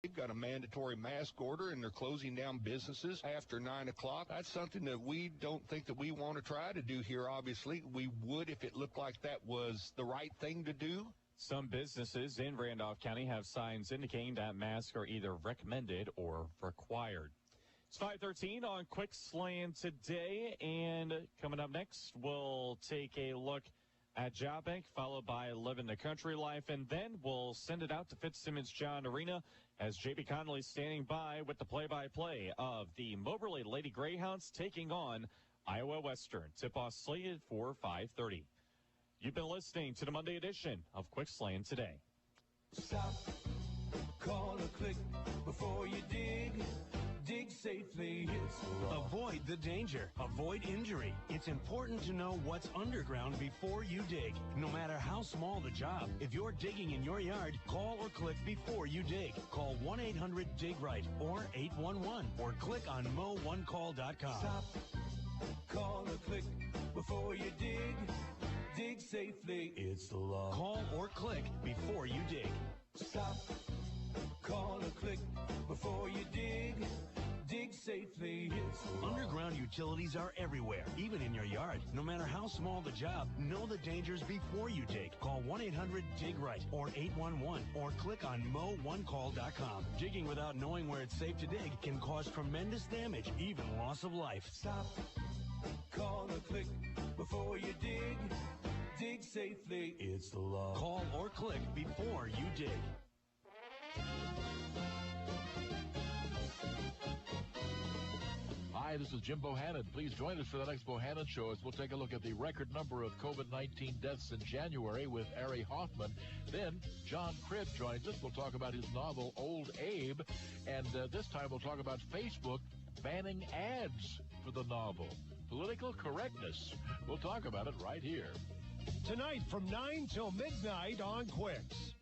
They've got a mandatory mask order, and they're closing down businesses after 9 o'clock. That's something that we don't think that we want to try to do here, obviously. We would if it looked like that was the right thing to do. Some businesses in Randolph County have signs indicating that masks are either recommended or required. It's 5:13 on Quick Slant today, and coming up next, we'll take a look at Job Bank, followed by Living the Country Life, and then we'll send it out to Fitzsimmons-John Arena as J.B. Connolly standing by with the play-by-play of the Moberly Lady Greyhounds taking on Iowa Western. Tip-off slated for 5:30. You've been listening to the Monday edition of Quick Slant today. Stop, call or click before you dig. Dig safely, it's the law. Avoid the danger. Avoid injury. It's important to know what's underground before you dig, no matter how small the job. If you're digging in your yard, call or click before you dig. Call 1-800-DIG-RIGHT or 811 or click on moonecall.com. Stop, call or click before you dig. Dig safely, it's the law. Call or click before you dig. Stop, call or click before you dig. Dig safely, it's the law. Underground utilities are everywhere, even in your yard. No matter how small the job, know the dangers before you dig. Call 1-800-DIG-RIGHT or 811 or click on moonecall.com. Digging without knowing where it's safe to dig can cause tremendous damage, even loss of life. Stop, call or click before you dig. Dig safely, it's the law. Call or click before you dig. Hi, this is Jim Bohannon. Please join us for the next Bohannon Show as we'll take a look at the record number of COVID-19 deaths in January with Ari Hoffman. Then John Cribb joins us. We'll talk about his novel, Old Abe. And this time we'll talk about Facebook banning ads for the novel. Political correctness. We'll talk about it right here. Tonight from 9 till midnight on Quicks.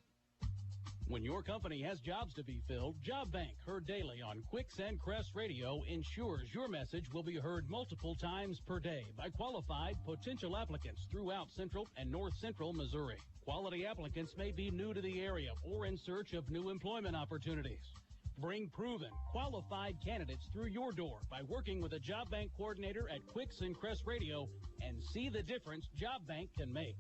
When your company has jobs to be filled, Job Bank, heard daily on Quicks and Crest Radio, ensures your message will be heard multiple times per day by qualified potential applicants throughout Central and North Central Missouri. Quality applicants may be new to the area or in search of new employment opportunities. Bring proven, qualified candidates through your door by working with a Job Bank coordinator at Quicks and Crest Radio and see the difference Job Bank can make.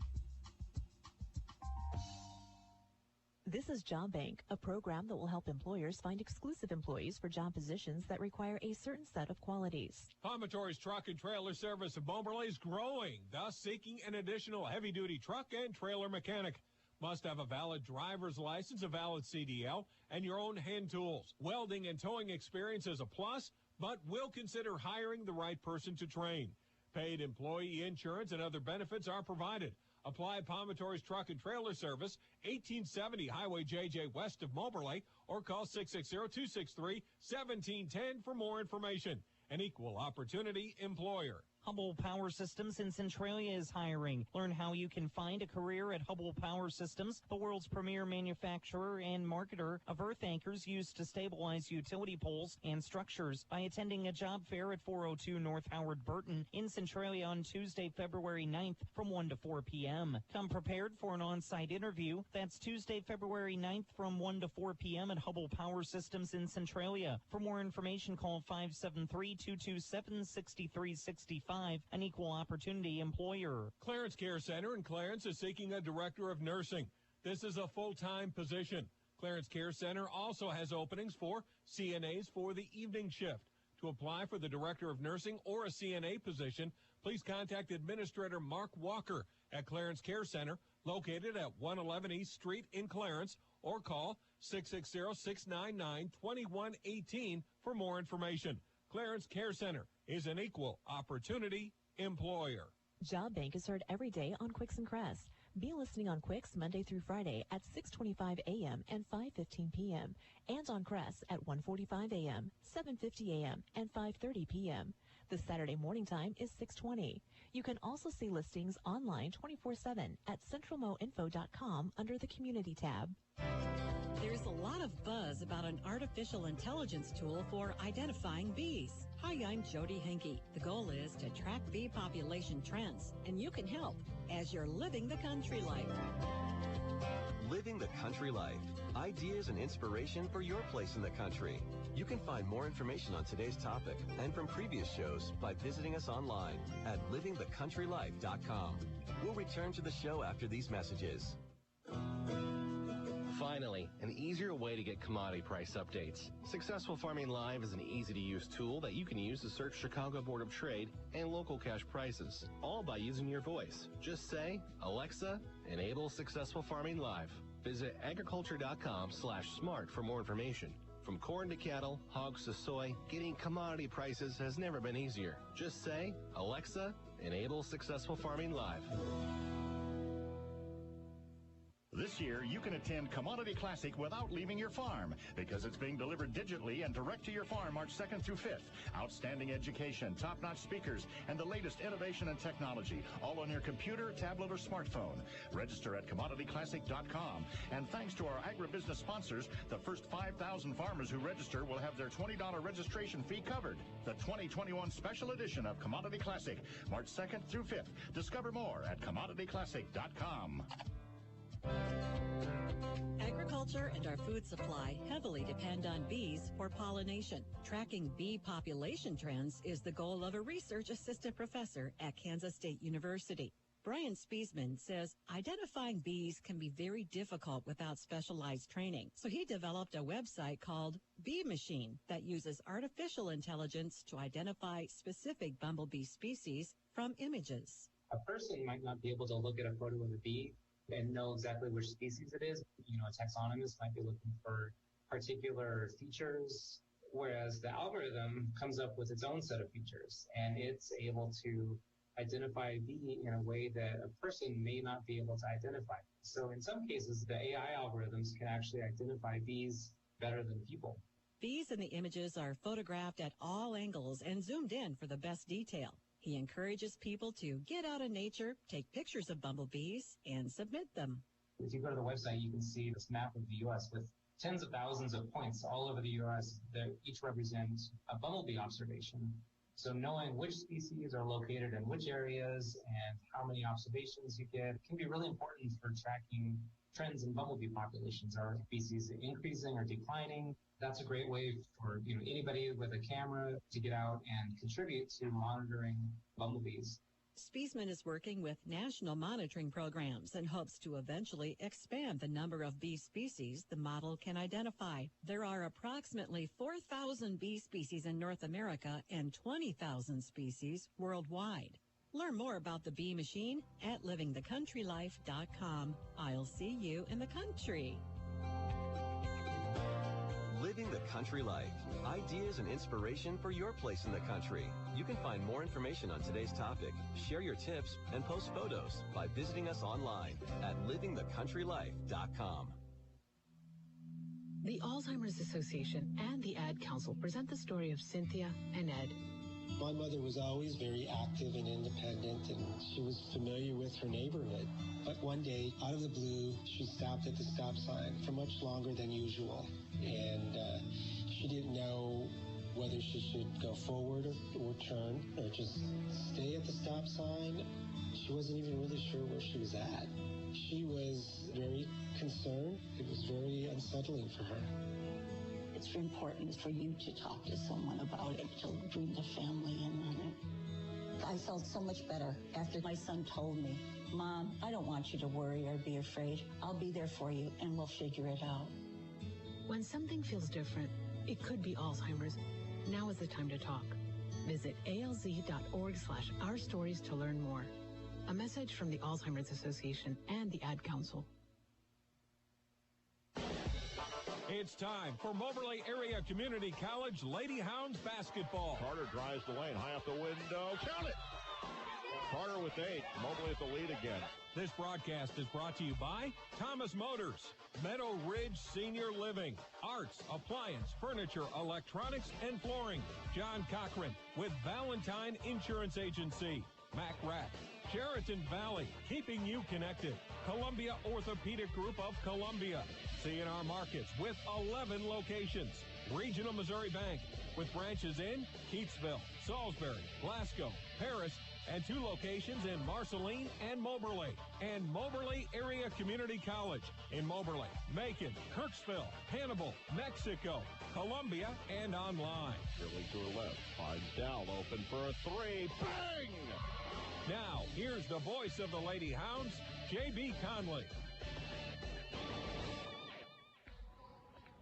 This is Job Bank, a program that will help employers find exclusive employees for job positions that require a certain set of qualities. Palmatore's Truck and Trailer Service of Moberly is growing, thus seeking an additional heavy-duty truck and trailer mechanic. Must have a valid driver's license, a valid CDL, and your own hand tools. Welding and towing experience is a plus, but will consider hiring the right person to train. Paid employee insurance and other benefits are provided. Apply at Palmatore's Truck and Trailer Service, 1870 Highway JJ west of Moberly, or call 660-263-1710 for more information. An equal opportunity employer. Hubble Power Systems in Centralia is hiring. Learn how you can find a career at Hubble Power Systems, the world's premier manufacturer and marketer of earth anchors used to stabilize utility poles and structures, by attending a job fair at 402 North Howard Burton in Centralia on Tuesday, February 9th from 1 to 4 p.m. Come prepared for an on-site interview. That's Tuesday, February 9th from 1 to 4 p.m. at Hubble Power Systems in Centralia. For more information, call 573-227-6365. An equal opportunity employer. Clarence Care Center in Clarence is seeking a director of nursing. This is a full-time position. Clarence Care Center also has openings for CNAs for the evening shift. To apply for the director of nursing or a CNA position, please contact Administrator Mark Walker at Clarence Care Center, located at 111 East Street in Clarence, or call 660-699-2118 for more information. Clarence Care Center is an equal opportunity employer. Job Bank is heard every day on Quicks and Crest. Be listening on Quicks Monday through Friday at 6:25 a.m. and 5:15 p.m. and on Crest at 1:45 a.m., 7:50 a.m. and 5:30 p.m. The Saturday morning time is 6:20. You can also see listings online 24/7 at centralmoinfo.com under the Community tab. There's a lot of buzz about an artificial intelligence tool for identifying bees. Hi, I'm Jody Henke. The goal is to track bee population trends, and you can help as you're living the country life. Living the Country Life. Ideas and inspiration for your place in the country. You can find more information on today's topic and from previous shows by visiting us online at livingthecountrylife.com. We'll return to the show after these messages. Finally, an easier way to get commodity price updates. Successful Farming Live is an easy-to-use tool that you can use to search Chicago Board of Trade and local cash prices, all by using your voice. Just say, Alexa, enable Successful Farming Live. Visit agriculture.com/smart for more information. From corn to cattle, hogs to soy, getting commodity prices has never been easier. Just say, Alexa, enable Successful Farming Live. This year, you can attend Commodity Classic without leaving your farm because it's being delivered digitally and direct to your farm March 2nd through 5th. Outstanding education, top-notch speakers, and the latest innovation and technology, all on your computer, tablet, or smartphone. Register at CommodityClassic.com. And thanks to our agribusiness sponsors, the first 5,000 farmers who register will have their $20 registration fee covered. The 2021 special edition of Commodity Classic, March 2nd through 5th. Discover more at CommodityClassic.com. Agriculture and our food supply heavily depend on bees for pollination. Tracking bee population trends is the goal of a research assistant professor at Kansas State University. Brian Spiesman says identifying bees can be very difficult without specialized training. So he developed a website called Bee Machine that uses artificial intelligence to identify specific bumblebee species from images. A person might not be able to look at a photo of a bee and know exactly which species it is. You know, a taxonomist might be looking for particular features, whereas the algorithm comes up with its own set of features, and it's able to identify a bee in a way that a person may not be able to identify. So in some cases, the AI algorithms can actually identify bees better than people. Bees in the images are photographed at all angles and zoomed in for the best detail. He encourages people to get out in nature, take pictures of bumblebees, and submit them. If you go to the website, you can see this map of the U.S. with tens of thousands of points all over the U.S. that each represent a bumblebee observation. So knowing which species are located in which areas and how many observations you get can be really important for tracking trends in bumblebee populations. Are species increasing or declining? That's a great way for anybody with a camera to get out and contribute to monitoring bumblebees. Spiesman is working with national monitoring programs and hopes to eventually expand the number of bee species the model can identify. There are approximately 4,000 bee species in North America and 20,000 species worldwide. Learn more about the Bee Machine at livingthecountrylife.com. I'll see you in the country. Living the Country Life. Ideas and inspiration for your place in the country. You can find more information on today's topic, share your tips, and post photos by visiting us online at livingthecountrylife.com. The Alzheimer's Association and the Ad Council present the story of Cynthia and Ed. My mother was always very active and independent, and she was familiar with her neighborhood. But one day, out of the blue, she stopped at the stop sign for much longer than usual. And she didn't know whether she should go forward or turn or just stay at the stop sign. She wasn't even really sure where she was at. She was very concerned. It was very unsettling for her. It's important for you to talk to someone about it, to bring the family in on it. I felt so much better after my son told me, Mom, I don't want you to worry or be afraid. I'll be there for you and we'll figure it out. When something feels different, it could be Alzheimer's. Now is the time to talk. Visit alz.org/ourstories to learn more. A message from the Alzheimer's Association and the Ad Council. It's time for Moberly Area Community College Lady Hounds basketball. Carter drives the lane, high up the window. Count it! Carter with 8. Moberly at the lead again. This broadcast is brought to you by Thomas Motors, Meadow Ridge Senior Living, Arts, Appliance, Furniture, Electronics, and Flooring. John Cochran with Valentine Insurance Agency, Mac Rack, Sheraton Valley, keeping you connected. Columbia Orthopedic Group of Columbia. C&R Markets with 11 locations. Regional Missouri Bank, with branches in Keatsville, Salisbury, Glasgow, Paris, and 2 locations in Marceline and Moberly. And Moberly Area Community College in Moberly, Macon, Kirksville, Hannibal, Mexico, Columbia, and online. Shirley to her left, finds Dowd open for a 3. Bang! Now, here's the voice of the Lady Hounds, J.B. Conley.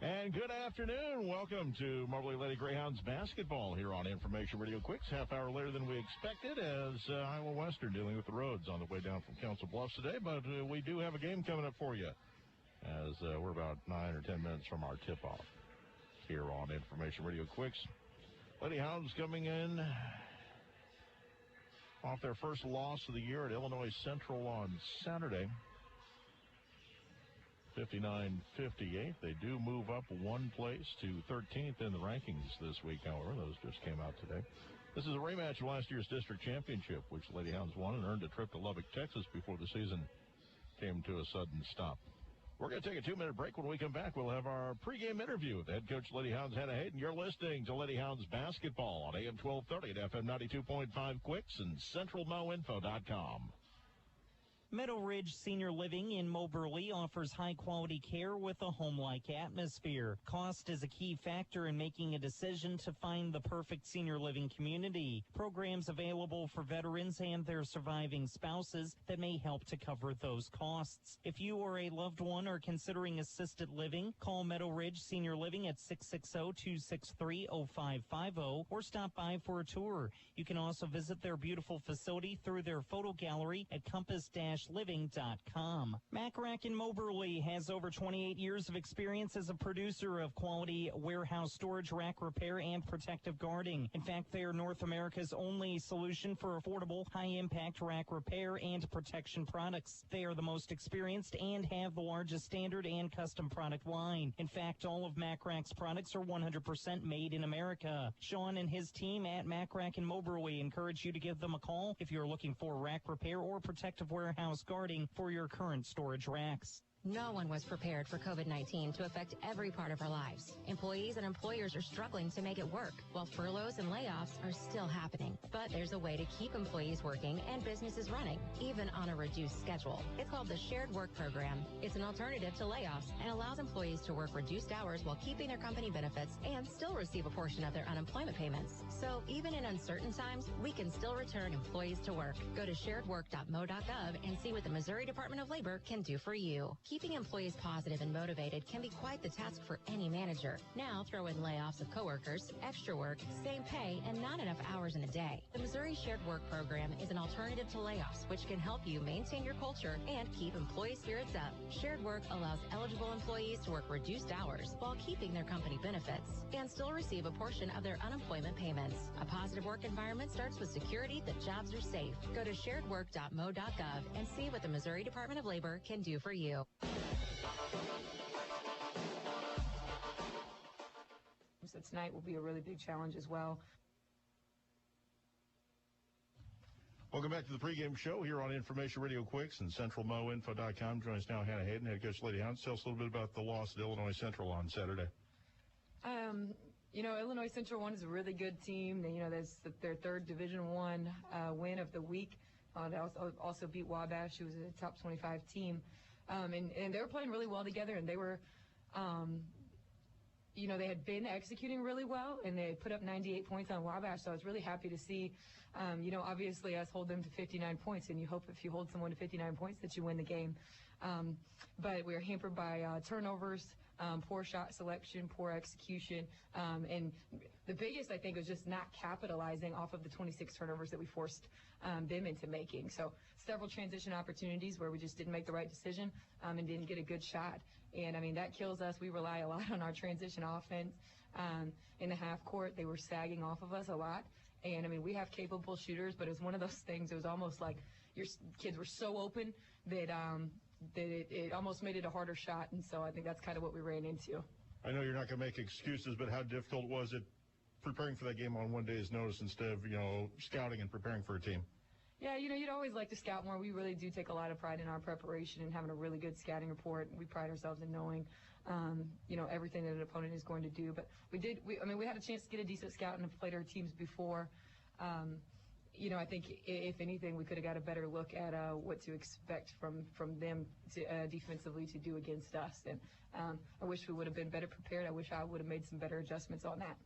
And good afternoon. Welcome to Moberly Lady Greyhounds basketball here on Information Radio Quicks. Half hour later than we expected as Iowa Western dealing with the roads on the way down from Council Bluffs today. But we do have a game coming up for you as we're about 9 or 10 minutes from our tip-off here on Information Radio Quicks. Lady Hounds coming in off their first loss of the year at Illinois Central on Saturday. 59-58. They do move up 1 place to 13th in the rankings this week, however. Those just came out today. This is a rematch of last year's district championship, which Lady Hounds won and earned a trip to Lubbock, Texas before the season came to a sudden stop. We're going to take a 2-minute break. When we come back, we'll have our pregame interview with head coach Lady Hounds Hannah Hayden. You're listening to Lady Hounds basketball on AM 1230 at FM 92.5 Quicks and CentralMoInfo.com. Meadow Ridge Senior Living in Moberly offers high-quality care with a home-like atmosphere. Cost is a key factor in making a decision to find the perfect senior living community. Programs available for veterans and their surviving spouses that may help to cover those costs. If you or a loved one are considering assisted living, call Meadow Ridge Senior Living at 660-263-0550 or stop by for a tour. You can also visit their beautiful facility through their photo gallery at compass-living.com. MacRack in Moberly has over 28 years of experience as a producer of quality warehouse storage, rack repair, and protective guarding. In fact, they are North America's only solution for affordable, high-impact rack repair and protection products. They are the most experienced and have the largest standard and custom product line. In fact, all of MacRack's products are 100% made in America. Sean and his team at MacRack in Moberly encourage you to give them a call if you're looking for rack repair or protective warehouse guarding for your current storage racks. No one was prepared for COVID-19 to affect every part of our lives. Employees and employers are struggling to make it work, while furloughs and layoffs are still happening. But there's a way to keep employees working and businesses running, even on a reduced schedule. It's called the Shared Work Program. It's an alternative to layoffs and allows employees to work reduced hours while keeping their company benefits and still receive a portion of their unemployment payments. So even in uncertain times, we can still return employees to work. Go to sharedwork.mo.gov and see what the Missouri Department of Labor can do for you. Keeping employees positive and motivated can be quite the task for any manager. Now throw in layoffs of coworkers, extra work, same pay, and not enough hours in a day. The Missouri Shared Work Program is an alternative to layoffs, which can help you maintain your culture and keep employee spirits up. Shared Work allows eligible employees to work reduced hours while keeping their company benefits and still receive a portion of their unemployment payments. A positive work environment starts with security that jobs are safe. Go to sharedwork.mo.gov and see what the Missouri Department of Labor can do for you. So tonight will be a really big challenge as well. Welcome back to the pregame show here on Information Radio Quicks and CentralMoInfo.com. Joins us now Hannah Hayden, head coach Lady Hounds. Tell us a little bit about the loss at Illinois Central on Saturday. Illinois Central One is a really good team. That's their third Division I win of the week. They also beat Wabash, who was a top 25 team. And they were playing really well together, and they were, they had been executing really well, and they put up 98 points on Wabash, so I was really happy to see, obviously us hold them to 59 points, and you hope if you hold someone to 59 points that you win the game. But we were hampered by turnovers, poor shot selection, poor execution, and the biggest, I think, was just not capitalizing off of the 26 turnovers that we forced them into making. So several transition opportunities where we just didn't make the right decision and didn't get a good shot. And, that kills us. We rely a lot on our transition offense. In the half court, they were sagging off of us a lot. And, we have capable shooters, but it was one of those things. It was almost like your kids were so open that it almost made it a harder shot. And so I think that's kind of what we ran into. I know you're not going to make excuses, but how difficult was it preparing for that game on one day's notice instead of, scouting and preparing for a team? Yeah, you'd always like to scout more. We really do take a lot of pride in our preparation and having a really good scouting report. We pride ourselves in knowing everything that an opponent is going to do. But we had a chance to get a decent scout and have played our teams before. I think if anything, we could have got a better look at what to expect from them defensively to do against us. And I wish we would have been better prepared. I wish I would have made some better adjustments on that.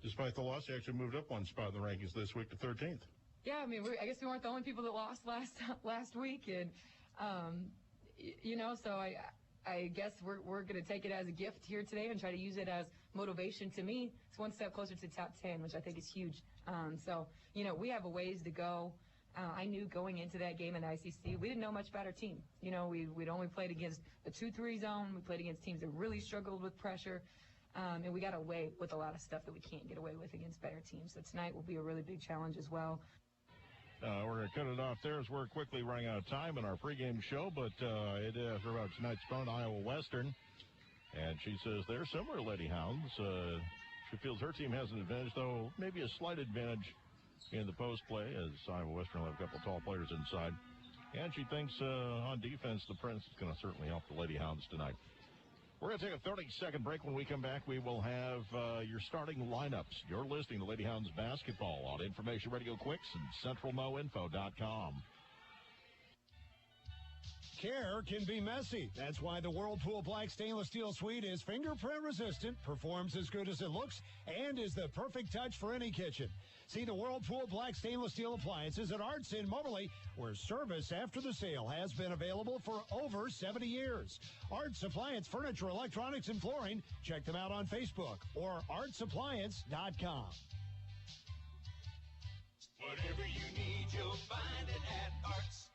Despite the loss, you actually moved up one spot in the rankings this week to 13th. Yeah, I guess we weren't the only people that lost last week, and so I guess we're going to take it as a gift here today and try to use it as motivation. To me, it's one step closer to top 10, which I think is huge. We have a ways to go. I knew going into that game in the ICC, we didn't know much about our team. We'd only played against the 2-3 zone. We played against teams that really struggled with pressure. And we got away with a lot of stuff that we can't get away with against better teams. So tonight will be a really big challenge as well. We're going to cut it off there as we're quickly running out of time in our pregame show, but it is about tonight's opponent, Iowa Western. And she says they're similar, Lady Hounds. She feels her team has an advantage, though maybe a slight advantage in the post play, as Iowa Western will have a couple tall players inside. And she thinks on defense, the Prince is going to certainly help the Lady Hounds tonight. We're going to take a 30-second break. When we come back, we will have your starting lineups. You're listening to Lady Hounds basketball on Information Radio Quicks and CentralMoInfo.com. Care can be messy. That's why the Whirlpool Black Stainless Steel Suite is fingerprint resistant, performs as good as it looks, and is the perfect touch for any kitchen. See the Whirlpool Black Stainless Steel appliances at Arts in Moberly, where service after the sale has been available for over 70 years. Arts Appliance Furniture, Electronics, and Flooring. Check them out on Facebook or artsappliance.com. Whatever you need, you'll find it at Arts.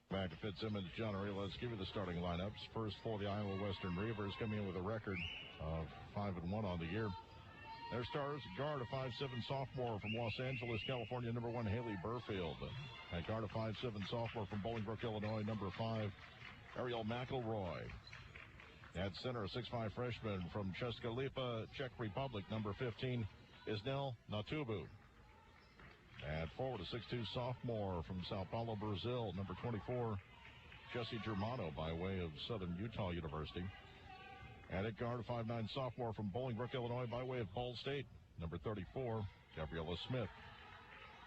Back to Fitzsimmons, John Ray. Let's give you the starting lineups. First for the Iowa Western Reavers, coming in with a record of 5-1 on the year. Their stars, guard, a 5'7" sophomore from Los Angeles, California, number 1, Haley Burfield. At guard, a 5'7" sophomore from Bolingbrook, Illinois, number 5, Ariel McElroy. At center, a 6'5" freshman from Cheskalipa, Czech Republic, number 15, Isnel Natubu. At forward, a 6'2" sophomore from Sao Paulo, Brazil, number 24, Jesse Germano, by way of Southern Utah University. And at guard, a 5'9" sophomore from Bolingbrook, Illinois, by way of Ball State, number 34, Gabriella Smith.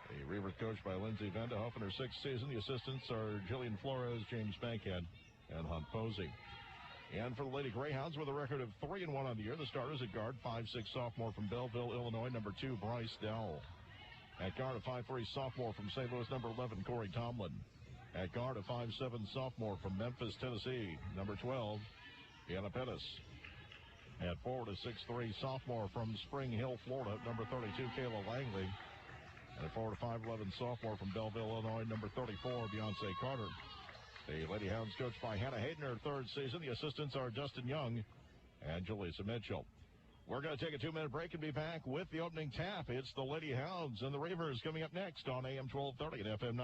The Reavers coached by Lindsay Vandehoff in her 6th season. The assistants are Jillian Flores, James Bankhead, and Hunt Posey. And for the Lady Greyhounds, with a record of 3-1 on the year, the starters at guard, 5'6" sophomore from Belleville, Illinois, number 2, Bryce Dowell. At guard, a 5'3" sophomore from St. Louis, number 11, Corey Tomlin. At guard, a 5'7" sophomore from Memphis, Tennessee, number 12, Deanna Pettis. At forward, a 6'3" sophomore from Spring Hill, Florida, number 32, Kayla Langley. And at forward, a 5'11" sophomore from Belleville, Illinois, number 34, Beyonce Carter. The Lady Hounds coached by Hannah Hayden, her 3rd season. The assistants are Dustin Young and Jaleesa Mitchell. We're going to take a 2-minute break and be back with the opening tap. It's the Lady Hounds and the Reavers coming up next on AM 1230 and FM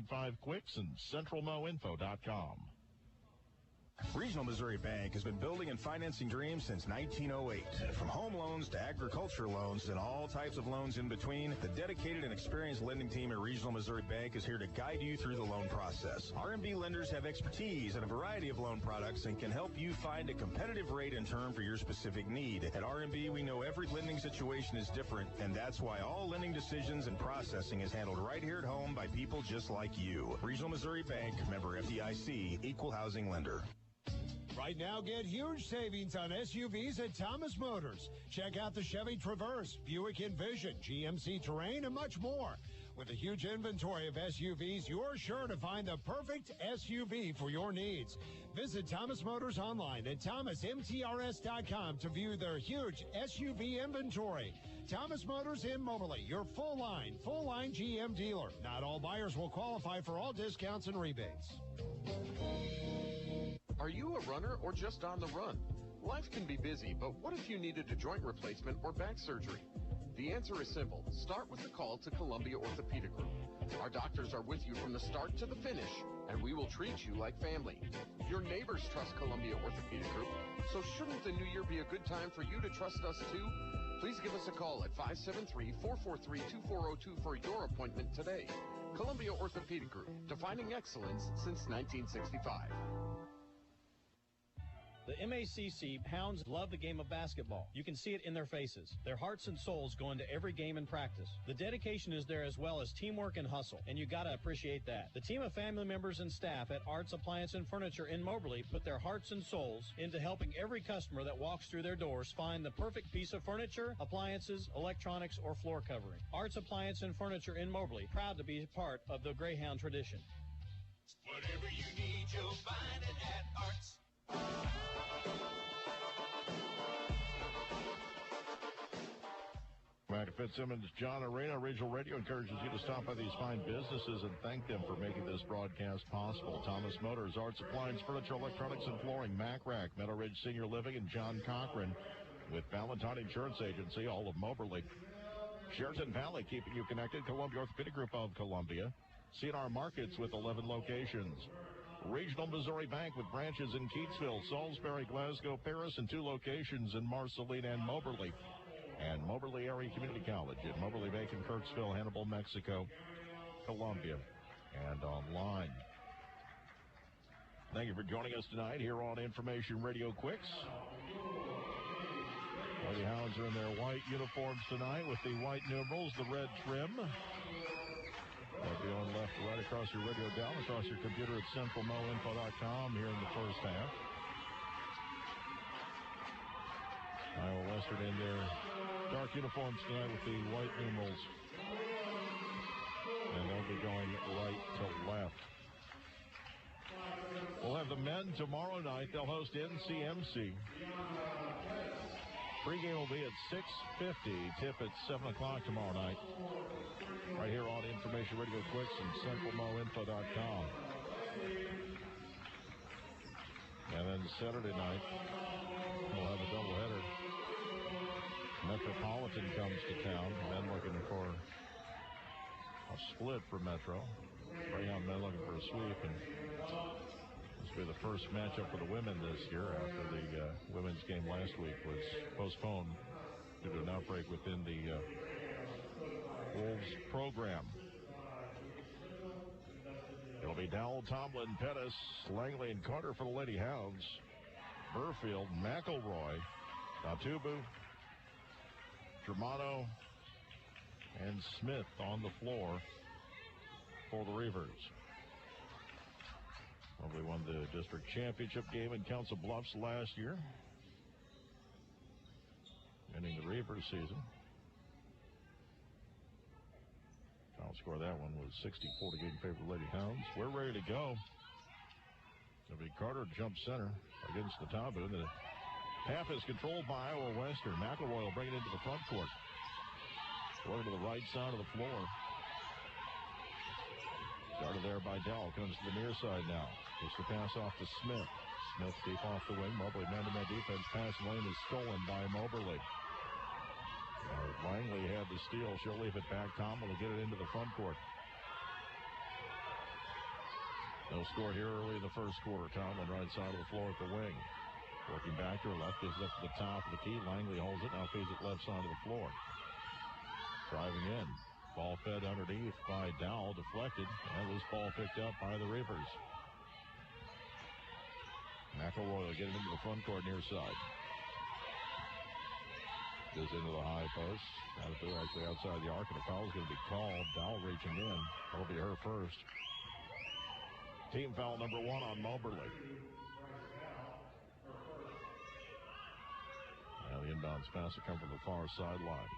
92.5 Quicks and CentralMoInfo.com. Regional Missouri Bank has been building and financing dreams since 1908. From home loans to agriculture loans and all types of loans in between, the dedicated and experienced lending team at Regional Missouri Bank is here to guide you through the loan process. RMB lenders have expertise in a variety of loan products and can help you find a competitive rate and term for your specific need. At RMB, we know every lending situation is different, and that's why all lending decisions and processing is handled right here at home by people just like you. Regional Missouri Bank, member FDIC, equal housing lender. Right now, get huge savings on SUVs at Thomas Motors. Check out the Chevy Traverse, Buick Envision, GMC Terrain, and much more. With a huge inventory of SUVs, you're sure to find the perfect SUV for your needs. Visit Thomas Motors online at thomasmtrs.com to view their huge SUV inventory. Thomas Motors in Moberly, your full-line GM dealer. Not all buyers will qualify for all discounts and rebates. Are you a runner or just on the run? Life can be busy, but what if you needed a joint replacement or back surgery? The answer is simple. Start with a call to Columbia Orthopedic Group. Our doctors are with you from the start to the finish, and we will treat you like family. Your neighbors trust Columbia Orthopedic Group, so shouldn't the new year be a good time for you to trust us too? Please give us a call at 573-443-2402 for your appointment today. Columbia Orthopedic Group, defining excellence since 1965. The MACC Hounds love the game of basketball. You can see it in their faces. Their hearts and souls go into every game and practice. The dedication is there as well as teamwork and hustle, and you gotta appreciate that. The team of family members and staff at Arts Appliance and Furniture in Moberly put their hearts and souls into helping every customer that walks through their doors find the perfect piece of furniture, appliances, electronics, or floor covering. Arts Appliance and Furniture in Moberly, proud to be part of the Greyhound tradition. Whatever you need, you'll find it at Arts. Back to Fitzsimmons, John Arena. Regional Radio encourages you to stop by these fine businesses and thank them for making this broadcast possible. Thomas Motors, Arts Appliance, Furniture, Electronics, and Flooring, Mac-Rack, Meadow Ridge Senior Living, and John Cochran with Valentine Insurance Agency, all of Moberly. Sheraton Valley, keeping you connected. Columbia Orthopedic Group of Columbia. C&R Markets with 11 locations. Regional Missouri Bank with branches in Keatsville, Salisbury, Glasgow, Paris, and 2 locations in Marceline and Moberly. And Moberly Area Community College in Moberly, Bacon, Kirksville, Hannibal, Mexico, Columbia, and online. Thank you for joining us tonight here on Information Radio Quicks. Lady Hounds are in their white uniforms tonight with the white numerals, the red trim. That'll be on left to right across your radio dial, across your computer at centralmoinfo.com here in the first half. Iowa Western in their dark uniforms tonight with the white numerals. And they'll be going right to left. We'll have the men tomorrow night. They'll host NCMC. Pre-game will be at 6:50. Tip at 7 o'clock tomorrow night. Right here on Information Radio Quicks and centralmoinfo.com. And then Saturday night, we'll have a doubleheader. Metropolitan comes to town. Men looking for a split for Metro. Greyhound men looking for a sweep. And this will be the first matchup for the women this year after the women's game last week was postponed due to an outbreak within the Wolves program. It'll be Dowell, Tomlin, Pettis, Langley, and Carter for the Lady Hounds. Burfield, McElroy, Natubu, Germano, and Smith on the floor for the Reavers. Probably won the district championship game in Council Bluffs last year, ending the Reavers season. Final score of that one was 60-40 in favor of the Lady Hounds. We're ready to go. It'll be Carter jump center against the Tabu. The half is controlled by Iowa Western. McElroy will bring it into the front court. Over to the right side of the floor. Started there by Dell. Comes to the near side now. Gets the pass off to Smith. Smith deep off the wing. Moberly man-to-man defense. Pass lane is stolen by Moberly. Langley had the steal. She'll leave it back. Tomlin will get it into the front court. No score here early in the first quarter. Tomlin right side of the floor at the wing. Working back to her left. Gives it up to the top of the key. Langley holds it. Now feeds it left side of the floor. Driving in. Ball fed underneath by Dowell. Deflected. And loose ball picked up by the Reavers. McElroy will get it into the front court near side. Goes into the high post. Actually outside the arc, and the foul is going to be called. Dowell reaching in. That'll be her first. Team foul number 1 on Moberly. And the inbounds pass will come from the far sideline.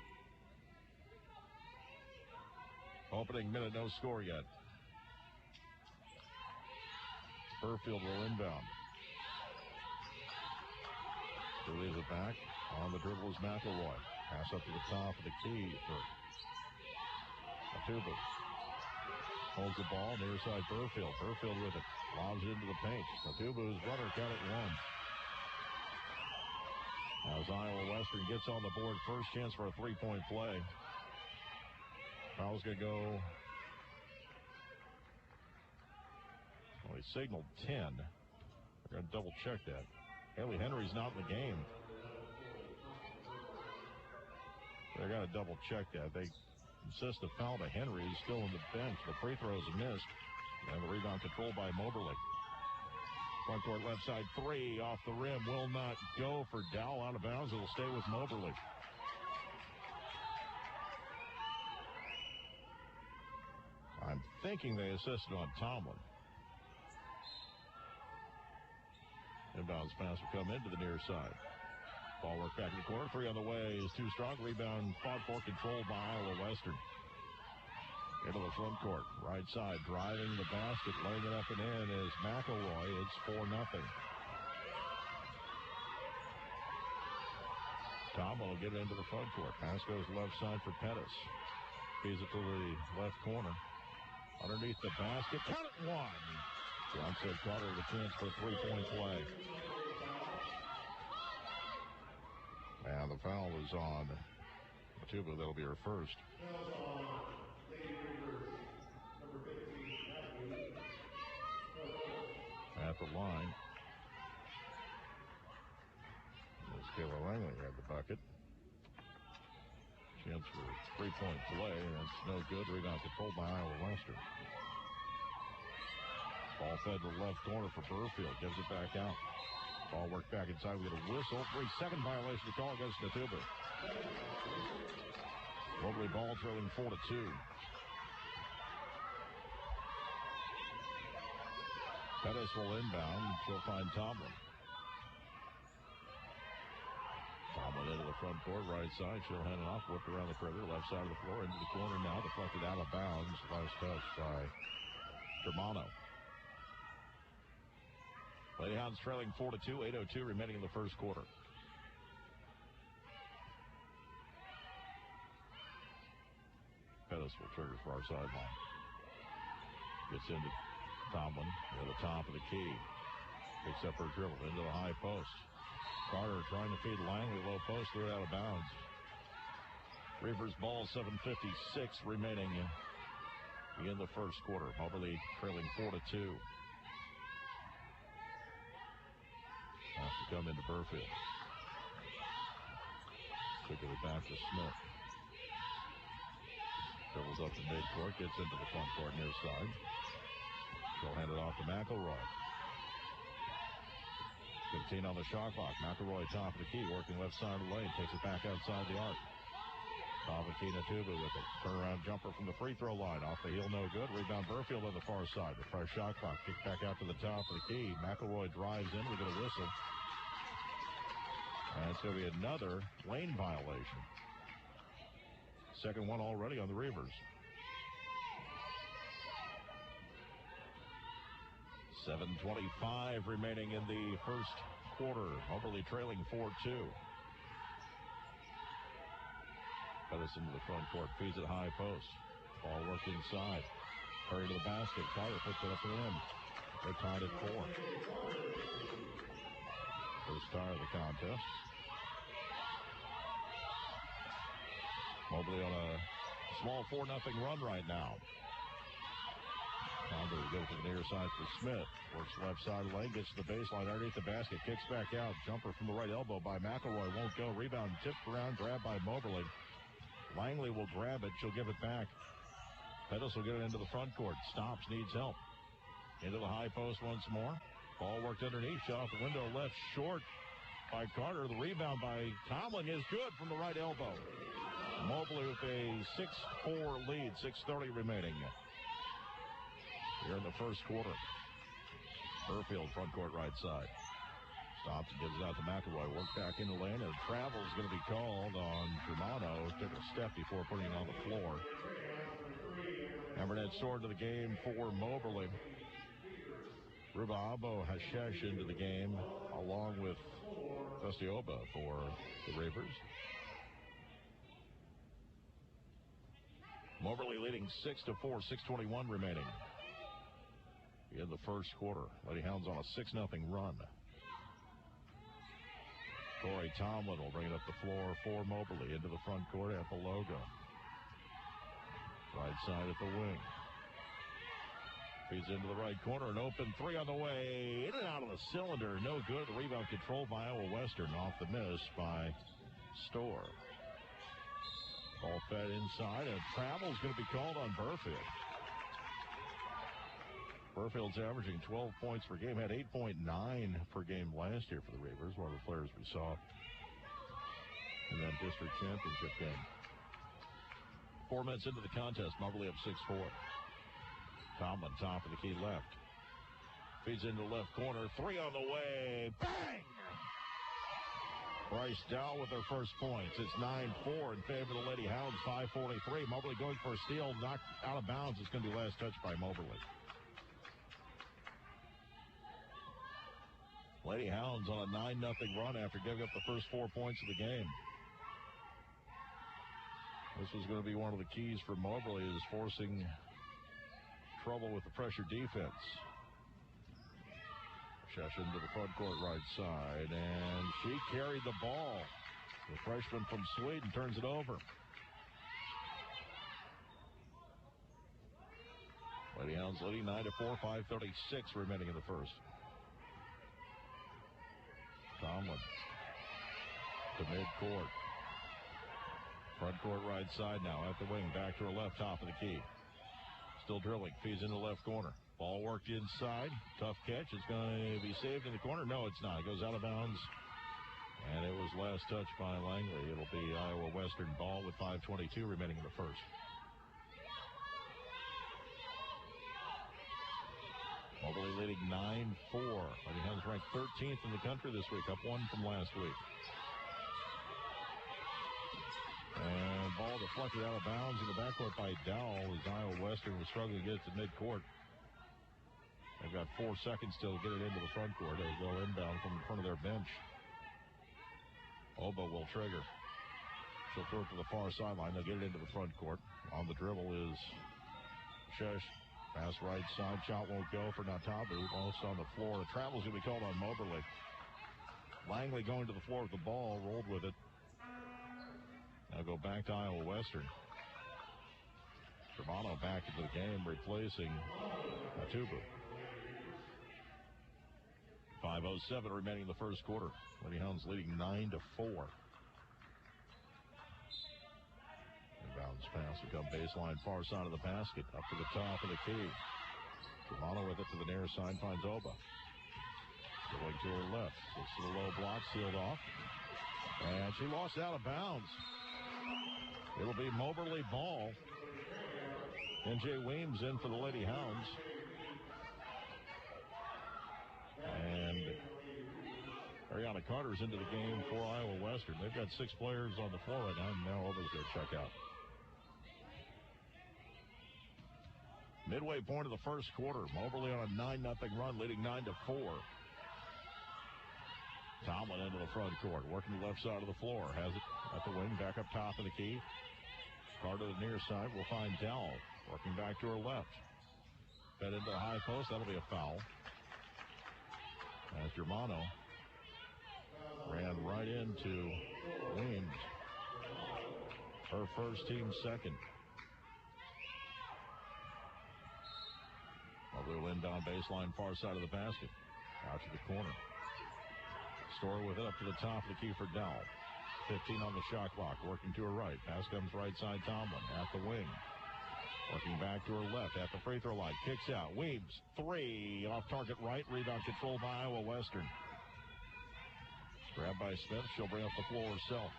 Opening minute, no score yet. Burfield will inbound. He leaves it back. On the dribble is McElroy. Pass up to the top of the key for Natubu. Holds the ball, near side Burfield. Burfield with it. Lobs it into the paint. Natubu's runner count at 1. As Iowa Western gets on the board, first chance for a three-point play. Foul's going to go. Well, he signaled 10. We're going to double check that. Haley Henry's not in the game. They're going to double check that. They assist the foul to Henry. He's still on the bench. The free throws missed. And the rebound controlled by Moberly. Front court left side three off the rim. Will not go for Dowell. Out of bounds. It'll stay with Moberly. I'm thinking they assisted on Tomlin. Inbounds pass will come into the near side. Ball work back in the corner. Three on the way is too strong. Rebound fought for, controlled by Iowa Western. Into the front court. Right side driving the basket. Laying it up and in is McElroy. It's 4-0. Tomlin will get it into the front court. Pass goes left side for Pettis. Feeds it to the left corner. Underneath the basket. Count it, one. Johnson Carter with a chance for a three-point play. And the foul is on Matuba. That'll be her first. At the line. As Kayla Langley had the bucket. Chance for a three-point play. That's no good. Rebound controlled by Iowa Western. Ball fed to the left corner for Burfield. Gives it back out. Ball worked back inside. We get a whistle. 3-second violation to call against Natuba. Moberly ball trailing 4-2. Pettis will inbound. She'll find Tomlin. Tomlin into the front court, right side. She'll hand it off. Whipped around the perimeter. Left side of the floor. Into the corner now. Deflected out of bounds. Last touch by Germano. Greyhounds trailing 4-2, 8:02 remaining in the first quarter. Pettis will trigger far sideline. Gets into Tomlin at the top of the key. Picks up her dribble into the high post. Carter trying to feed Langley, low post, threw it out of bounds. Reavers ball, 7:56 remaining in the first quarter. Moberly trailing 4-2. Has to come into Burfield. Took it back to Smith. Dribbles up to midcourt, gets into the front court near side. She'll hand it off to McElroy. 15 on the shot clock. McElroy top of the key, working left side of the lane. Takes it back outside the arc. Top of the key, Natuba with it. Turnaround jumper from the free throw line. Off the heel, no good. Rebound Burfield on the far side. The fresh shot clock. Kick back out to the top of the key. McElroy drives in. We get a whistle. And it's going to be another lane violation. Second one already on the Reavers. 7:25 remaining in the first quarter. Moberly trailing 4-2. Pettis into the front court. Feeds it high post. Ball work inside. Curry to the basket. Carter puts it up and in. They're tied at 4. First tie of the contest. Moberly on a small 4-0 run right now. Condor goes to the near side for Smith. Works left side lane, gets to the baseline underneath the basket, kicks back out. Jumper from the right elbow by McElroy. Won't go. Rebound tipped around, grabbed by Moberly. Langley will grab it. She'll give it back. Pettis will get it into the front court. Stops, needs help. Into the high post once more. Ball worked underneath. Shot off the window left short by Carter. The rebound by Tomlin is good from the right elbow. Moberly with a 6-4 lead. 6:30 remaining here in the first quarter. Burfield front court right side. Stops and gives it out to McElroy. Work back in the lane, and travel is going to be called on Germano. Took a step before putting it on the floor. Evernett soared to the game for Moberly. Rubaabo Hashesh into the game, along with Festioba for the Reavers. Moberly leading 6-4, 6:21 remaining in the first quarter. Lady Hounds on a 6-0 run. Corey Tomlin will bring it up the floor for Moberly into the front court at the logo. Right side at the wing. Feeds into the right corner. An open three on the way. In and out of the cylinder. No good. The rebound controlled by Iowa Western. Off the miss by Storr. Ball fed inside, and travel is going to be called on Burfield. Burfield's averaging 12 points per game, had 8.9 per game last year for the Reavers, one of the players we saw in that district championship game. 4 minutes into the contest, Moberly up 6-4. Tomlin, top of the key left. Feeds into the left corner, 3 on the way, bang! Bryce Dow with her first points. It's 9-4 in favor of the Lady Hounds, 5:43. Moberly going for a steal, knocked out of bounds. It's going to be last touch by Moberly. Lady Hounds on a 9-0 run after giving up the first 4 points of the game. This was going to be one of the keys for Moberly, is forcing trouble with the pressure defense. Shesh into the front court right side, and she carried the ball. The freshman from Sweden turns it over. Lady Hounds leading 9-4, 5:36 remaining in the first. Tomlin to midcourt. Front court right side now at the wing. Back to her left, top of the key. Still drilling. Feeds in the left corner. Ball worked inside. Tough catch. It's going to be saved in the corner. No, it's not. It goes out of bounds. And it was last touch by Langley. It'll be Iowa Western ball with 5:22 remaining in the first. Moberly leading 9-4. Lady Hounds ranked 13th in the country this week, up 1 from last week. And ball deflected out of bounds in the backcourt by Dowell as Iowa Western was struggling to get it to midcourt. They've got 4 seconds still to get it into the front court. They go inbound from in front of their bench. Oba will trigger. She'll throw it to the far sideline. They'll get it into the front court. On the dribble is Shesh. Pass right side. Shot won't go for Natabu. Almost on the floor. The travel's going to be called on Moberly. Langley going to the floor with the ball. Rolled with it. Now go back to Iowa Western. Germano back into the game, replacing Natubu. 5:07 remaining in the first quarter. Lady Hounds leading 9-4. Inbounds pass will come baseline, far side of the basket, up to the top of the key. Germano with it to the near side, finds Oba. Going to her left. Looks to the low block, sealed off. And she lost out of bounds. It'll be Moberly ball. N.J. Weems in for the Lady Hounds. And Ariana Carter's into the game for Iowa Western. They've got 6 players on the floor right now, and now Oba's going to check out. Midway point of the first quarter. Moberly on a 9-0 run, leading 9-4. Tomlin into the front court, working the left side of the floor. Has it at the wing, back up top of the key. Carter to the near side will find Dowell, working back to her left. Fed into the high post, that'll be a foul. As Germano ran right into Weems. Her first, team second. Moberly inbound baseline, far side of the basket. Out to the corner. Store with it up to the top of the key for Dowell. 15 on the shot clock, working to her right. Pass comes right side, Tomlin at the wing. Working back to her left at the free throw line. Kicks out. Weems, 3 off target right. Rebound controlled by Iowa Western. Grabbed by Smith. She'll bring up the floor herself.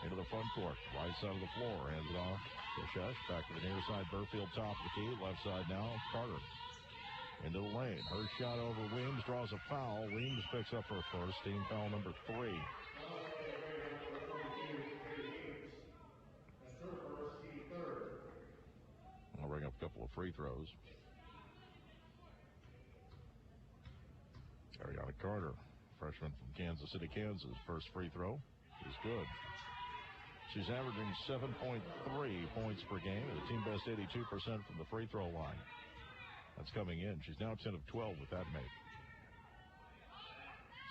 Into the front court. Right side of the floor. Hands it off to Shesh. Back to the near side. Burfield top of the key. Left side now. Carter. Into the lane. Her shot over Weems. Draws a foul. Weems picks up her first. Team foul number 3. I'll bring up a couple of free throws. Ariana Carter, freshman from Kansas City, Kansas. First free throw is good. She's averaging 7.3 points per game, and a team best 82% from the free throw line. That's coming in. She's now 10 of 12 with that make.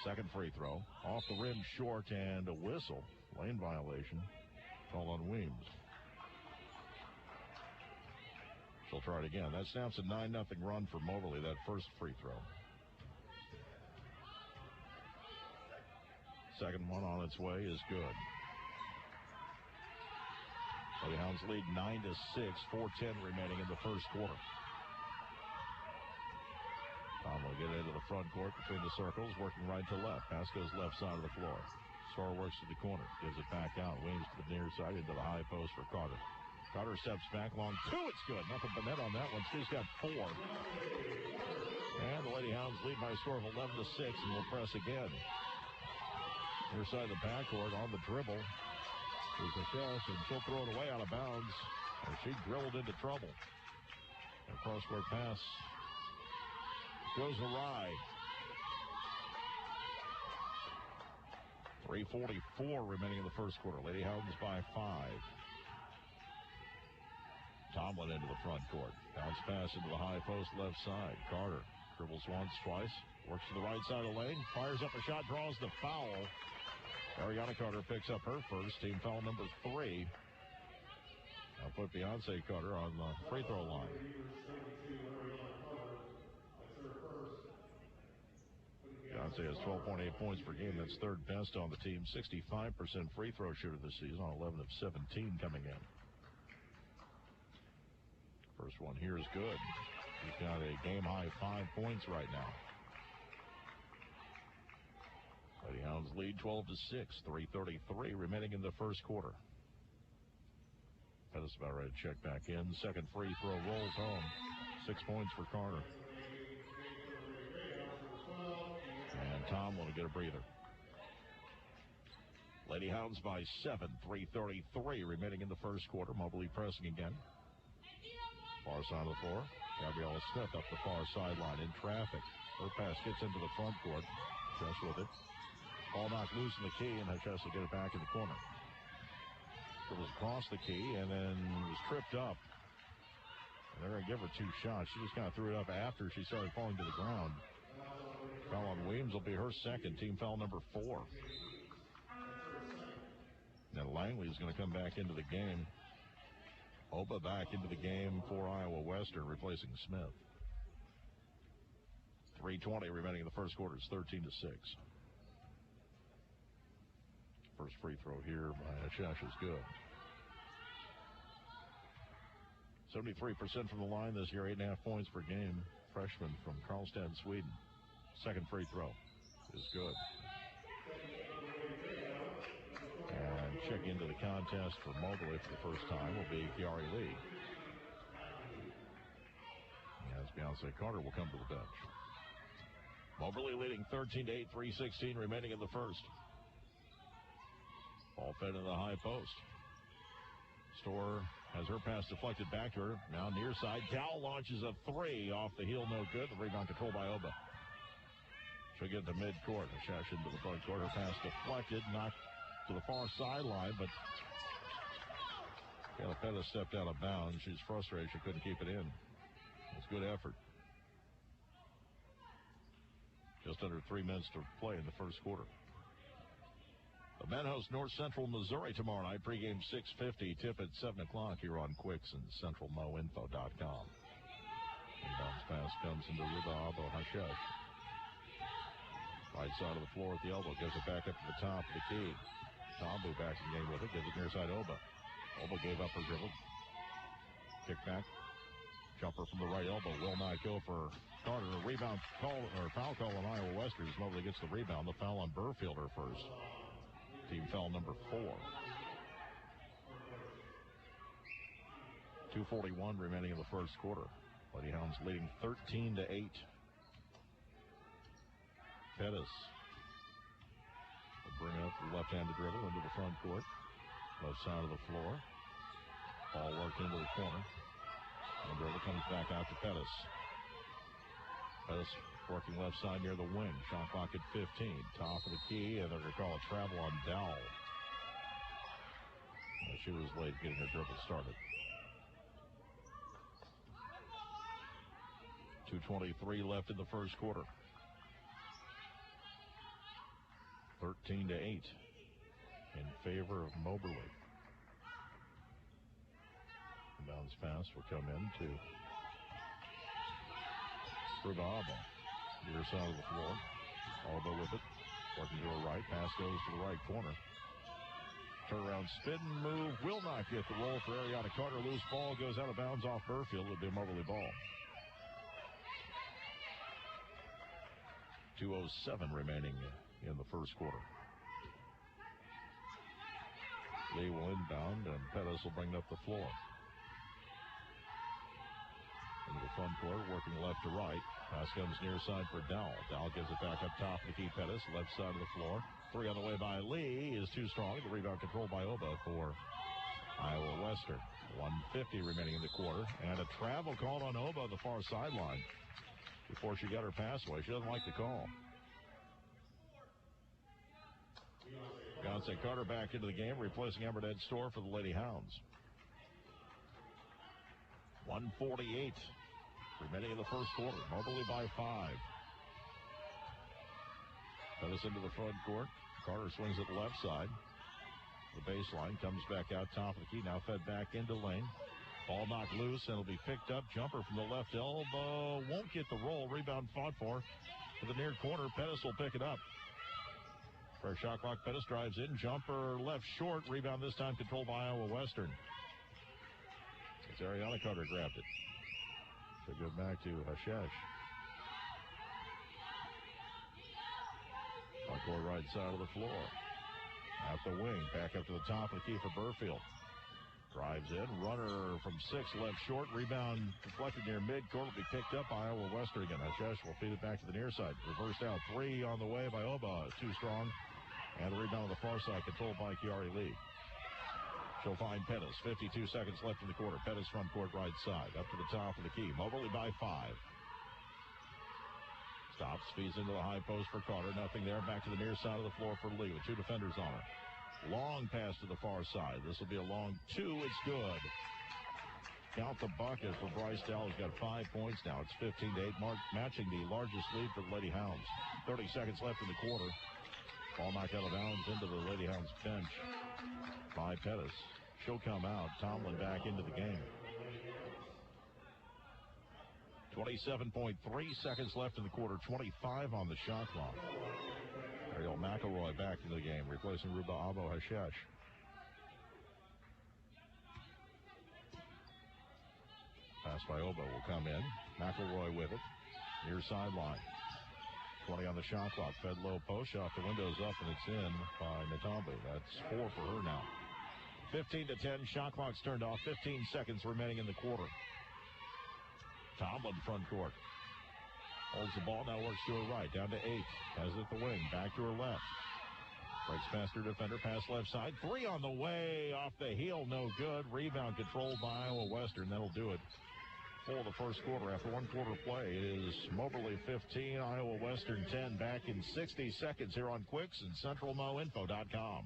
Second free throw. Off the rim, short, and a whistle. Lane violation. Call on Weems. She'll try it again. That snaps a 9-0 run for Moberly, that first free throw. Second one on its way is good. Greyhounds lead 9-6, 4:10 remaining in the first quarter. Tom will get into the front court between the circles, working right to left. Pass goes left side of the floor. Storer works to the corner, gives it back out. Wings to the near side into the high post for Carter. Carter steps back, long two, it's good. Nothing but net on that one. She's got 4. And the Lady Hounds lead by a score of 11-6 and will press again. Near side of the backcourt on the dribble is the Chess, and she'll throw it away out of bounds. And she drilled into trouble. A cross-court pass goes awry. 3:44 remaining in the first quarter. Lady Hounds by 5. Tomlin into the front court. Bounce pass into the high post left side. Carter dribbles once, twice. Works to the right side of the lane. Fires up a shot, draws the foul. Ariana Carter picks up her first. Team foul number 3. I'll put Beyonce Carter on the free throw line. Beyonce has 12.8 points per game. That's third best on the team. 65% free throw shooter this season on 11 of 17 coming in. First one here is good. He's got a game-high 5 points right now. Lady Hounds lead 12-6. 3:33 remaining in the first quarter. Pettis about ready to check back in. Second free throw rolls home. 6 points for Carter. And Tom will get a breather. Lady Hounds by 7. 3:33 remaining in the first quarter. Mobley pressing again. Far side of the floor. Gabriella Smith up the far sideline in traffic. Her pass gets into the front court. Chess with it. Ball knocked loose in the key, and Chess will get it back in the corner. It was across the key, and then was tripped up. And they're going to give her 2 shots. She just kind of threw it up after she started falling to the ground. Foul on Weems will be her second. Team foul number 4. Now Langley is going to come back into the game. Oba back into the game for Iowa Western, replacing Smith. 3:20 remaining in the first quarter. It's 13-6. First free throw here by Ashesh is good. 73% from the line this year, 8.5 points per game. Freshman from Karlstad, Sweden. Second free throw is good. And check into the contest for Mobley for the first time will be Kiari Lee. As Beyonce Carter will come to the bench. Mobley leading 13-8, 3:16 remaining in the first. Ball fed into the high post. Storer has her pass deflected back to her. Now near side. Dow launches a 3 off the heel, no good. The rebound controlled by Oba. She'll get to midcourt. Ashesh into the front court. Her pass deflected, knocked to the far sideline, but Kayla Pettis stepped out of bounds. She's frustrated she couldn't keep it in. It's good effort. Just under 3 minutes to play in the first quarter. The men host North Central Missouri tomorrow night. Pregame 6:50. Tip at 7 o'clock here on Quicks and CentralMoInfo.com. And bounce pass comes into Rubab Hashesh. Right side of the floor at the elbow. Gives it back up to the top of the key. Tombu back in the game with it. Gives it near side Oba. Oba gave up her dribble. Kick back. Jumper from the right elbow. Will not go for Carter. A rebound call, or foul call on Iowa Western. As Mobley gets the rebound. The foul on Burfielder first. Team foul number 4. 2:41 remaining in the first quarter. Lady Hounds leading 13-8. Pettis will bring up the left-handed dribble into the front court. Left side of the floor. Ball worked into the corner. And the dribble comes back out to Pettis. Pettis working left side near the wing. Shot clock at 15. Top of the key, and they're going to call a travel on Dowell. She was late getting her dribble started. 2:23 left in the first quarter. 13-8 in favor of Moberly. The bounce pass will come in to Rubaba. Near side of the floor. Alba with it. Working to her right. Pass goes to the right corner. Turnaround spin move will not get the roll for Ariana Carter. Loose ball goes out of bounds off Burfield. It'll be a Moberly ball. 2:07 remaining in the first quarter. Lee will inbound, and Pettis will bring it up the floor. Into the front court, working left to right. Pass comes near side for Dowell. Dowell gives it back up top to Key Pettis, left side of the floor. Three on the way by Lee is too strong. The rebound controlled by Oba for Iowa Western. 1:50 remaining in the quarter, and a travel called on Oba the far sideline before she got her pass away. She doesn't like the call. Beyonce Carter back into the game, replacing Emmerdad Store for the Lady Hounds. 1:48 remaining in the first quarter. Moberly by 5. Pettis into the front court. Carter swings it left side. The baseline comes back out top of the key. Now fed back into lane. Ball knocked loose, and it'll be picked up. Jumper from the left elbow. Won't get the roll. Rebound fought for to the near corner. Pettis will pick it up. Fresh shot clock. Pettis drives in. Jumper left short. Rebound this time controlled by Iowa Western. It's Ariana Carter grabbed it. So go back to Hashesh. On court right side of the floor. At the wing. Back up to the top of the key for Burfield. Drives in. Runner from 6 left short. Rebound deflected near midcourt. Will be picked up by Iowa Western again. Hashesh will feed it back to the near side. Reversed out. 3 on the way by Oba. Too strong. And the rebound on the far side controlled by Kiari Lee. She'll find Pettis. 52 seconds left in the quarter. Pettis front court right side. Up to the top of the key. Moberly by 5. Stops. Feeds into the high post for Carter. Nothing there. Back to the near side of the floor for Lee with 2 defenders on her. Long pass to the far side. This will be a long 2. It's good. Count the bucket for Bryce Dowell. He's got 5 points now. It's 15-8, matching the largest lead for the Lady Hounds. 30 seconds left in the quarter. Ball knocked out of bounds into the Lady Hounds bench by Pettis. She'll come out. Tomlin back into the game. 27.3 seconds left in the quarter. 25 on the shot clock. Ariel McElroy back into the game, replacing Ruba Abo Hashesh. Pass by Oba will come in. McElroy with it. Near sideline. 20 on the shot clock. Fed low post. Shot the windows up, and it's in by Natambi. That's 4 for her now. 15-10. Shot clock's turned off. 15 seconds remaining in the quarter. Tomlin front court. Holds the ball. Now works to her right. Down to 8. Has it at the wing. Back to her left. Breaks past her defender. Pass left side. 3 on the way. Off the heel. No good. Rebound controlled by Iowa Western. That'll do it for the first quarter. After 1 quarter play is Moberly 15, Iowa Western 10. Back in 60 seconds here on Quicks and CentralMoInfo.com.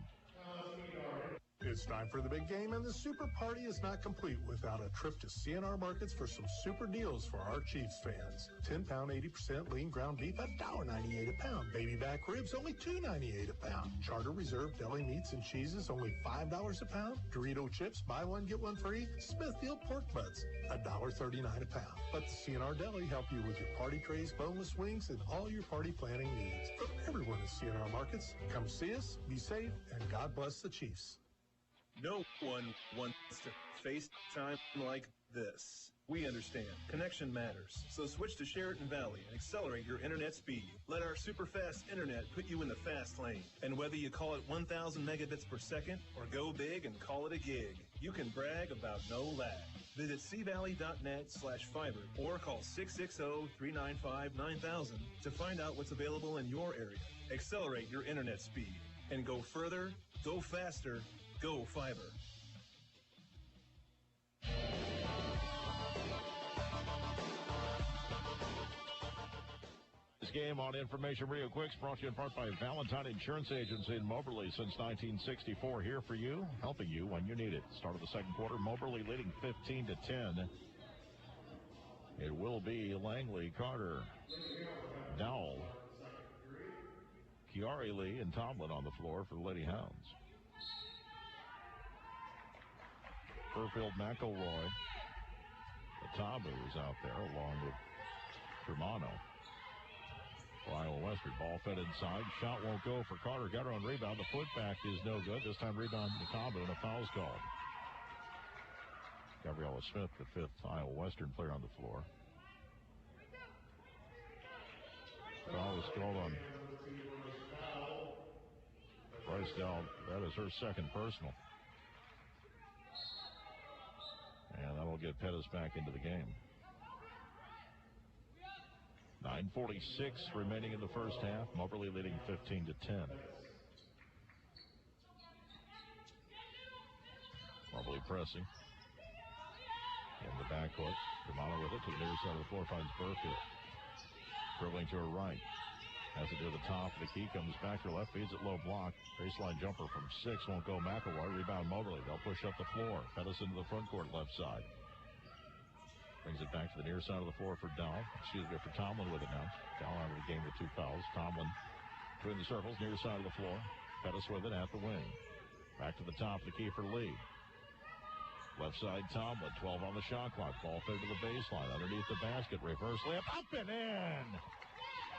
It's time for the big game, and the super party is not complete without a trip to CNR Markets for some super deals for our Chiefs fans. 10-pound, 80% lean ground beef at $1.98 a pound. Baby back ribs, only $2.98 a pound. Charter Reserve deli meats and cheeses, only $5 a pound. Dorito chips, buy one, get one free. Smithfield pork butts, $1.39 a pound. Let the CNR Deli help you with your party trays, boneless wings, and all your party planning needs. From everyone at CNR Markets, come see us, be safe, and God bless the Chiefs. No one wants to FaceTime like this. We understand. Connection matters. So switch to Sheraton Valley and accelerate your internet speed. Let our super fast internet put you in the fast lane. And whether you call it 1,000 megabits per second or go big and call it a gig, you can brag about no lag. Visit cvalley.net/fiber or call 660-395-9000 to find out what's available in your area. Accelerate your internet speed and go further, go faster, go fiber. This game on Information Rio Quicks brought to you in part by Valentine Insurance Agency in Moberly since 1964. Here for you, helping you when you need it. Start of the second quarter, Moberly leading 15-10. It will be Langley, Carter, Dowell, Kiari Lee, and Tomlin on the floor for the Lady Hounds. Burfield, McElroy, Atabu is out there along with Germano. for Iowa Western. Ball fed inside. Shot won't go for Carter. Got her on rebound. The putback is no good. This time rebound Mataba, and a foul's called. Gabriella Smith, the fifth Iowa Western player on the floor. Foul was called on Bryce Dowd. That is her second personal. And that'll get Pettis back into the game. 9:46 remaining in the first half. Moberly leading 15-10. Moberly pressing. In the backcourt. Romano with it to the near side of the floor. Finds Burfield. Dribbling to her right. Has it to the top. The key comes back to her left. Feeds it low block. Baseline jumper from 6. Won't go. McElroy. Rebound Moberly. They'll push up the floor. Pettis into the front court left side. Brings it back to the near side of the floor for Dowell. For Tomlin with it now. Dowell out of the game with 2 fouls. Tomlin between the circles. Near side of the floor. Pettis with it at the wing. Back to the top. The key for Lee. Left side, Tomlin, 12 on the shot clock. Ball fed to the baseline, underneath the basket. Reverse layup, up and in!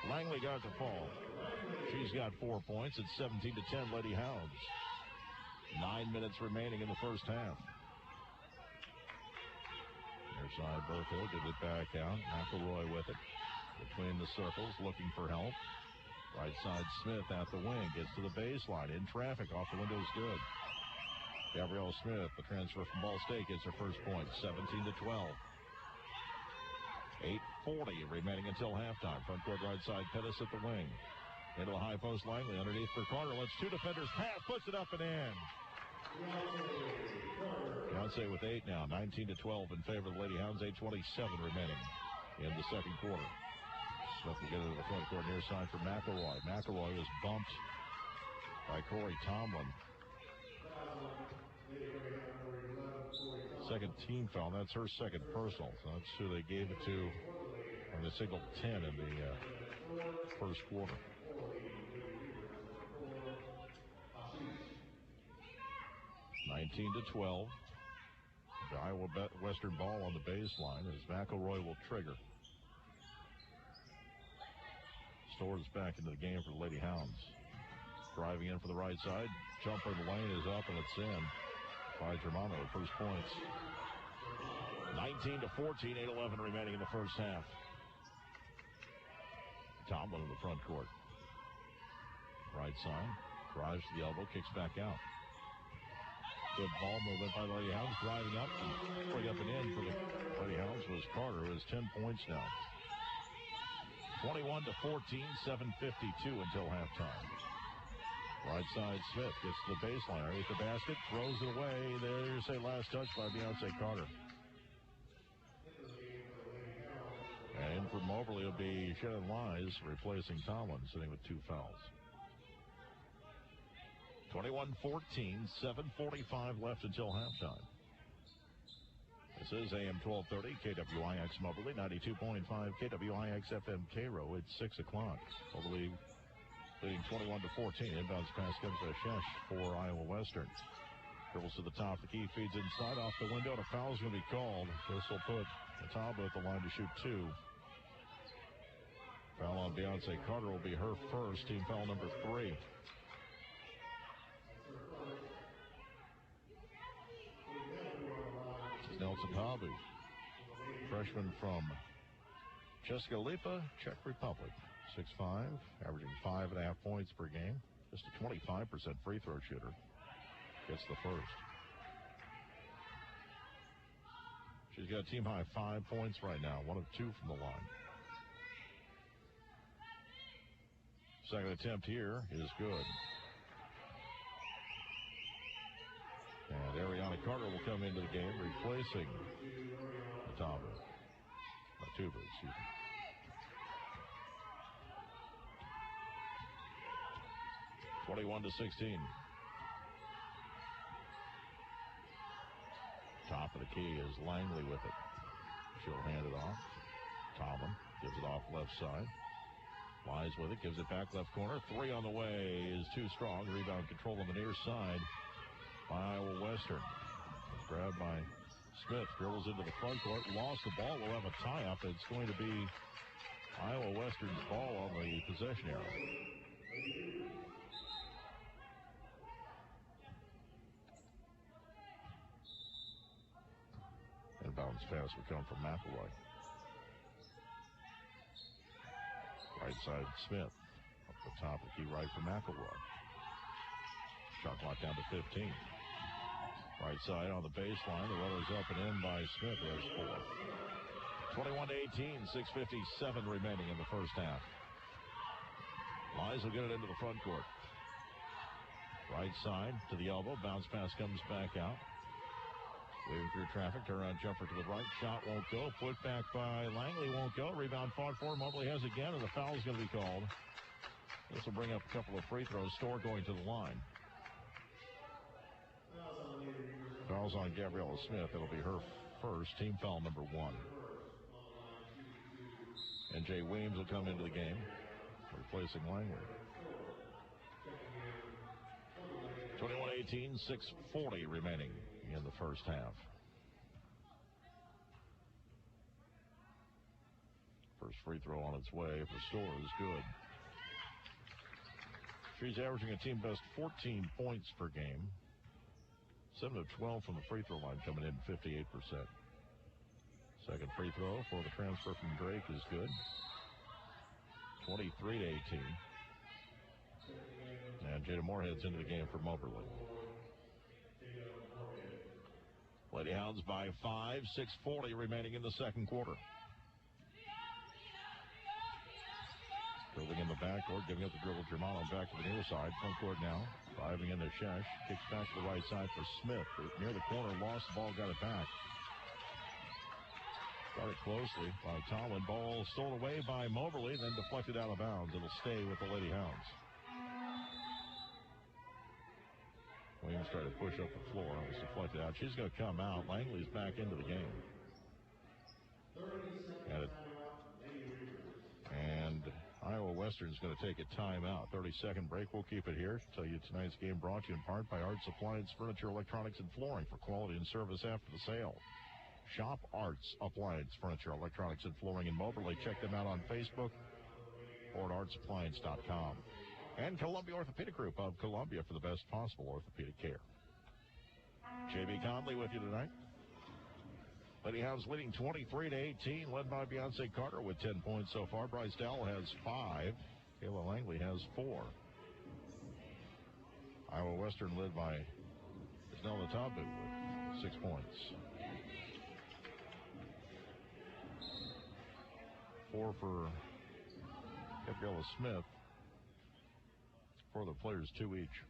Langley got the fall. She's got 4 points. It's 17-10, Lady Hounds. 9 minutes remaining in the first half. Near side, Burfield gives it back out. McElroy with it. Between the circles, looking for help. Right side, Smith at the wing. Gets to the baseline. In traffic, off the window is good. Gabrielle Smith, the transfer from Ball State, gets her first point, 17-12. 8:40 remaining until halftime. Front court right side, Pettis at the wing. Into the high post, Langley underneath for Carter. Lets 2 defenders pass, puts it up and in. Beyonce with 8 now, 19-12 in favor of the Lady Hounds. 8:27 remaining in the second quarter. Smith will get into the front court near side for McElroy. McElroy is bumped by Corey Tomlin. Second team foul. That's her second personal. So that's who they gave it to when they signaled 10 in the first quarter. (19-12). The Iowa Western ball on the baseline as McElroy will trigger. Stores back into the game for the Lady Hounds. Driving in for the right side. Jumper in the lane is up and it's in. By Germano, first points. 19-14, 8:11 remaining in the first half. Tomlin in the front court. Right side, drives to the elbow, kicks back out. Good ball movement by the Lady Hounds, driving up and putting up and in for the Lady Hounds was Carter, who has 10 points now. 21-14, 7:52 until halftime. Right side, Smith gets to the baseline underneath the basket, throws it away. There's a last touch by Beyonce Carter. And in for Moberly will be Shannon Wise, replacing Tomlin, sitting with 2 fouls. 21-14, 7:45 left until halftime. This is AM 1230, KWIX Moberly, 92.5 KWIX FM Cairo. It's 6 o'clock. Moberly leading 21-14. Inbounds pass comes to Shesh for Iowa Western. Dribbles to the top. The key feeds inside off the window. And a foul is going to be called. This will put Mataba at the line to shoot 2. Foul on Beyonce Carter will be her first. Team foul number 3. This is Nelson Habu, freshman from Česká Lípa, Czech Republic. 6'5", averaging 5.5 points per game. Just a 25% free throw shooter. Gets the first. She's got a team high 5 points right now, 1 of 2 from the line. Second attempt here is good. And Ariana Carter will come into the game, replacing Mataba. Matuba, excuse me. (21-16). Top of the key is Langley with it. She'll hand it off. Tomlin gives it off left side. Lies with it, gives it back left corner. 3 on the way is too strong. Rebound control on the near side by Iowa Western. Grabbed by Smith. Dribbles into the front court. Lost the ball. We'll have a tie-up. It's going to be Iowa Western's ball on the possession arrow. Inbounds pass would come from McElroy. Right side, Smith. Up the top of the key right for McElroy. Shot clock down to 15. Right side on the baseline. The runner's up and in by Smith. There's 4. 21-18, 6:57 remaining in the first half. Lies will get it into the front court. Right side to the elbow. Bounce pass comes back out. Weaving through traffic. Turnaround jumper to the right. Shot won't go. Put back by Langley won't go. Rebound fought for. Mobley has again, and the foul is going to be called. This will bring up a couple of free throws. Storr going to the line. Foul's on Gabriella Smith. It'll be her first. Team foul number 1. And Jay Weems will come into the game, replacing Langley. 21-18, 6:40 remaining in the first half. First free throw on its way for Storr is good. She's averaging a team best 14 points per game. 7 of 12 from the free throw line, coming in 58%. Second free throw for the transfer from Drake is good. 23-18. And Jada Moorhead's into the game for Moberly. Lady Hounds by 5, 6:40 remaining in the second quarter. Dribbling in the backcourt, giving up the dribble. Germano back to the near side. Front court now. Driving into Shesh. Kicks back to the right side for Smith. Near the corner, lost the ball, got it back. Started closely by Tomlin. Ball stolen away by Moberly, then deflected out of bounds. It'll stay with the Lady Hounds. Williams tried to push up the floor. It was deflected out. She's going to come out. Langley's back into the game. And Iowa Western's going to take a timeout. 30-second break. We'll keep it here. Tell you tonight's game brought to you in part by Arts Appliance, Furniture, Electronics, and Flooring for quality and service after the sale. Shop Arts Appliance, Furniture, Electronics, and Flooring in Moberly. Check them out on Facebook or at artsappliance.com. And Columbia Orthopedic Group of Columbia for the best possible orthopedic care. J.B. Conley with you tonight. Lady Hounds leading 23-18, led by Beyonce Carter with 10 points so far. Bryce Dowell has 5. Kayla Langley has 4. Iowa Western led by Isnella Tabu with 6 points. 4 for Gabriella Smith. For the players, 2 each.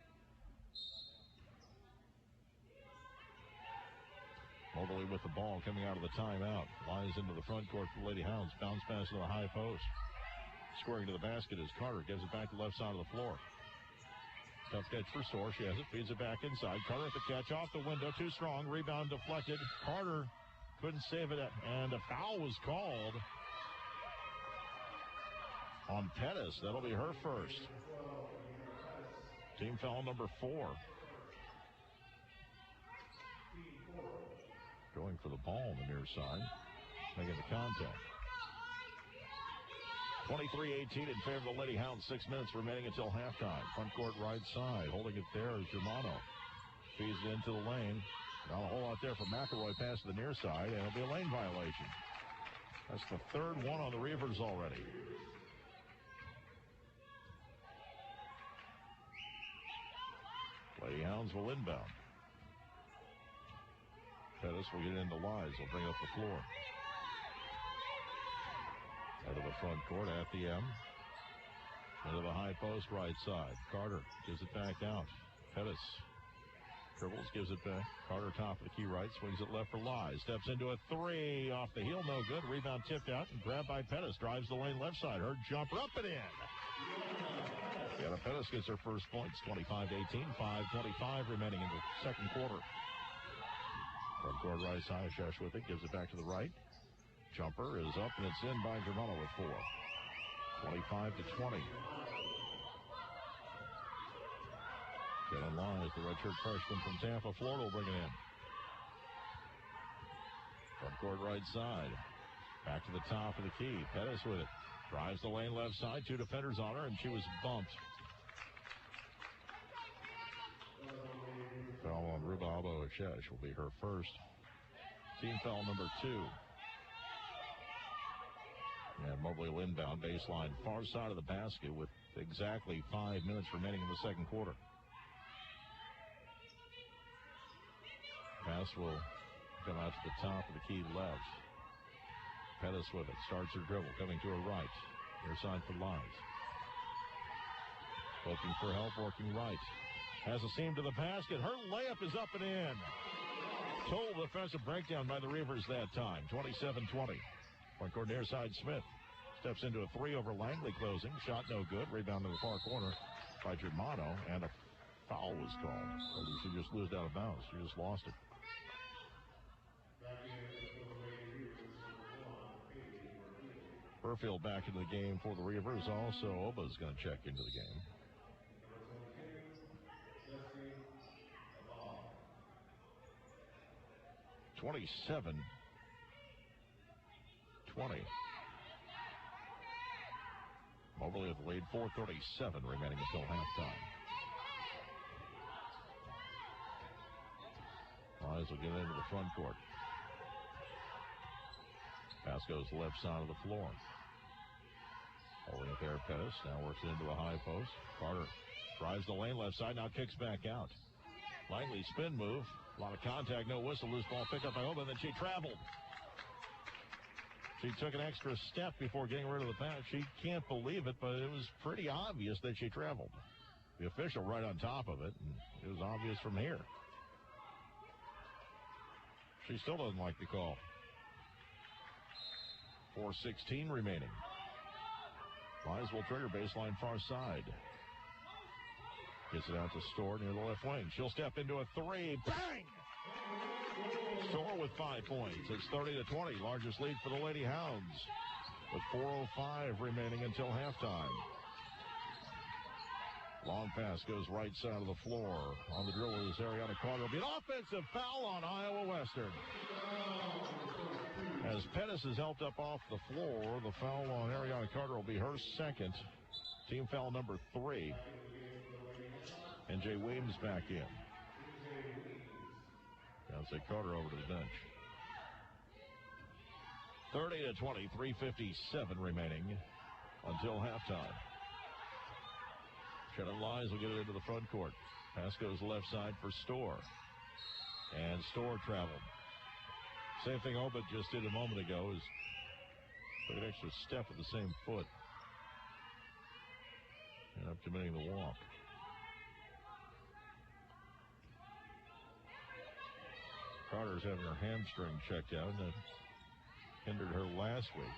Moberly with the ball coming out of the timeout. Lies into the front court for the Lady Hounds. Bounce pass to the high post. Scoring to the basket is Carter. Gives it back to the left side of the floor. Tough catch for Storr. She has it. Feeds it back inside. Carter at the catch off the window. Too strong. Rebound deflected. Carter couldn't save it. And a foul was called on Pettis. That'll be her first. Team foul number 4. Going for the ball on the near side. Making the contact. 23-18 in favor of the Lady Hounds. 6 minutes remaining until halftime. Front court right side. Holding it there is Germano. Feeds it into the lane. Not a whole lot there for McElroy. Pass to the near side, and it'll be a lane violation. That's the third one on the Reavers already. Lady Hounds will inbound. Pettis will get into Lies. He'll bring up the floor. Out of the front court at the M. Into the high post right side. Carter gives it back out. Pettis dribbles, gives it back. Carter top of the key right. Swings it left for Lies. Steps into a 3 off the heel. No good. Rebound tipped out and grabbed by Pettis. Drives the lane left side. Her jumper up and in. Yeah, Pettis gets her first points, 25-18, 5:25 remaining in the second quarter. Front court right side, Shesh with it, gives it back to the right. Jumper is up, and it's in by Germano with 4. 25-20. Kellen Lies, the redshirt freshman from Tampa, Florida, will bring it in. Front court right side. Back to the top of the key. Pettis with it. Drives the lane left side. 2 defenders on her, and she was bumped. Foul on Rubabo Ashesh will be her first. Team foul number 2. And Mobley will inbound baseline far side of the basket with exactly 5 minutes remaining in the second quarter. Pass will come out to the top of the key left. Pettis with it. Starts her dribble. Coming to her right. Near side for Lies. Looking for help. Working right. Has a seam to the basket. Her layup is up and in. Total defensive breakdown by the Reavers that time. 27-20. Point court near side. Smith steps into a 3 over Langley closing. Shot no good. Rebound to the far corner by Germano. And a foul was called. Or did she just lose out of bounds? She just lost it. Burfield back into the game for the Reavers. Also, Oba's going to check into the game. (27-20). Mobley with the lead. 4:37 remaining until halftime. Lies will get into the front court. Pass goes left side of the floor. Holding it there, Pettis. Now works it into a high post. Carter drives the lane left side. Now kicks back out. Langley spin move. A lot of contact. No whistle. Loose ball picked up by Oba. Then she traveled. She took an extra step before getting rid of the pass. She can't believe it, but it was pretty obvious that she traveled. The official right on top of it, and it was obvious from here. She still doesn't like the call. 4:16 remaining. Lies will trigger baseline far side. Gets it out to Storr near the left wing. She'll step into a 3. Bang! Storr with 5 points. It's 30-20. Largest lead for the Lady Hounds with 4:05 remaining until halftime. Long pass goes right side of the floor. On the dribble is Ariana Carter. It'll be an offensive foul on Iowa Western. As Pettis is helped up off the floor, the foul on Ariana Carter will be her second. Team foul number 3. And Jay Williams back in. I'll say Carter over to the bench. 30-20, 3:57 remaining until halftime. Shannon Lies will get it into the front court. Pass goes left side for Storr. And Storr traveled. Same thing Oba just did a moment ago is took an extra step with the same foot. And up committing the walk. Carter's having her hamstring checked out, and it hindered her last week.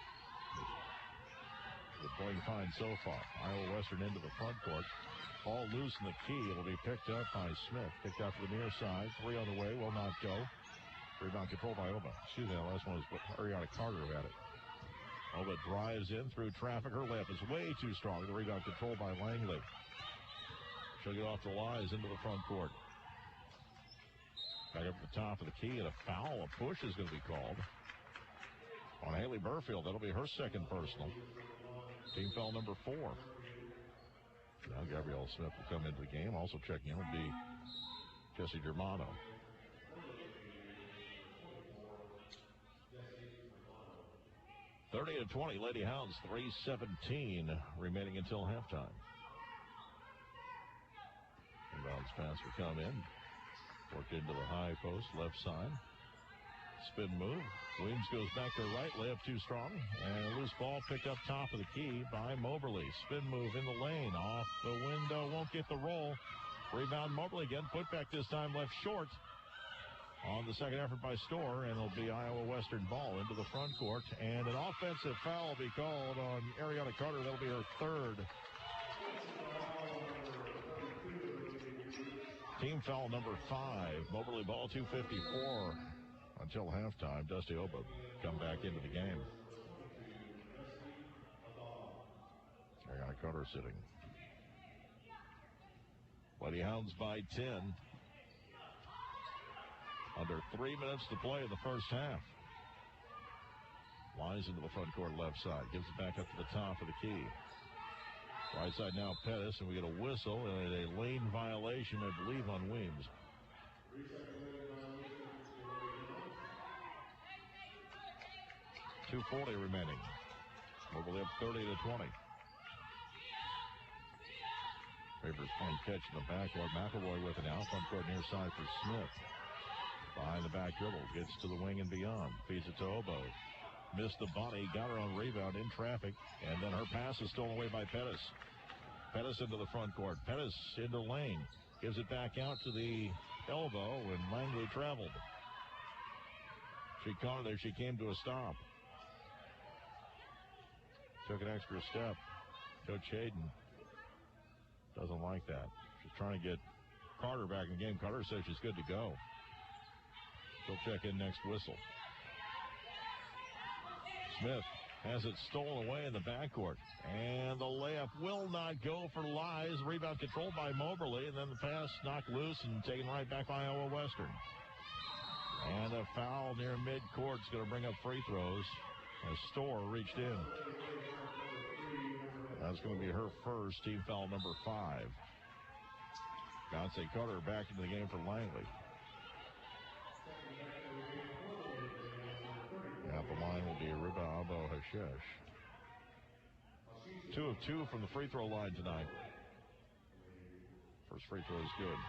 But playing fine so far. Iowa Western into the front court. Ball loose in the key. It'll be picked up by Smith. Picked out to the near side. 3 on the way. Will not go. Rebound control by Oba. Excuse me, the last one was Ariana Carter who had it. Oba drives in through traffic. Her layup is way too strong. The rebound control by Langley. She'll get off the Lies into the front court. Back up at the top of the key, and a foul. A push is going to be called on Haley Burfield. That'll be her second personal. Team foul number 4. Now Gabrielle Smith will come into the game. Also checking in will be Jesse Germano. (30-20) Lady Hounds. 3:17 remaining until halftime. Inbounds pass will come in. Worked into the high post, left side. Spin move. Williams goes back to right. Layup too strong. And a loose ball picked up top of the key by Moberly. Spin move in the lane. Off the window. Won't get the roll. Rebound Moberly again. Put back this time left short. On the second effort by Storr. And it'll be Iowa Western ball into the front court. And an offensive foul will be called on Ariana Carter. That'll be her third. Team foul number 5. Moberly ball 2:54 until halftime. Dusty Oba come back into the game. Ariana Carter sitting. Lady Hounds by 10. Under 3 minutes to play in the first half. Lies into the front court left side. Gives it back up to the top of the key. Right side now, Pettis, and we get a whistle and a lane violation, I believe, on Weems. 2:40 remaining. Moberly up 30-20. Favors one catch in the backcourt. McElroy with it now. Front court near side for Smith. Behind the back dribble. Gets to the wing and beyond. Feeds it to Obo. Missed the body. Got her on rebound in traffic. And then her pass is stolen away by Pettis. Pettis into the front court. Pettis into lane. Gives it back out to the elbow. And Langley traveled. She caught her there. She came to a stop. Took an extra step. Coach Hayden doesn't like that. She's trying to get Carter back in the game. Carter says she's good to go. She'll check in next whistle. Smith has it stolen away in the backcourt. And the layup will not go for Lies. Rebound controlled by Moberly. And then the pass knocked loose and taken right back by Iowa Western. And a foul near midcourt is going to bring up free throws. As Storr reached in. That's going to be her first, team foul number 5. Beyonce Carter back into the game for Langley. At the line will be Ribabo Hashesh. 2 of 2 from the free throw line tonight. First free throw is good.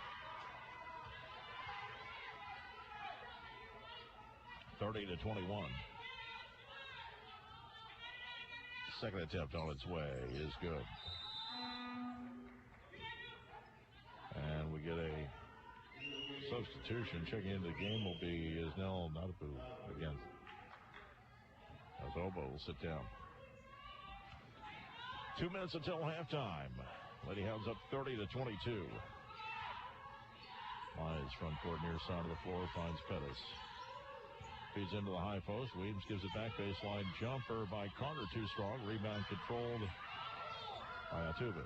30-21. Second attempt on its way is good. And we get a substitution. Checking into the game will be Isnell Nadapu again. As Obo will sit down. 2 minutes until halftime. Lady Hounds up 30-22. Lies front court near side of the floor. Finds Pettis. Feeds into the high post. Weems gives it back. Baseline jumper by Carter. Too strong. Rebound controlled by Atuba.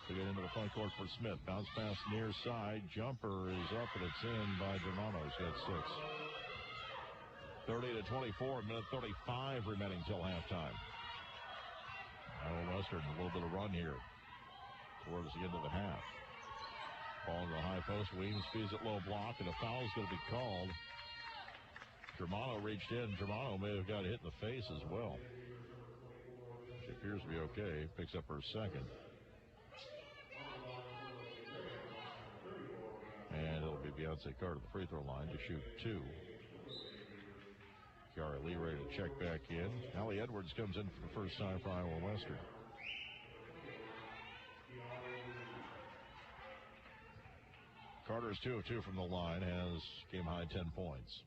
To get into the front court for Smith. Bounce pass near side. Jumper is up and it's in by Germano. He's got 6. 30-24. Minute 35 remaining till halftime. Iowa Western a little bit of run here towards the end of the half. Ball in the high post. Weems feeds it low block and a foul is going to be called. Germano reached in. Germano may have got hit in the face as well. She appears to be okay. Picks up her second. And it'll be Beyonce Carter at the free throw line to shoot 2. Kiara Lee ready to check back in. Allie Edwards comes in for the first time for Iowa Western. Carter's 2 of 2 from the line. Has game high 10 points.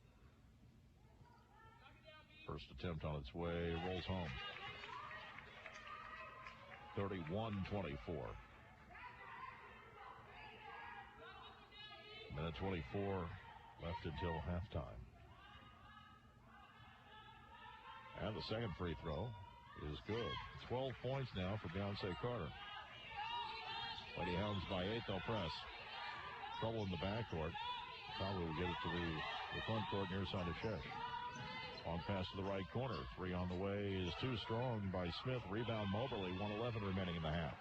First attempt on its way, rolls home. 31-24. Minute 24 left until halftime. And the second free throw is good. 12 points now for Beyonce Carter. Lady Hounds by 8, they'll press. Trouble in the backcourt. Probably will get it to the front court near side of Shesh. Long pass to the right corner. 3 on the way is too strong by Smith. Rebound Moberly. 1:11 remaining in the half.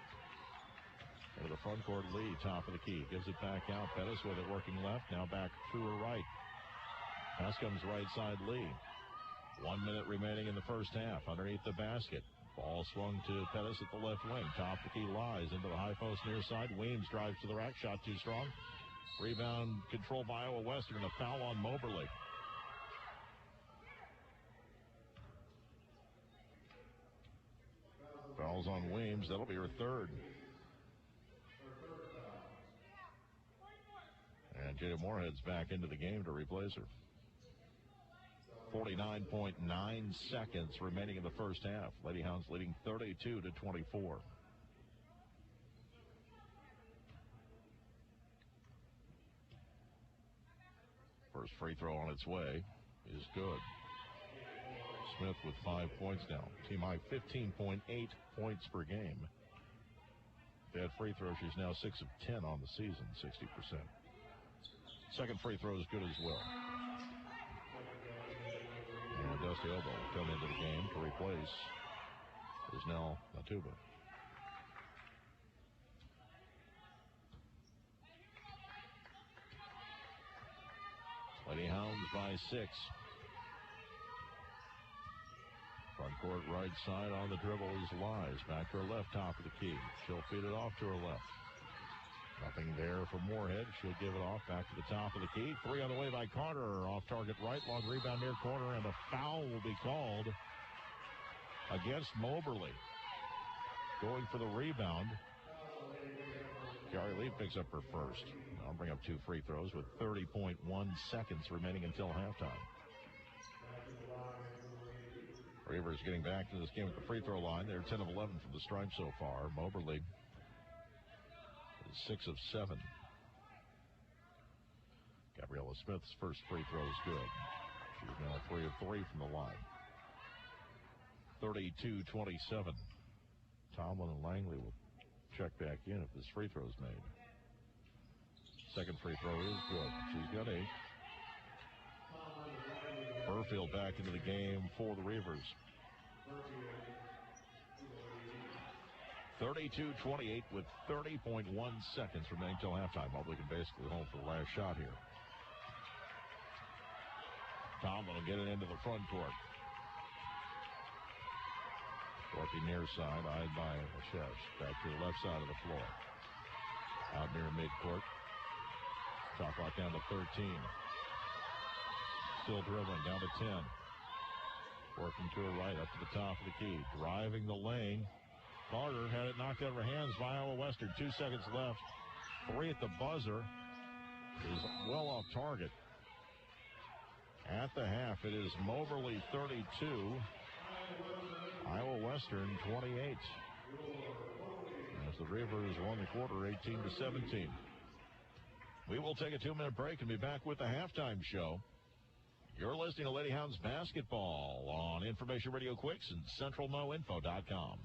Into the front court lead. Top of the key. Gives it back out. Pettis with it working left. Now back to her right. Pass comes right side Lee. 1 minute remaining in the first half. Underneath the basket. Ball swung to Pettis at the left wing. Top of the key Lies into the high post near side. Weems drives to the rack. Shot too strong. Rebound controlled by Iowa Western. A foul on Moberly. Fouls on Weems. That'll be her third. And Jada Moorhead's back into the game to replace her. 49.9 seconds remaining in the first half. Lady Hounds leading 32-24. First free throw on its way is good. Smith with 5 points now. Team high 15.8 points per game. That free throw, she's now 6 of 10 on the season, 60%. Second free throw is good as well. And Dusty Obo come into the game to replace Isnell Matuba. Lady Hounds by 6. Front court right side on the dribble is Lies. Back to her left, top of the key. She'll feed it off to her left. Nothing there for Moorhead. She'll give it off back to the top of the key. 3 on the way by Carter. Off target right. Long rebound near corner. And a foul will be called against Moberly. Going for the rebound. Gary Lee picks up her first. I'll bring up 2 free throws with 30.1 seconds remaining until halftime. Reavers getting back to this game at the free throw line. They're 10 of 11 from the stripe so far. Moberly is 6 of 7. Gabriella Smith's first free throw is good. She's now 3 of 3 from the line. 32-27. Tomlin and Langley will check back in if this free throw is made. Second free throw is good. She's got 8. Burfield back into the game for the Reavers. 32-28 with 30.1 seconds remaining till halftime. Moberly can basically hold for the last shot here. Tomlin will get it into the front court. Dorothy near side, eyed by Lashesh. Back to the left side of the floor. Out near midcourt. Shot clock down to 13. Still dribbling down to 10. Working to her right up to the top of the key. Driving the lane. Carter had it knocked out of her hands by Iowa Western. 2 seconds left. 3 at the buzzer. Is well off target. At the half, it is Moberly 32. Iowa Western 28. As the Reavers won the quarter 18-17. We will take a 2-minute break and be back with the halftime show. You're listening to Lady Hounds basketball on Information Radio Quicks and CentralMoInfo.com.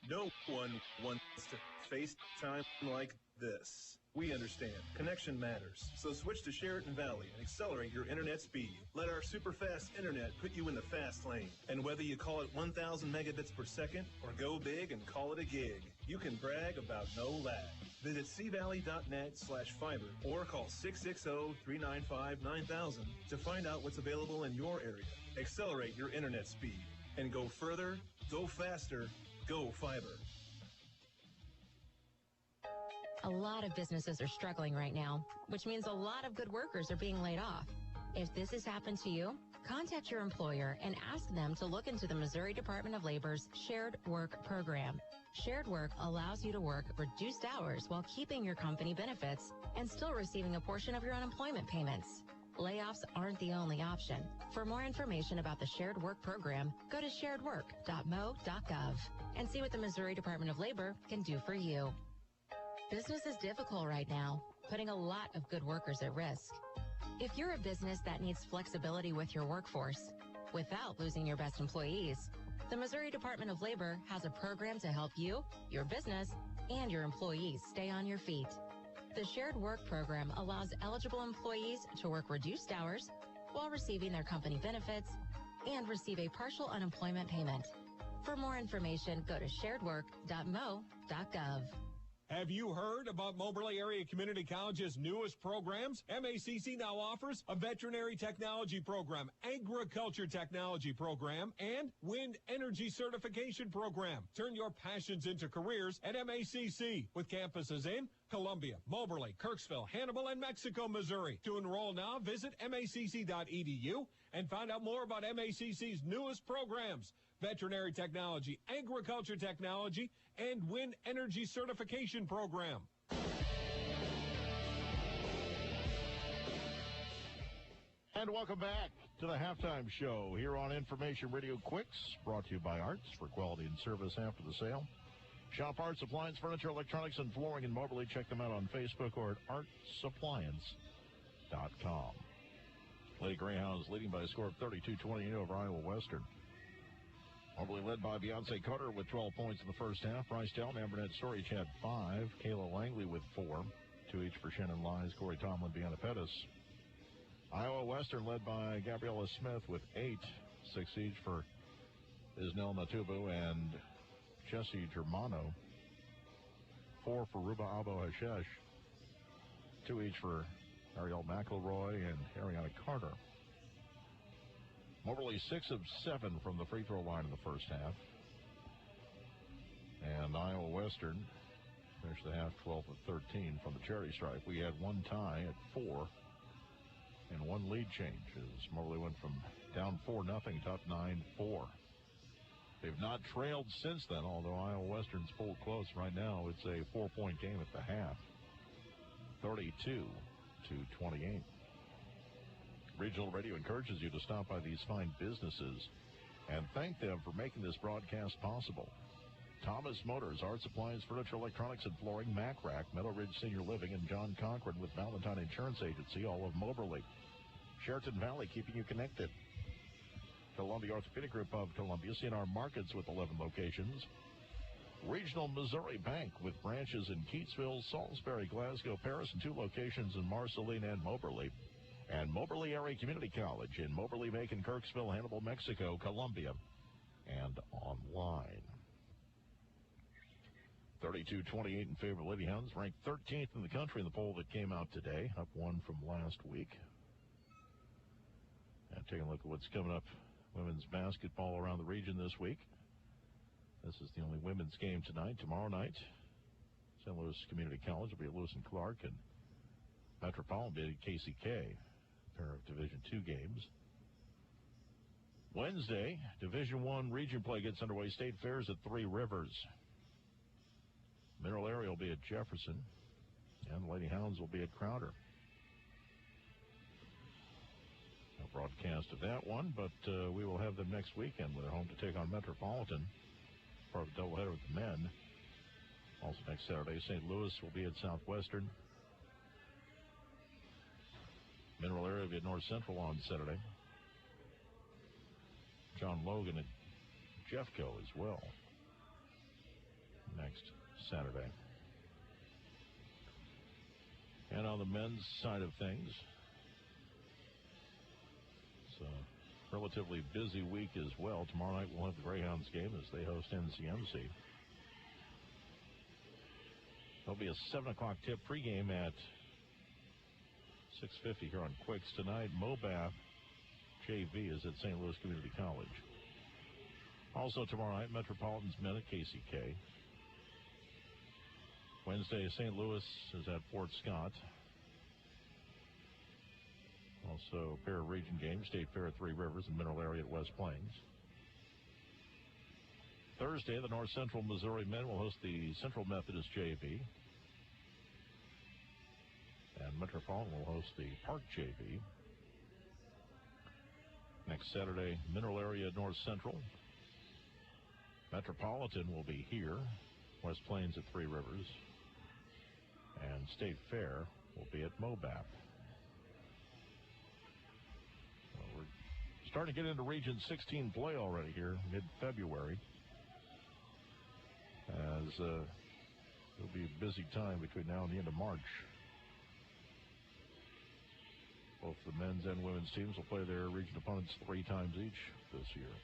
No one wants to FaceTime like this. We understand. Connection matters. So switch to Sheraton Valley and accelerate your internet speed. Let our super fast internet put you in the fast lane. And whether you call it 1,000 megabits per second or go big and call it a gig, you can brag about no lag. Visit cvalley.net/fiber or call 660-395-9000 to find out what's available in your area. Accelerate your internet speed and go further, go faster, go fiber. A lot of businesses are struggling right now, which means a lot of good workers are being laid off. If this has happened to you, contact your employer and ask them to look into the Missouri Department of Labor's Shared Work Program. Shared Work allows you to work reduced hours while keeping your company benefits and still receiving a portion of your unemployment payments. Layoffs aren't the only option. For more information about the Shared Work Program, go to sharedwork.mo.gov and see what the Missouri Department of Labor can do for you. Business is difficult right now, putting a lot of good workers at risk. If you're a business that needs flexibility with your workforce without losing your best employees, the Missouri Department of Labor has a program to help you, your business, and your employees stay on your feet. The Shared Work Program allows eligible employees to work reduced hours while receiving their company benefits and receive a partial unemployment payment. For more information, go to sharedwork.mo.gov. Have you heard about Moberly Area Community College's newest programs? MACC now offers a veterinary technology program, agriculture technology program, and wind energy certification program. Turn your passions into careers at MACC with campuses in Columbia, Moberly, Kirksville, Hannibal, and Mexico, Missouri. To enroll now, visit macc.edu and find out more about MACC's newest programs: veterinary technology, agriculture technology, and wind energy certification program. And welcome back to the halftime show here on Information Radio Quicks, brought to you by Arts for quality and service after the sale. Shop Arts Appliance, Furniture, Electronics, and Flooring in Moberly. Check them out on Facebook or at artsappliance.com. Lady Greyhounds leading by a score of 32-28 over Iowa Western. Moberly led by Beyonce Carter with 12 points in the first half. Bryce Delton, Amber Net Storage had 5. Kayla Langley with 4. 2 each for Shannon Lies, Corey Tomlin, Deanna Pettis. Iowa Western led by Gabriella Smith with 8, 6 each for Isnel Natubu and Jesse Germano. 4 for Ruba Abo Hashesh. 2 each for Ariel McElroy and Ariana Carter. Moberly 6 of 7 from the free throw line in the first half. And Iowa Western finished the half 12 of 13 from the charity stripe. We had one tie at 4 and one lead change as Moberly went from down 4-0 to up 9-4. They've not trailed since then, although Iowa Western's pulled close. Right now, it's a 4-point game at the half, 32-28. Regional Radio encourages you to stop by these fine businesses and thank them for making this broadcast possible. Thomas Motors, Art Supplies, Furniture, Electronics, and Flooring, MacRack, Meadow Ridge Senior Living, and John Cochran with Valentine Insurance Agency, all of Moberly. Sheraton Valley, keeping you connected. Columbia Orthopedic Group of Columbia, CNR Markets with 11 locations. Regional Missouri Bank with branches in Keatsville, Salisbury, Glasgow, Paris, and 2 locations in Marceline and Moberly. And Moberly Area Community College in Moberly, Macon, Kirksville, Hannibal, Mexico, Columbia, and online. 32-28 in favor of Lady Hounds, ranked 13th in the country in the poll that came out today, up 1 from last week. And taking a look at what's coming up, women's basketball around the region this week. This is the only women's game tonight. Tomorrow night, St. Louis Community College will be at Lewis and Clark, and Metropolitan will be at KCK. Pair of Division II games. Wednesday, Division I region play gets underway. State Fairs at Three Rivers. Mineral Area will be at Jefferson, and the Lady Hounds will be at Crowder. No broadcast of that one, but we will have them next weekend with their home to take on Metropolitan. Part of a doubleheader with the men. Also next Saturday, St. Louis will be at Southwestern. Mineral Area will be at North Central on Saturday. John Logan at Jeffco as well next Saturday. And on the men's side of things, it's a relatively busy week as well. Tomorrow night we'll have the Greyhounds game as they host NCMC. There'll be a 7 o'clock tip pregame at 6:50 here on Quicks tonight. Mobath JV is at St. Louis Community College. Also tomorrow night, Metropolitan's men at KCK. Wednesday, St. Louis is at Fort Scott. Also a pair of region games, State Fair at Three Rivers and Mineral Area at West Plains. Thursday, the North Central Missouri men will host the Central Methodist JV. And Metropolitan will host the Park JV. Next Saturday, Mineral Area at North Central. Metropolitan will be here. West Plains at Three Rivers. And State Fair will be at Mobath. Well, we're starting to get into Region 16 play already here, mid-February. As it'll be a busy time between now and the end of March. Both the men's and women's teams will play their region opponents 3 times each this year.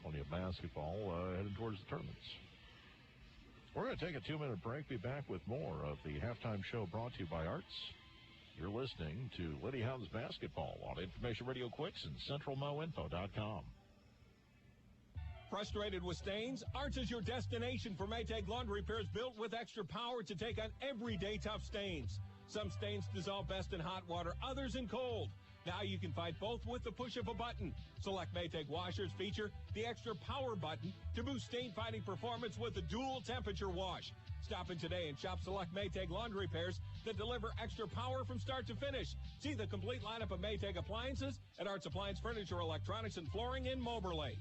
Plenty of basketball heading towards the tournaments. We're going to take a 2-minute break. Be back with more of the halftime show brought to you by Arts. You're listening to Lady Hounds basketball on Information Radio Quicks and CentralMoInfo.com. Frustrated with stains? Arts is your destination for Maytag laundry repairs built with extra power to take on everyday tough stains. Some stains dissolve best in hot water, others in cold. Now you can fight both with the push of a button. Select Maytag washers feature the extra power button to boost stain-fighting performance with a dual temperature wash. Stop in today and shop select Maytag laundry repairs that deliver extra power from start to finish. See the complete lineup of Maytag appliances at Arts Appliance Furniture, Electronics, and Flooring in Moberly.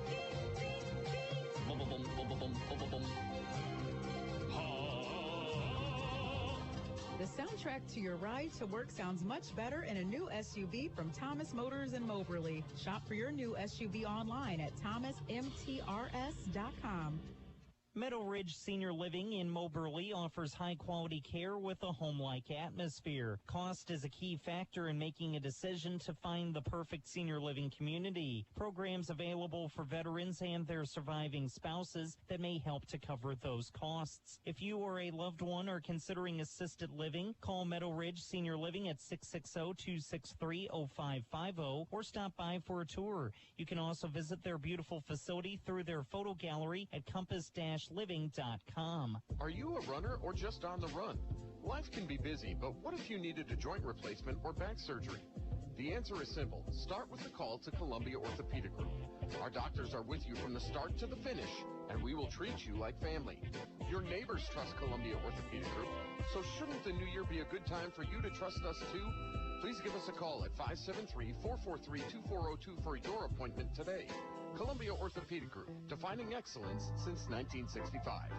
The soundtrack to your ride to work sounds much better in a new SUV from Thomas Motors in Moberly. Shop for your new SUV online at thomasmtrs.com. Meadow Ridge Senior Living in Moberly offers high-quality care with a home-like atmosphere. Cost is a key factor in making a decision to find the perfect senior living community. Programs available for veterans and their surviving spouses that may help to cover those costs. If you or a loved one are considering assisted living, call Meadow Ridge Senior Living at 660-263-0550 or stop by for a tour. You can also visit their beautiful facility through their photo gallery at compass-living.com. Are you a runner or just on the run? Life can be busy, but what if you needed a joint replacement or back surgery? The answer is simple. Start with a call to Columbia Orthopedic Group. Our doctors are with you from the start to the finish, and we will treat you like family. Your neighbors trust Columbia Orthopedic Group, so shouldn't the new year be a good time for you to trust us too? Please give us a call at 573-443-2402 for your appointment today. Columbia Orthopedic Group, defining excellence since 1965.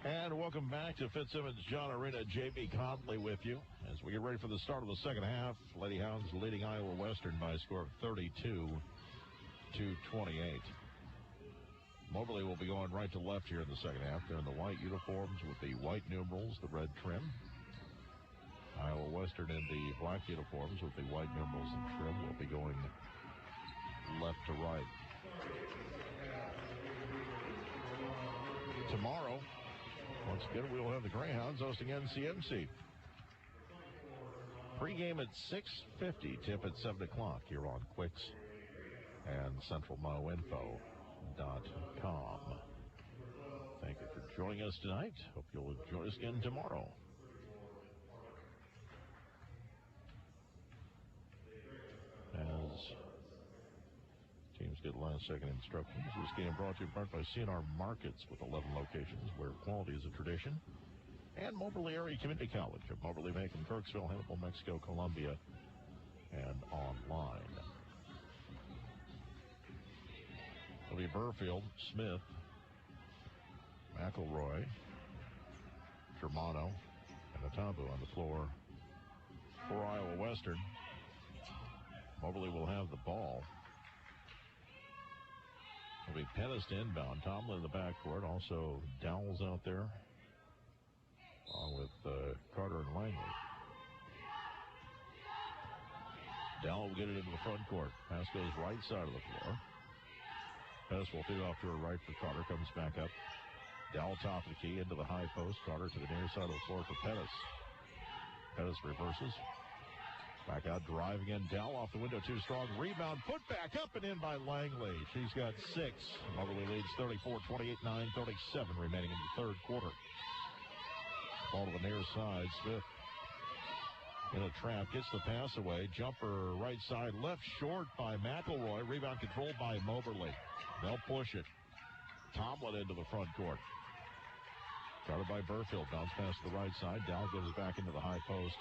And welcome back to Fitzsimmons John Arena. J.B. Conley with you as we get ready for the start of the second half. Lady Hounds leading Iowa Western by a score of 32-28. Moberly will be going right to left here in the second half. They're in the white uniforms with the white numerals, the red trim. Iowa Western in the black uniforms with the white numerals and trim will be going left to right. Tomorrow, once again, we will have the Greyhounds hosting NCMC. Pre-game at 6:50, tip at 7 o'clock here on Quicks and CentralMoInfo.com. Thank you for joining us tonight. Hope you'll join us again tomorrow. As teams get last-second instructions, this game brought to you in part by CNR Markets with 11 locations where quality is a tradition, and Moberly Area Community College of Moberly, Macon, Kirksville, Hannibal, Mexico, Columbia, and online. It'll be Burfield, Smith, McElroy, Germano, and Otabu on the floor for Iowa Western. Moberly will have the ball. It'll be Pettis to inbound. Tomlin in the backcourt. Also, Dowell's out there, along with Carter and Langley. Dowell will get it into the front court. Pass goes right side of the floor. Pettis will feed off to her right for Carter. Comes back up. Dowell top of the key into the high post. Carter to the near side of the floor for Pettis. Pettis reverses. Back out, driving in. Dowell off the window, too strong. Rebound, put back up and in by Langley. She's got 6. Moberly leads 34-28, 9:37 remaining in the third quarter. Ball to the near side. Smith in a trap, gets the pass away. Jumper right side, left short by McElroy. Rebound controlled by Moberly. They'll push it. Tomlin into the front court. Guarded by Burfield. Bounce pass to the right side. Dowell gives it back into the high post.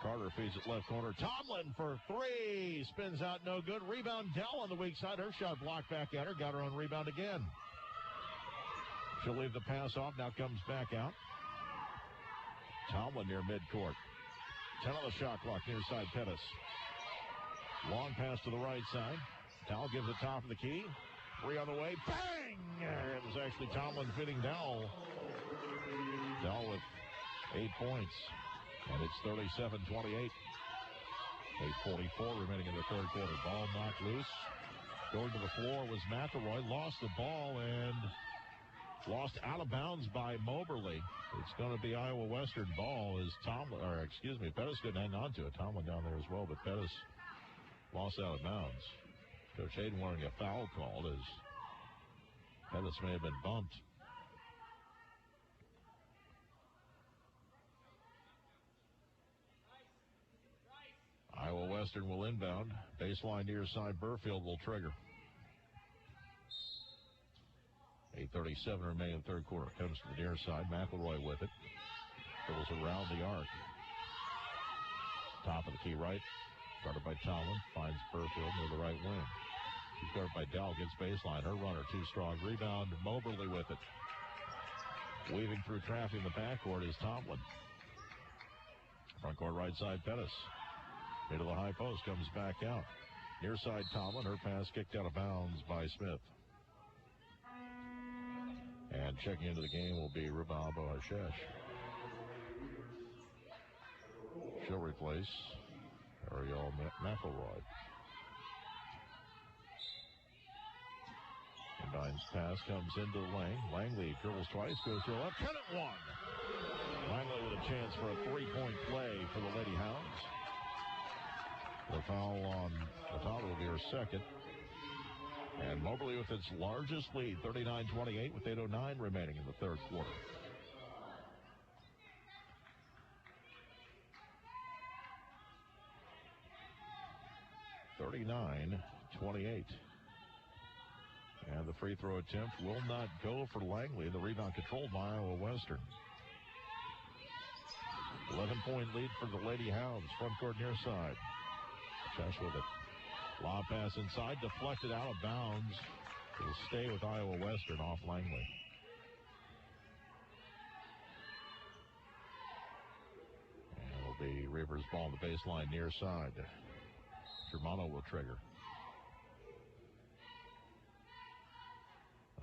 Carter feeds it left corner. Tomlin for 3. Spins out, no good. Rebound, Dell on the weak side. Her shot blocked back at her. Got her on rebound again. She'll leave the pass off. Now comes back out. Tomlin near midcourt. 10 on the shot clock. Near side, Pettis. Long pass to the right side. Dowell gives it top of the key. 3 on the way. Bang! It was actually Tomlin fitting Dowell. Dowell with 8 points. And it's 37-28. 8:44 remaining in the third quarter. Ball knocked loose. Going to the floor was McElroy. Lost the ball and lost out of bounds by Moberly. It's going to be Iowa Western ball as Pettis couldn't hang on to it. Tomlin down there as well, but Pettis lost out of bounds. Coach Hayden wanting a foul called as Pettis may have been bumped. Iowa Western will inbound. Baseline near side. Burfield will trigger. 8:37 remaining in the third quarter. Comes to the near side. McElroy with it. Goes around the arc. Top of the key right. Started by Tomlin. Finds Burfield near the right wing. She's guarded by Dell, gets baseline. Her runner too strong. Rebound, Moberly with it. Weaving through traffic in the backcourt is Tomlin. Front court right side, Pettis. Into the high post, comes back out. Near side, Tomlin. Her pass kicked out of bounds by Smith. And checking into the game will be Rubaba Ashesh. She'll replace Ariel McElroy. Dine's pass comes into the lane. Langley dribbles twice, goes to the left, cut it one. Langley with a chance for a three-point play for the Lady Hounds. The foul on the top will be her second. And Moberly with its largest lead, 39-28, with 8:09 remaining in the third quarter. (39-28). And the free throw attempt will not go for Langley. The rebound controlled by Iowa Western. 11-point lead for the Lady Hounds. Front court near side. Chesh with it. Lob pass inside, deflected out of bounds. It'll stay with Iowa Western off Langley. And it'll be Reavers ball on the baseline near side. Germano will trigger.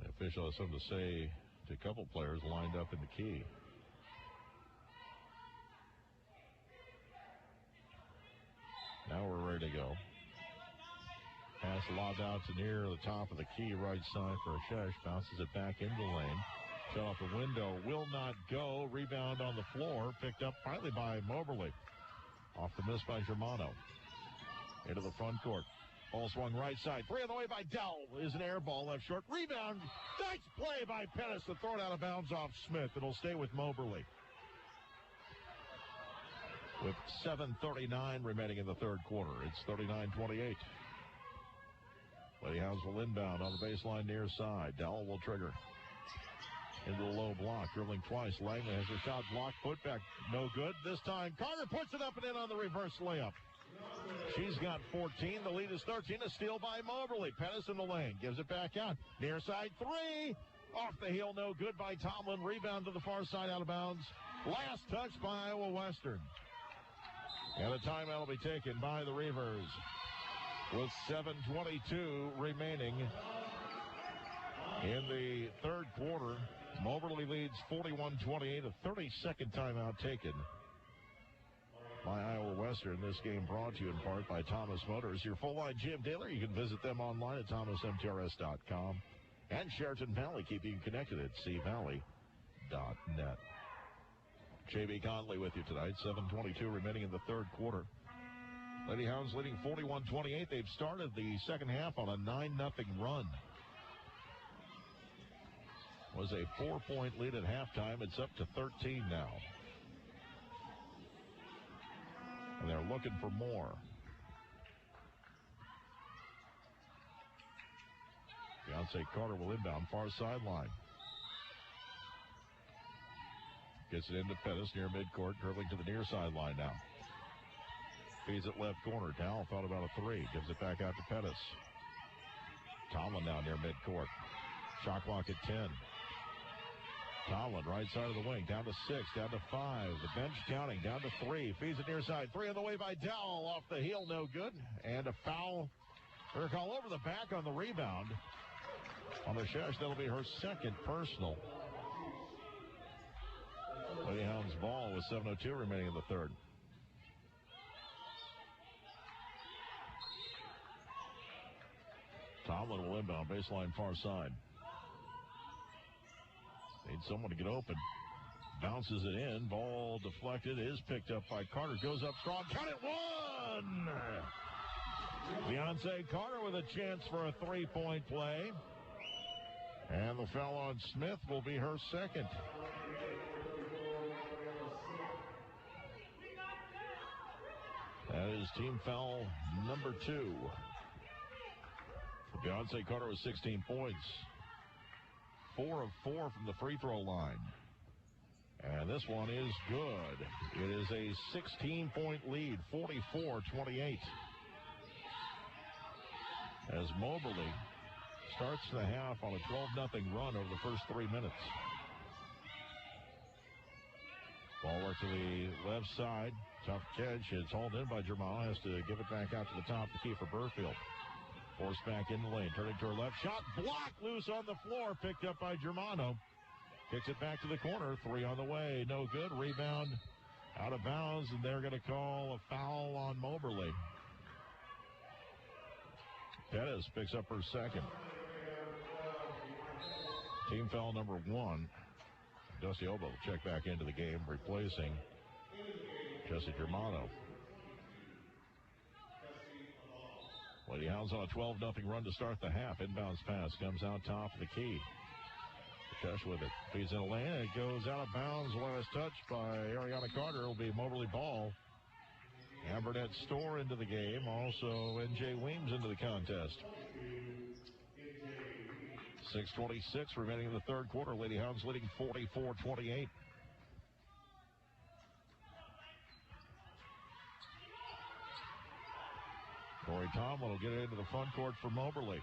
The official has something to say to a couple players lined up in the key. Now we're ready to go. Pass lobbed out to near the top of the key, right side for Ashesh. Bounces it back into the lane. Shot off the window. Will not go. Rebound on the floor. Picked up finally by Moberly. Off the miss by Germano. Into the front court. Ball swung right side. Three on the way by Dell. Is an air ball left short. Rebound. Nice play by Pettis to throw it out of bounds off Smith. It'll stay with Moberly. With 7:39 remaining in the third quarter. It's 39-28. Lady Hounds will inbound on the baseline near side. Dell will trigger. Into the low block. Dribbling twice. Langley has her shot blocked. Put back. No good. This time Carter puts it up and in on the reverse layup. She's got 14. The lead is 13. A steal by Moberly. Pettis in the lane. Gives it back out. Near side three. Off the heel. No good by Tomlin. Rebound to the far side out of bounds. Last touch by Iowa Western. And a timeout will be taken by the Reavers. With 7:22 remaining in the third quarter. Moberly leads 41-28. A 30-second timeout taken by Iowa Western. This game brought to you in part by Thomas Motors, your full-line GM dealer. You can visit them online at thomasmtrs.com. And Sheraton Valley, keeping you connected at cvalley.net. J.B. Conley with you tonight. 7:22 remaining in the third quarter. Lady Hounds leading 41-28. They've started the second half on a 9-0 run. Was a 4-point lead at halftime. It's up to 13 now. And they're looking for more. Beyonce Carter will inbound far sideline. Gets it into Pettis near midcourt, dribbling to the near sideline now. Feeds it left corner. Dowell thought about a three. Gives it back out to Pettis. Tomlin now near midcourt. Shot clock at 10. Tomlin, right side of the wing, down to 6, down to 5. The bench counting, down to 3. Feeds it near side. 3 on the way by Dowell. Off the heel, no good. And a foul. They're call over the back on the rebound. On the Ashesh, that'll be her second personal. Lady Hounds ball with 7:02 remaining in the third. Tomlin will inbound, baseline far side. Need someone to get open. Bounces it in. Ball deflected. Is picked up by Carter. Goes up strong. Count it. One! Beyonce Carter with a chance for a three-point play. And the foul on Smith will be her second. That is team foul number 2. Beyonce Carter with 16 points. 4 of 4 from the free throw line. And this one is good. It is a 16-point lead, 44-28. as Moberly starts the half on a 12-0 run over the first 3 minutes. Ball work to the left side. Tough catch. It's hauled in by Germano. Has to give it back out to the top of the key for Burfield. Forced back in the lane. Turning to her left. Shot blocked loose on the floor. Picked up by Germano. Kicks it back to the corner. 3 on the way. No good. Rebound out of bounds. And they're going to call a foul on Moberly. Pettis picks up her second. Team foul number 1. Dusty Oba will check back into the game, replacing Jesse Germano. Lady Hounds on a 12-0 run to start the half. Inbounds pass comes out top of the key. Chesh with it. Feeds in a lane. It goes out of bounds. Last touch by Ariana Carter. It'll be Moberly ball. Ambernett Store into the game. Also, N.J. Weems into the contest. 6:26 remaining in the third quarter. Lady Hounds leading 44-28. Corey Tomlin will get it into the front court for Moberly.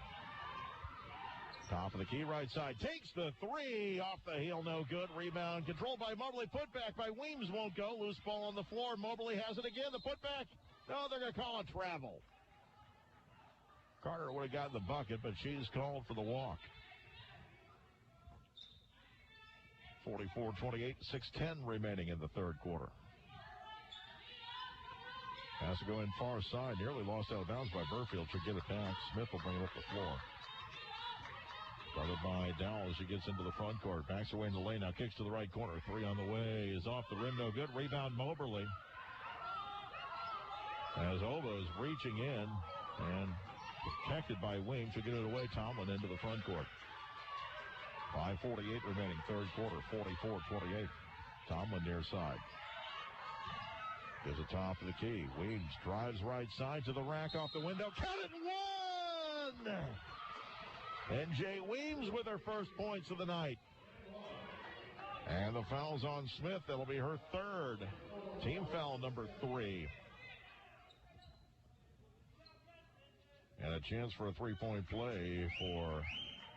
Top of the key, right side. Takes the 3 off the heel, no good. Rebound controlled by Moberly. Put back by Weems won't go. Loose ball on the floor. Moberly has it again. The putback. No, they're going to call a travel. Carter would have gotten the bucket, but she's called for the walk. 44-28, 6:10 remaining in the third quarter. Has to go in far side. Nearly lost out of bounds by Burfield. Should get it back. Smith will bring it up the floor. Started by Dowell as she gets into the front court. Backs away in the lane. Now kicks to the right corner. 3 on the way. Is off the rim. No good. Rebound Moberly. As Oba is reaching in and protected by Weems. She'll get it away. Tomlin into the front court. 5:48 remaining. Third quarter. 44-28. Tomlin near side. Gives it top of the key. Weems drives right side to the rack off the window. Count it. 1! N.J. Weems with her first points of the night. And the foul's on Smith. That'll be her third. Team foul number 3. And a chance for a three-point play for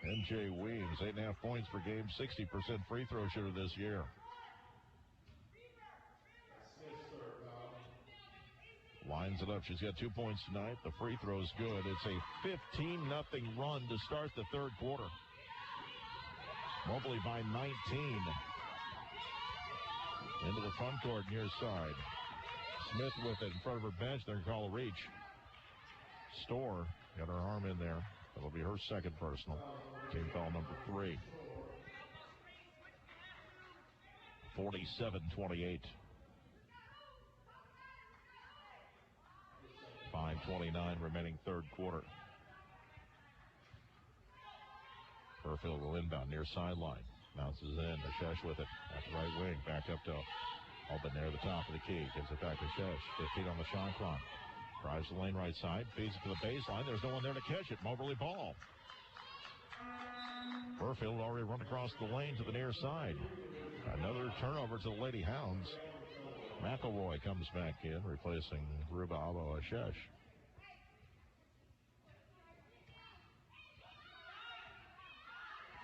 N.J. Weems. 8.5 points per game. 60% free throw shooter this year. Lines it up. She's got 2 points tonight. The free throw's good. It's a 15-0 run to start the third quarter. Moberly by 19. Into the front court near side. Smith with it in front of her bench. They're going to call a reach. Store got her arm in there. That'll be her second personal. Team foul number 3. 47-28. 5:29 remaining third quarter. Burfield will inbound near sideline. Bounces in. Shesh with it at the right wing. Back up to Albin there at the top of the key. Gives it back to Shesh. 15 on the shot clock. Drives the lane right side. Feeds it to the baseline. There's no one there to catch it. Moberly ball. Burfield already run across the lane to the near side. Another turnover to the Lady Hounds. McElroy comes back in, replacing Ruba Abo Ashesh.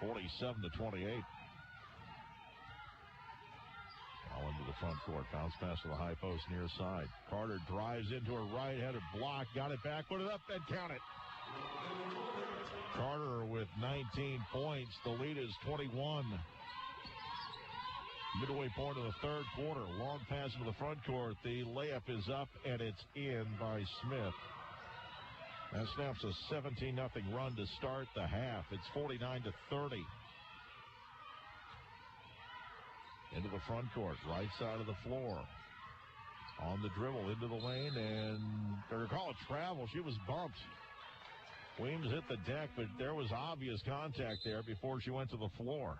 .47-28. All into the front court. Bounce pass to the high post near side. Carter drives into her right, had it blocked, got it back, put it up, and count it. Carter with 19 points. The lead is 21. Midway point of the third quarter. Long pass into the front court. The layup is up, and it's in by Smith. That snaps a 17-0 run to start the half. It's 49-30. Into the front court, right side of the floor. On the dribble, into the lane, and they're going to call it travel. She was bumped. Weems hit the deck, but there was obvious contact there before she went to the floor.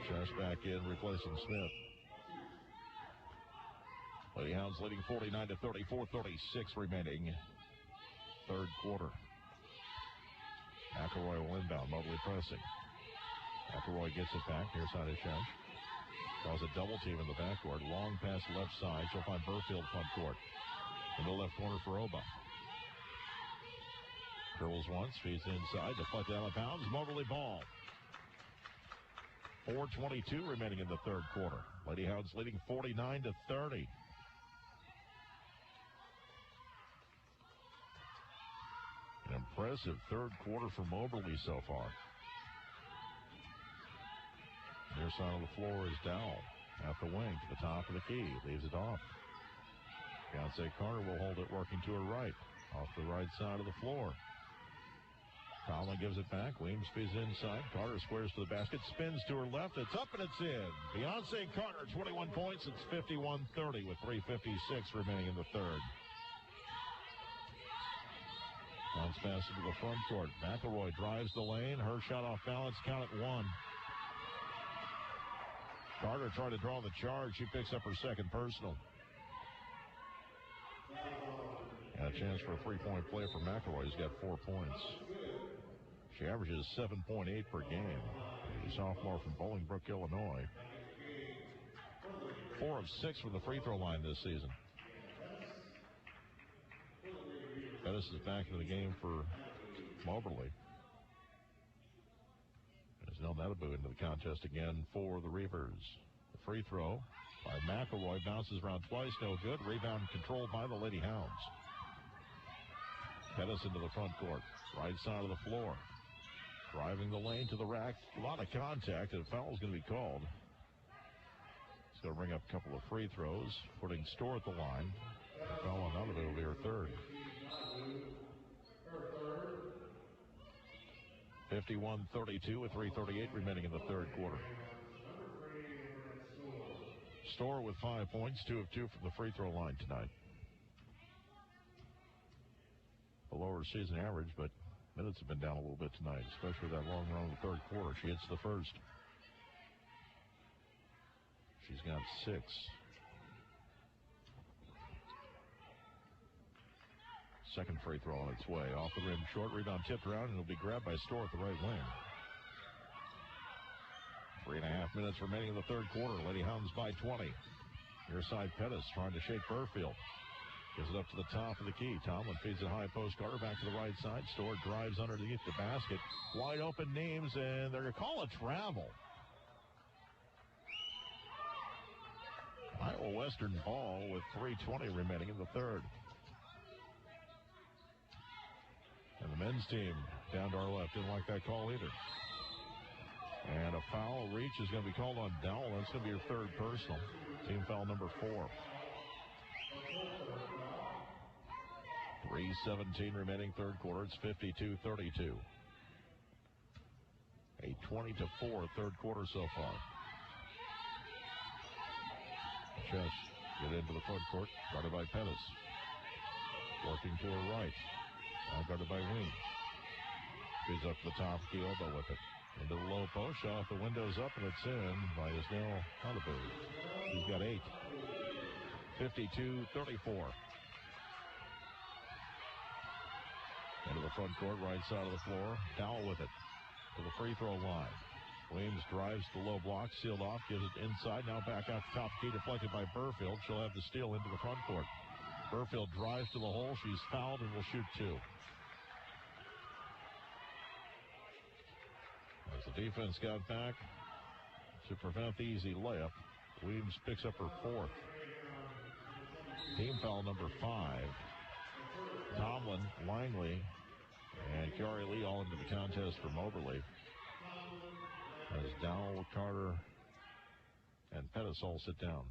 Shesh back in, replacing Smith. Lady Hounds leading 49-34, 36 remaining. Third quarter. McElroy will inbound. Moberly pressing. McElroy gets it back. Near side of Shesh. Draws a double team in the backcourt. Long pass left side. She'll find Burfield front court. In the left corner for Oba. Dribbles once, feeds inside, deflected out of bounds. Moberly ball. 4:22 remaining in the third quarter. Lady Hounds leading 49-30. An impressive third quarter for Moberly so far. Near side of the floor is Dowell at the wing to the top of the key. Leaves it off. Beyonce Carter will hold it, working to her right. Off the right side of the floor. Tomlin gives it back. Weems feeds inside. Carter squares to the basket. Spins to her left. It's up and it's in. Beyonce Carter, 21 points. It's 51-30 with 3:56 remaining in the third. Bounce pass into the front court. McElroy drives the lane. Her shot off balance. Count it one. Carter tried to draw the charge. She picks up her second personal. And a chance for a three-point play for McElroy. He's got 4 points. She averages 7.8 per game. She's a sophomore from Bolingbrook, Illinois. 4 of 6 from the free throw line this season. Pettis is back into the game for Moberly. There's Nell Netabu into the contest again for the Reavers. The free throw by McElroy bounces around twice, no good. Rebound controlled by the Lady Hounds. Pettis into the front court, right side of the floor. Driving the lane to the rack. A lot of contact, and a foul is going to be called. He's going to bring up a couple of free throws, putting Storr at the line. The foul on Netabu will be her third. 51-32 with 3:38 remaining in the third quarter. Storr with 5 points, 2 of 2 from the free throw line tonight. Below her season average, but minutes have been down a little bit tonight, especially that long run in the third quarter. She hits the first. She's got 6. Second free throw on its way. Off the rim, short rebound tipped around, and it'll be grabbed by Storr at the right wing. 3.5 minutes remaining in the third quarter. Lady Hounds by 20. Near side Pettis trying to shake Burfield. Gives it up to the top of the key. Tomlin feeds it high post. Carter back to the right side. Storr drives underneath the basket. Wide open names, and they're going to call a travel. Iowa Western ball with 3:20 remaining in the third. And the men's team down to our left didn't like that call either. And a foul reach is going to be called on Dowell. That's going to be her third personal. Team foul number 4. 3:17 remaining third quarter. It's 52-32. A 20-4 third quarter so far. Chess get into the front court. Guarded by Pettis. Working to her right. Now guarded by Wing. She's up to the top. Kioba with it. Into the low post. Shot off the windows up, and it's in by Ismail Halabu. He's got 8. 52-34. Into the front court, right side of the floor. Dowell with it to the free throw line. Williams drives the low block, sealed off, gives it inside. Now back out the top key, deflected by Burfield. She'll have the steal into the front court. Burfield drives to the hole. She's fouled and will shoot 2. As the defense got back to prevent the easy layup, Williams picks up her 4th. Team foul number 5. Tomlin, Langley, and Kiari Lee all into the contest for Moberly. As Dowell, Carter, and Pettis all sit down.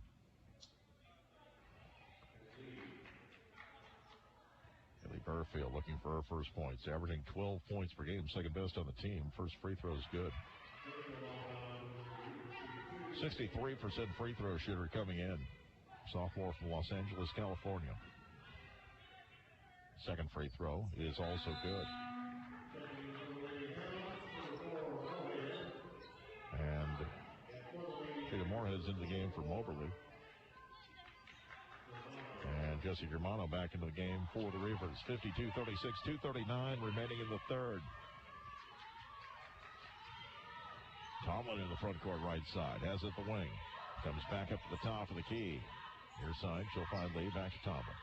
Haley Burfield looking for her first points, averaging 12 points per game, second best on the team. First free throw is good. 63% free throw shooter coming in. Sophomore from Los Angeles, California. Second free throw is also good. And Jada Moorhead's into the game for Moberly. And Jesse Germano back into the game for the Reavers. 52-36, 2:39 remaining in the third. Tomlin in the front court right side. Has it the wing. Comes back up to the top of the key. Near side, she'll find Lee. Back to Tomlin.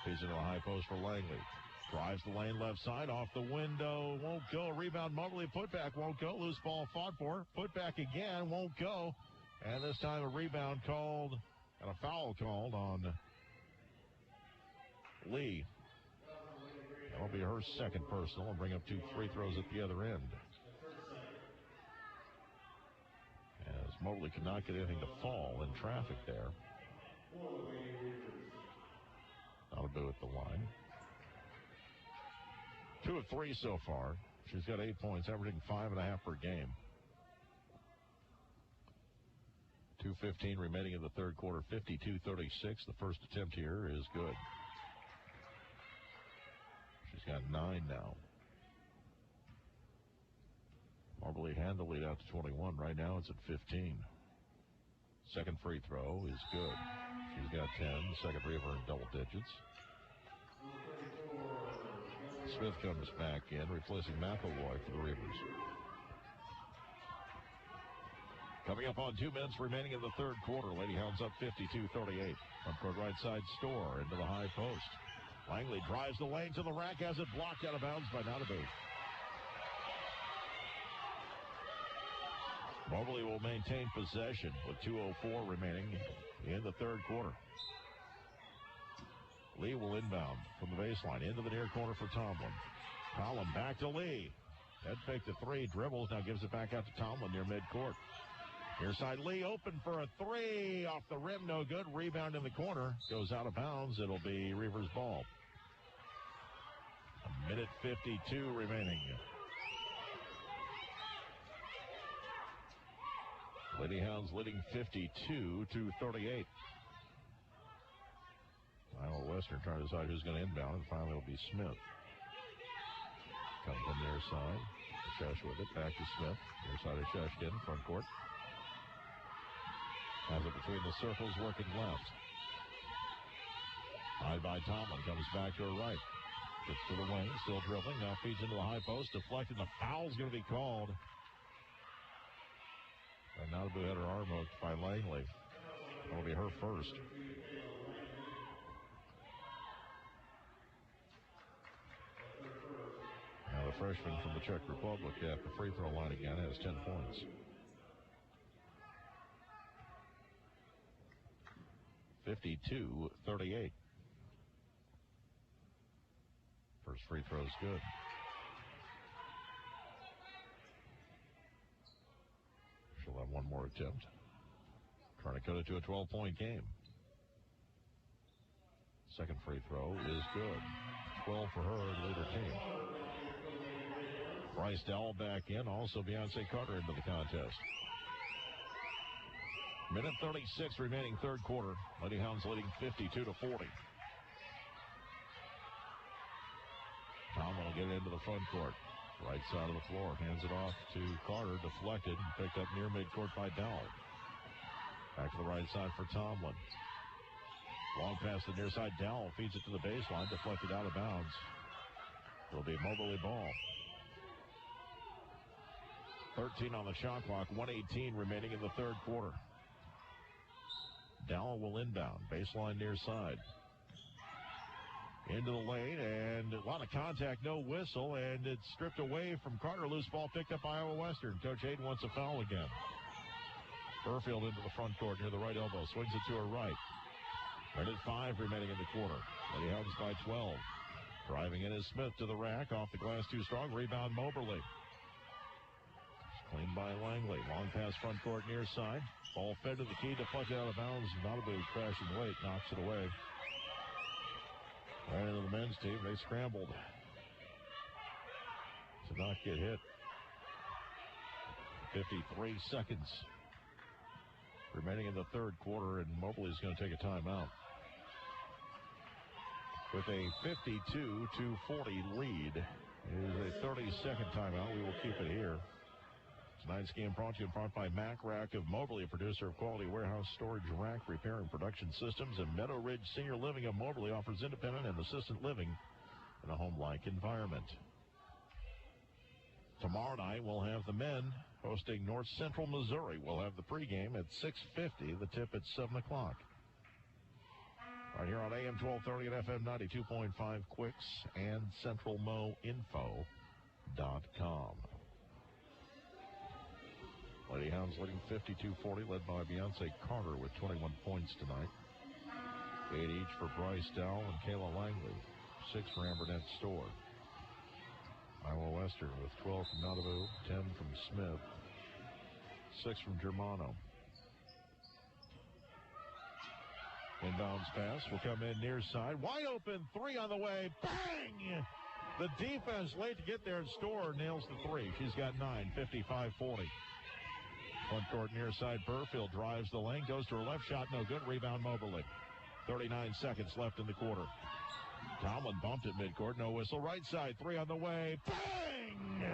He's into the high post for Langley. Drives the lane left side, off the window, won't go. Rebound, Mobley, putback, won't go. Loose ball fought for. Putback again, won't go. And this time a rebound called and a foul called on Lee. That'll be her second personal and bring up 2 free throws at the other end. As Mobley could not get anything to fall in traffic there. Alzheimer at the line. 2 of 3 so far. She's got 8 points, averaging 5.5 per game. 2:15 remaining in the third quarter. 52-36. The first attempt here is good. She's got 9 now. Mobley had the lead out to 21. Right now it's at 15. Second free throw is good. She's got 10. Second free for her in double digits. Smith comes back in, replacing McElroy for the Reavers. Coming up on 2 minutes remaining in the third quarter. Lady Hounds up 52-38. Front court right side, Store into the high post. Langley drives the lane to the rack, has it blocked out of bounds by Notaboo. Mobley will maintain possession with 2:04 remaining in the third quarter. Lee will inbound from the baseline into the near corner for Tomlin. Tomlin back to Lee. Head fake to 3, dribbles, now gives it back out to Tomlin near midcourt. Near side, Lee open for a 3. Off the rim, no good. Rebound in the corner. Goes out of bounds. It'll be Reavers' ball. 1:52 remaining. Lady Hounds leading 52-38. Iowa Western trying to decide who's going to inbound, and finally it'll be Smith. Comes from near side. Shesh with it. Back to Smith. Near side of Sheshkin, front court. Has it between the circles, working left. High by Tomlin. Comes back to her right. Gets to the wing. Still dribbling. Now feeds into the high post. Deflected. The foul's going to be called. And Notaboo had her arm hooked by Langley. That'll be her first. Now the freshman from the Czech Republic at the free throw line again has 10 points. (52-38). First free throw is good. She'll have one more attempt. Trying to cut it to a 12-point game. Second free throw is good. 12 for her to lead her team. Bryce Dowell back in. Also Beyonce Carter into the contest. Minute 36 remaining third quarter. Lady Hounds leading 52-40. Tomlin will get it into the front court. Right side of the floor. Hands it off to Carter. Deflected. Picked up near midcourt by Dowell. Back to the right side for Tomlin. Long pass to the near side. Dowell feeds it to the baseline. Deflected out of bounds. It'll be Mobley ball. 13 on the shot clock. 1:18 remaining in the third quarter. Dowell will inbound. Baseline near side. Into the lane, and a lot of contact, no whistle, and it's stripped away from Carter. Loose ball picked up by Iowa Western. Coach Hayden wants a foul again. Burfield into the front court near the right elbow. Swings it to her right. Right at 5 remaining in the quarter. Lady Hounds by 12. Driving in is Smith to the rack. Off the glass too strong. Rebound Moberly. Cleaned by Langley. Long pass front court near side. Ball fed to the key. Deflected out of bounds. Notaboo crashing late. Knocks it away. Right into the men's team. They scrambled to not get hit. 53 seconds remaining in the third quarter, and Mobley's going to take a timeout. With a 52-40 lead, it is a 30-second timeout. We will keep it here. Tonight's game brought to you in part by Mac Rack of Moberly, a producer of quality warehouse storage, rack repair, and production systems. And Meadow Ridge Senior Living of Moberly offers independent and assisted living in a home-like environment. Tomorrow night, we'll have the men hosting North Central Missouri. We'll have the pregame at 6:50, the tip at 7 o'clock. Right here on AM 1230 and FM 92.5 Quicks and CentralMoInfo.com. Lady Hounds leading 52-40, led by Beyonce Carter with 21 points tonight. 8 each for Bryce Dowell and Kayla Langley. 6 for Ambernette Storr. Iowa Western with 12 from Nottabu, 10 from Smith, 6 from Germano. Inbounds pass will come in near side. Wide open, 3 on the way. Bang! The defense late to get there, and Storr nails the 3. She's got 9, 55-40. Front court near side, Burfield drives the lane, goes to her left shot, no good. Rebound Moberly. 39 seconds left in the quarter. Tomlin bumped at midcourt, no whistle. Right side, 3 on the way. Bang!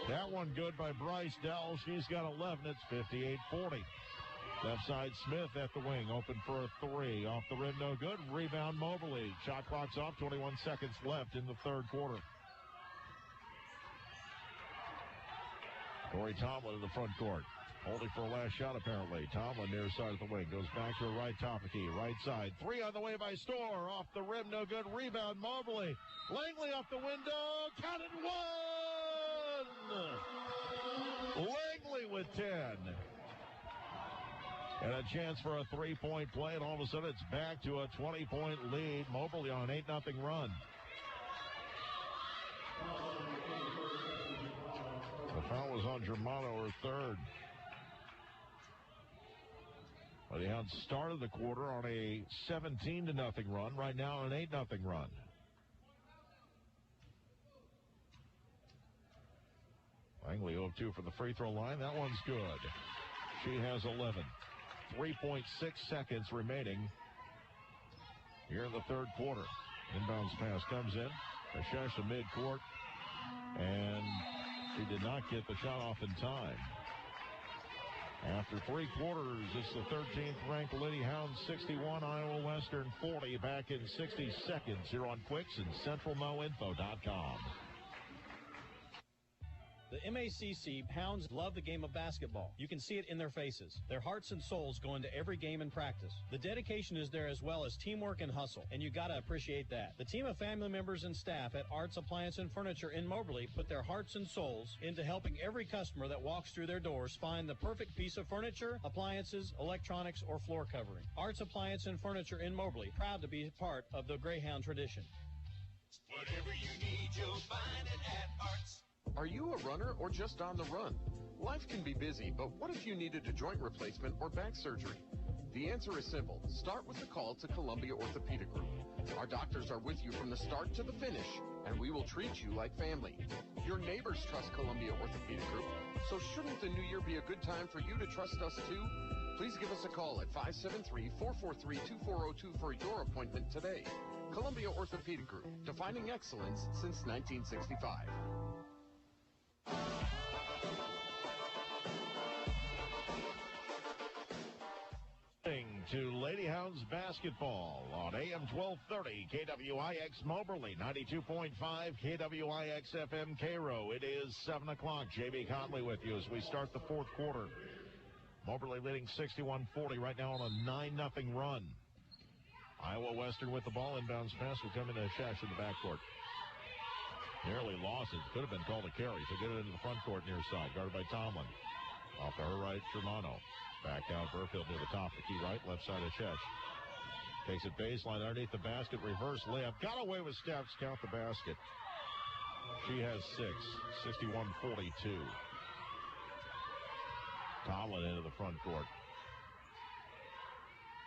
That one good by Bryce Dell. She's got 11. It's 58-40. Left side, Smith at the wing, open for a 3. Off the rim, no good. Rebound Moberly. Shot clock's off, 21 seconds left in the third quarter. Corey Tomlin in the front court. Holding for a last shot, apparently. Tomlin near side of the wing. Goes back to her right top of key. Right side. 3 on the way by Storr. Off the rim, no good. Rebound, Moberly. Langley off the window. Counted 1! Langley with 10. And a chance for a 3-point play, and all of a sudden it's back to a 20-point lead. Moberly on an 8-0 run. The foul was on Germano, her third. Well, the Hounds started the quarter on a 17-0 run. Right now an 8-0 run. Langley 0-2 from the free throw line. That one's good. She has 11. 3.6 seconds remaining here in the third quarter. Inbounds pass comes in. Ashesh to midcourt. And she did not get the shot off in time. After 3 quarters, it's the 13th ranked Lady Hounds 61, Iowa Western 40. Back in 60 seconds here on Quicks and CentralMoInfo.com. The MACC Hounds love the game of basketball. You can see it in their faces. Their hearts and souls go into every game and practice. The dedication is there as well as teamwork and hustle, and you gotta appreciate that. The team of family members and staff at Arts Appliance and Furniture in Moberly put their hearts and souls into helping every customer that walks through their doors find the perfect piece of furniture, appliances, electronics, or floor covering. Arts Appliance and Furniture in Moberly, proud to be part of the Greyhound tradition. Whatever you need, you'll find it at Arts. Are you a runner or just on the run? Life can be busy, but what if you needed a joint replacement or back surgery? The answer is simple. Start with a call to Columbia Orthopedic Group. Our doctors are with you from the start to the finish, and we will treat you like family. Your neighbors trust Columbia Orthopedic Group, so shouldn't the new year be a good time for you to trust us too? Please give us a call at 573-443-2402 for your appointment today. Columbia Orthopedic Group, defining excellence since 1965. To Lady Hounds basketball on AM 1230 KWIX Moberly, 92.5 KWIX FM Cairo. It is 7 o'clock. J.B. Conley with you as we start the fourth quarter. Moberly leading 61-40 right now on a 9-0 run. Iowa Western with the ball. Inbounds pass will come into Ashesh in the backcourt. Nearly lost it. Could have been called a carry. So get it into the front court near side. Guarded by Tomlin. Off to her right, Germano. Back down Burfield near the top of the key right. Left side of Ashesh. Takes it baseline underneath the basket. Reverse layup. Got away with steps. Count the basket. She has 6. 61-42. Tomlin into the front court.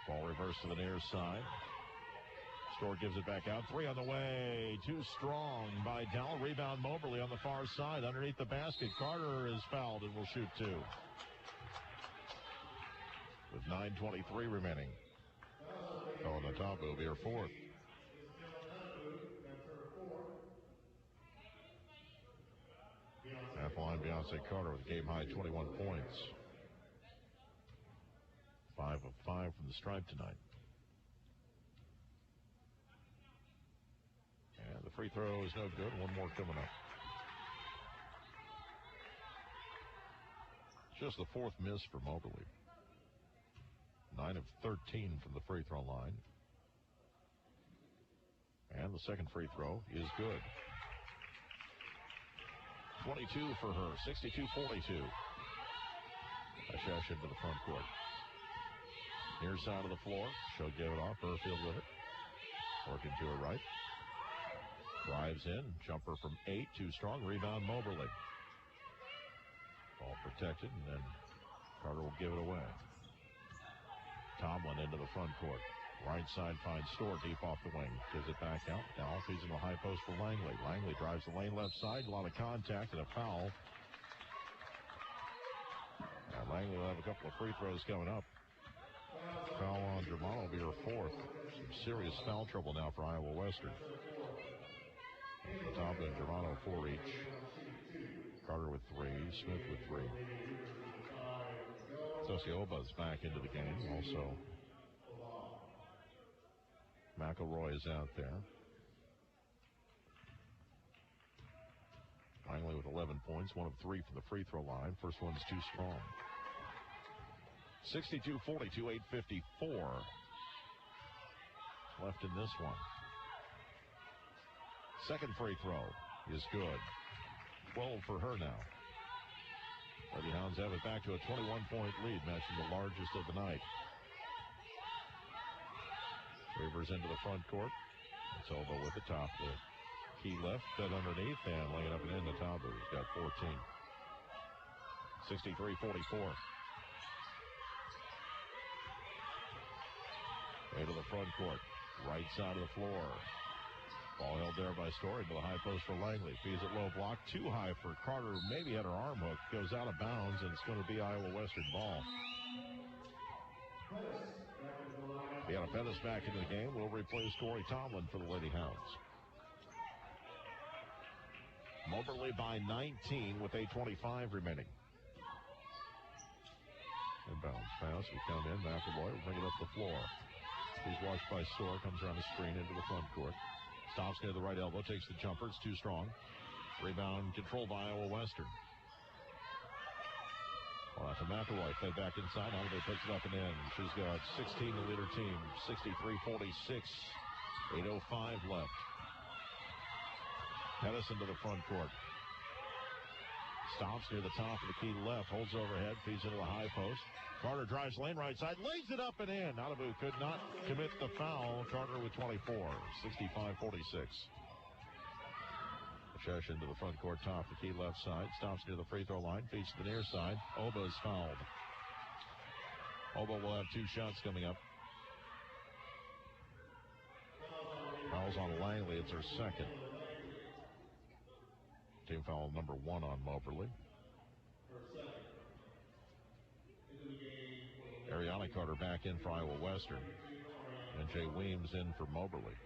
Ball reversed to the near side. Storr gives it back out. 3 on the way. Too strong by Dowell. Rebound Moberly on the far side. Underneath the basket. Carter is fouled and will shoot 2. With 9:23 remaining. On the top, it'll be her 4th. Half line, Beyonce Carter with a game-high 21 points. 5 of 5 from the stripe tonight. And the free throw is no good. One more coming up. Just the 4th miss for Moberly. 9 of 13 from the free throw line. And the second free throw is good. 22 for her, 62-42. Ashesh into the front court. Near side of the floor. She'll give it off. Burfield with it. Working to her right. Drives in. Jumper from 8. Too strong. Rebound Moberly. Ball protected, and then Carter will give it away. Tomlin into the front court. Right side finds Storr deep off the wing. Gives it back out. Now he's in the high post for Langley. Langley drives the lane left side. A lot of contact and a foul. And Langley will have a couple of free throws coming up. Foul on Germano will be her fourth. Some serious foul trouble now for Iowa Western. Tomlin and Germano 4 each. Carter with 3. Smith with 3. Socioba's back into the game. Also, McElroy is out there. Langley with 11 points, 1 of 3 from the free throw line. First one's too strong. 62-42, 8:54 left in this one. Second free throw is good. 12 for her now. Lady Hounds have it back to a 21-point lead, matching the largest of the night. Reavers into the front court. It's over with the top. The key left, fed underneath, and laying up and in the top. He's got 14. 63-44. Into the front court. Right side of the floor. Ball held there by Storr into the high post for Langley. Feeds it low block. Too high for Carter. Maybe had her arm hook. Goes out of bounds, and it's going to be Iowa Western ball. Deanna Pettis back into the game. Will replace Corey Tomlin for the Lady Hounds. Moberly by 19 with 8:25 remaining. Inbounds pass. We come in. McElroy will bring it up the floor. He's watched by Storr. Comes around the screen into the front court. Stops near the right elbow. Takes the jumper. It's too strong. Rebound controlled by Iowa Western. Well, after McElroy fed back inside, Holiday puts it up and in. She's got 16 to lead her team. 63-46. 8:05 left. Pettis into the front court. Stops near the top of the key left. Holds overhead. Feeds into the high post. Carter drives lane right side. Lays it up and in. Nottabu could not commit the foul. Carter with 24. 65-46. Ashesh into the front court, top the key left side. Stops near the free throw line. Feeds to the near side. Oba's fouled. Oba will have 2 shots coming up. Fouls on Langley. It's her second. Team foul number 1 on Moberly. Ariana Carter back in for Iowa Western. And Jay Weems in for Moberly.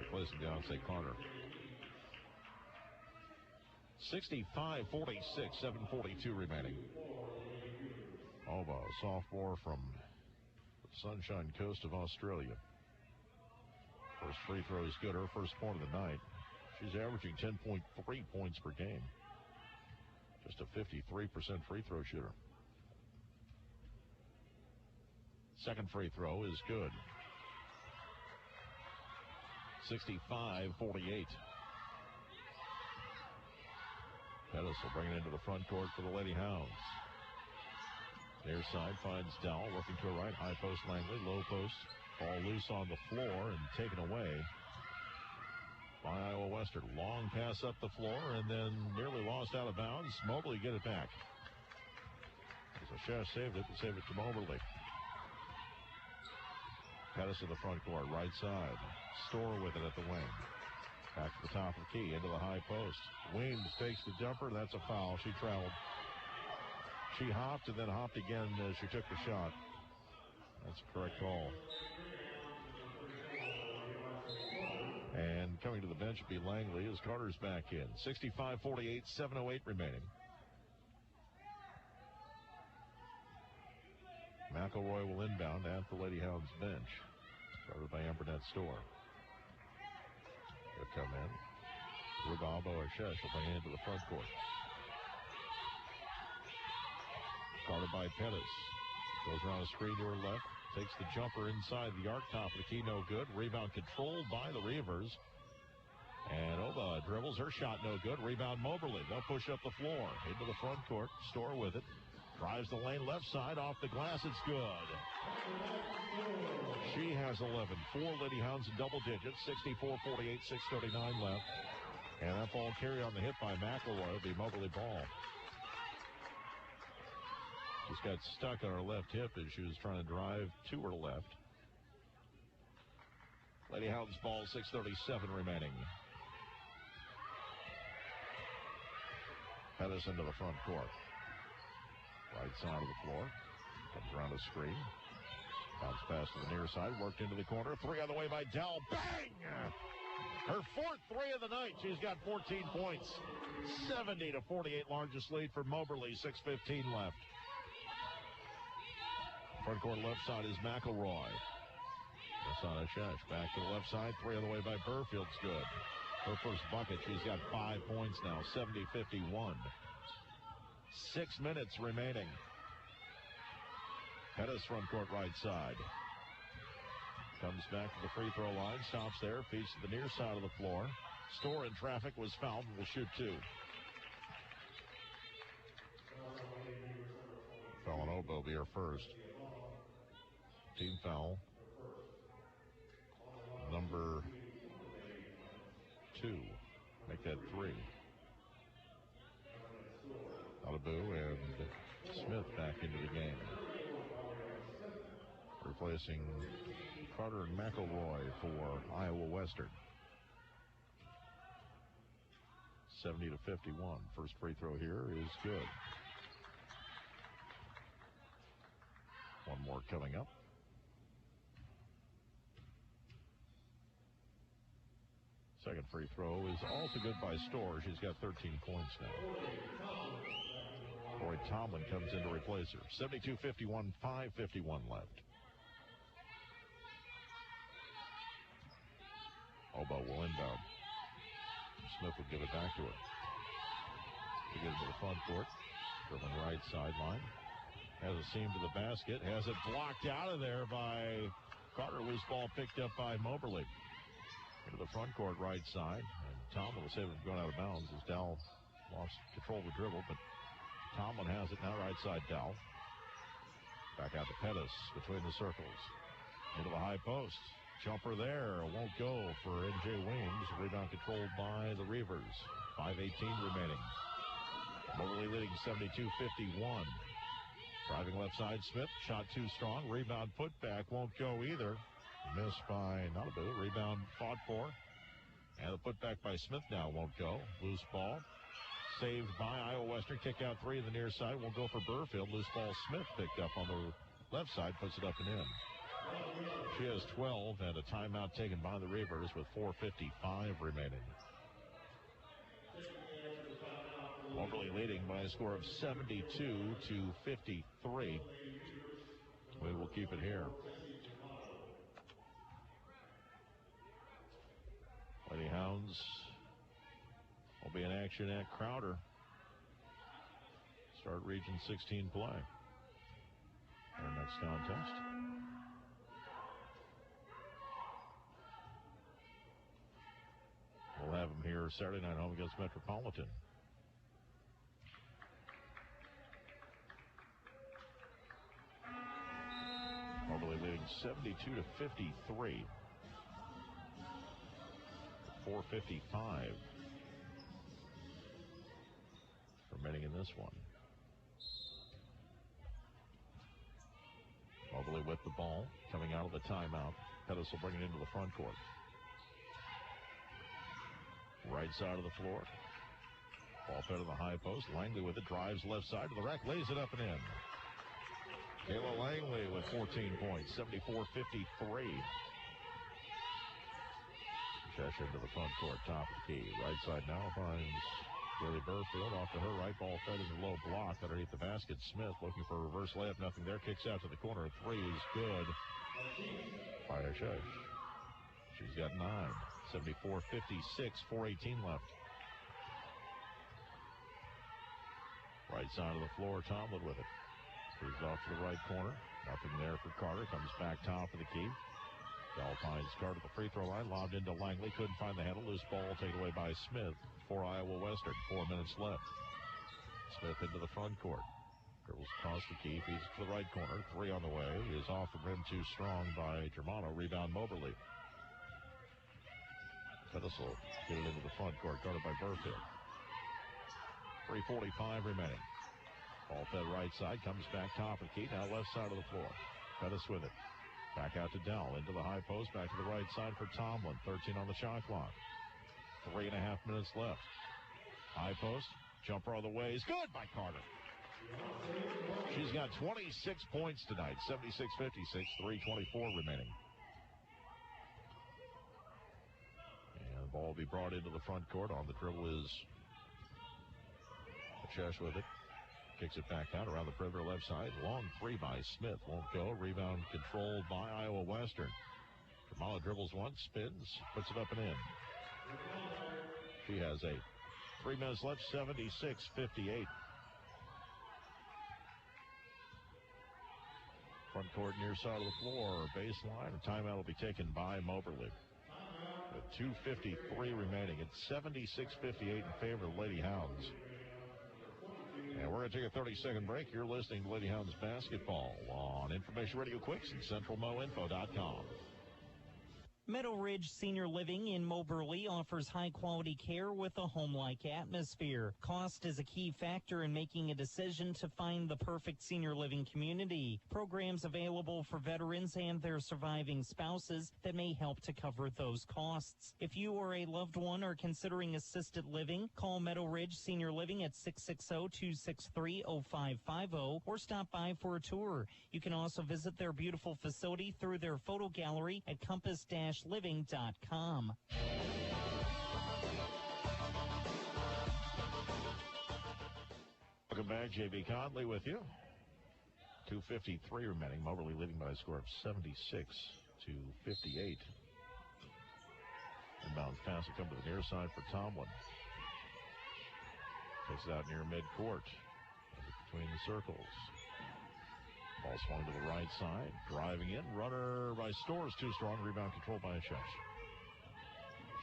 Replacing Beyonce Carter. 65-46, 7:42 remaining. Oba, sophomore from the Sunshine Coast of Australia. First free throw is good. Her first point of the night. She's averaging 10.3 points per game. Just a 53% free throw shooter. Second free throw is good. 65-48. Pettis will bring it into the front court for the Lady Hounds. Near side finds Dowell, working to her right. High post Langley, low post. Ball loose on the floor and taken away by Iowa Western. Long pass up the floor and then nearly lost out of bounds. Moberly get it back. So Ashesh saved it and saved it to Moberly. Pettis in the front court, right side. Storr with it at the wing. Back to the top of the key, into the high post. Weems takes the jumper. That's a foul. She traveled. She hopped and then hopped again as she took the shot. That's a correct call. And coming to the bench will be Langley as Carter's back in. 65-48, 7:08 remaining. McElroy will inbound at the Lady Hounds bench. Started by Burnett Storr. He'll come in. Rubabo Ashesh will bring it into the front court. Guarded by Pettis. Goes around a screen to her left. Takes the jumper inside the arc, top of the key, no good. Rebound controlled by the Reavers. And Oba dribbles, her shot no good. Rebound Moberly. They'll push up the floor. Into the front court. Store with it. Drives the lane left side. Off the glass. It's good. She has 11. 4 Lady Hounds in double digits. 64-48, 6:39 left. And that ball carried on the hit by McElroy. The Moberly ball. Just got stuck on her left hip as she was trying to drive to her left. Lady Hounds ball, 6:37 remaining. Pettis into the front court. Right side of the floor. Comes around a screen. Bounce pass to the near side. Worked into the corner. Three on the way by Dell. Bang! Her fourth three of the night. She's got 14 points. 70-48 largest lead for Moberly. 6:15 left. Front court left side is McElroy. Asana Shesh back to the left side. Three on the way by Burfield's good. Her first bucket. She's got 5 points now. 70-51. 6 minutes remaining. Pettis front court right side. Comes back to the free throw line. Stops there. Feeds to the near side of the floor. Store in traffic, was fouled and will shoot two. Felanobo will be her first. Team foul. Number 2. Make that 3. Alabu and Smith back into the game. Replacing Carter and McElroy for Iowa Western. 70-51. First free throw here is good. One more coming up. Second free throw is also good by Storr. She's got 13 points now. Boyd Tomlin comes in to replace her. 72-51, 5:51 left. Oba will inbound. Smith will give it back to her. She gets to the front court. Driven right sideline. Has a seam to the basket. Has it blocked out of there by Carter. Loose ball picked up by Moberly. Into the front court right side. And Tomlin will save it from going out of bounds as Dow lost control of the dribble. But Tomlin has it now right side Dow. Back out to Pettis between the circles. Into the high post. Jumper there. Won't go for N.J. Weems. Rebound controlled by the Reavers. 5:18 remaining. Moberly leading 72-51. Driving left side, Smith. Shot too strong. Rebound put back. Won't go either. Missed by Nobu. Rebound fought for. And the putback by Smith now won't go. Loose ball. Saved by Iowa Western. Kick out three in the near side. Won't go for Burfield. Loose ball Smith picked up on the left side. Puts it up and in. She has 12 and a timeout taken by the Reavers with 4:55 remaining. Moberly leading by a score of 72-53. We will keep it here. Lady Hounds will be in action at Crowder. Start Region 16 play. Our next contest. We'll have them here Saturday night home against Metropolitan. Moberly leading 72-53. 4:55 remaining in this one. Moberly with the ball coming out of the timeout. Pettis will bring it into the front court. Right side of the floor. Ball fed to the high post. Langley with it. Drives left side to the rack. Lays it up and in. Kayla Langley with 14 points. 74-53. Shesh into the front court. Top of the key. Right side now finds Lily Burfield. Off to her right. Ball fed is a low block underneath the basket. Smith looking for a reverse layup. Nothing there. Kicks out to the corner. Three is good by Shesh. She's got 9. 74-56, 4:18 left. Right side of the floor, Tomlin with it. He's off to the right corner. Nothing there for Carter. Comes back top of the key. Bell finds Carter at the free throw line. Lobbed into Langley. Couldn't find the handle. Loose ball taken away by Smith for Iowa Western. 4 minutes left. Smith into the front court. Dribbles across the key. Feeds to the right corner. Three on the way. Is off the rim too strong by Germano. Rebound Moberly. Pettis will get it into the front court. Guarded by Burfield. 3:45 remaining. Ball fed right side. Comes back top of the key. Now left side of the floor. Pettis with it. Back out to Dell. Into the high post. Back to the right side for Tomlin. 13 on the shot clock. 3.5 minutes left. High post. Jumper on the way is good by Carter. She's got 26 points tonight. 76-56. 3:24 remaining. And the ball will be brought into the front court. On the dribble is Chesh with it. Kicks it back out around the perimeter left side. Long three by Smith. Won't go. Rebound controlled by Iowa Western. Kamala dribbles once, spins, puts it up and in. She has 8. 3 minutes left, 76-58. Front court near side of the floor. Baseline. A timeout will be taken by Moberly. With 2:53 remaining. It's 76-58 in favor of the Lady Hounds. And we're going to take a 30-second break. You're listening to Lady Hounds basketball on Information Radio Quicks and CentralMoInfo.com. Meadow Ridge Senior Living in Moberly offers high-quality care with a home-like atmosphere. Cost is a key factor in making a decision to find the perfect senior living community. Programs available for veterans and their surviving spouses that may help to cover those costs. If you or a loved one are considering assisted living, call Meadow Ridge Senior Living at 660-263-0550 or stop by for a tour. You can also visit their beautiful facility through their photo gallery at compass-living.com. Welcome back. J.B. Conley with you. 2:53 remaining. Moberly leading by a score of 76-58. Inbounds pass will come to the near side for Tomlin. Takes it out near midcourt. Between the circles. Ball swung to the right side. Driving in. Runner by Storrs. Too strong. Rebound controlled by Shesh.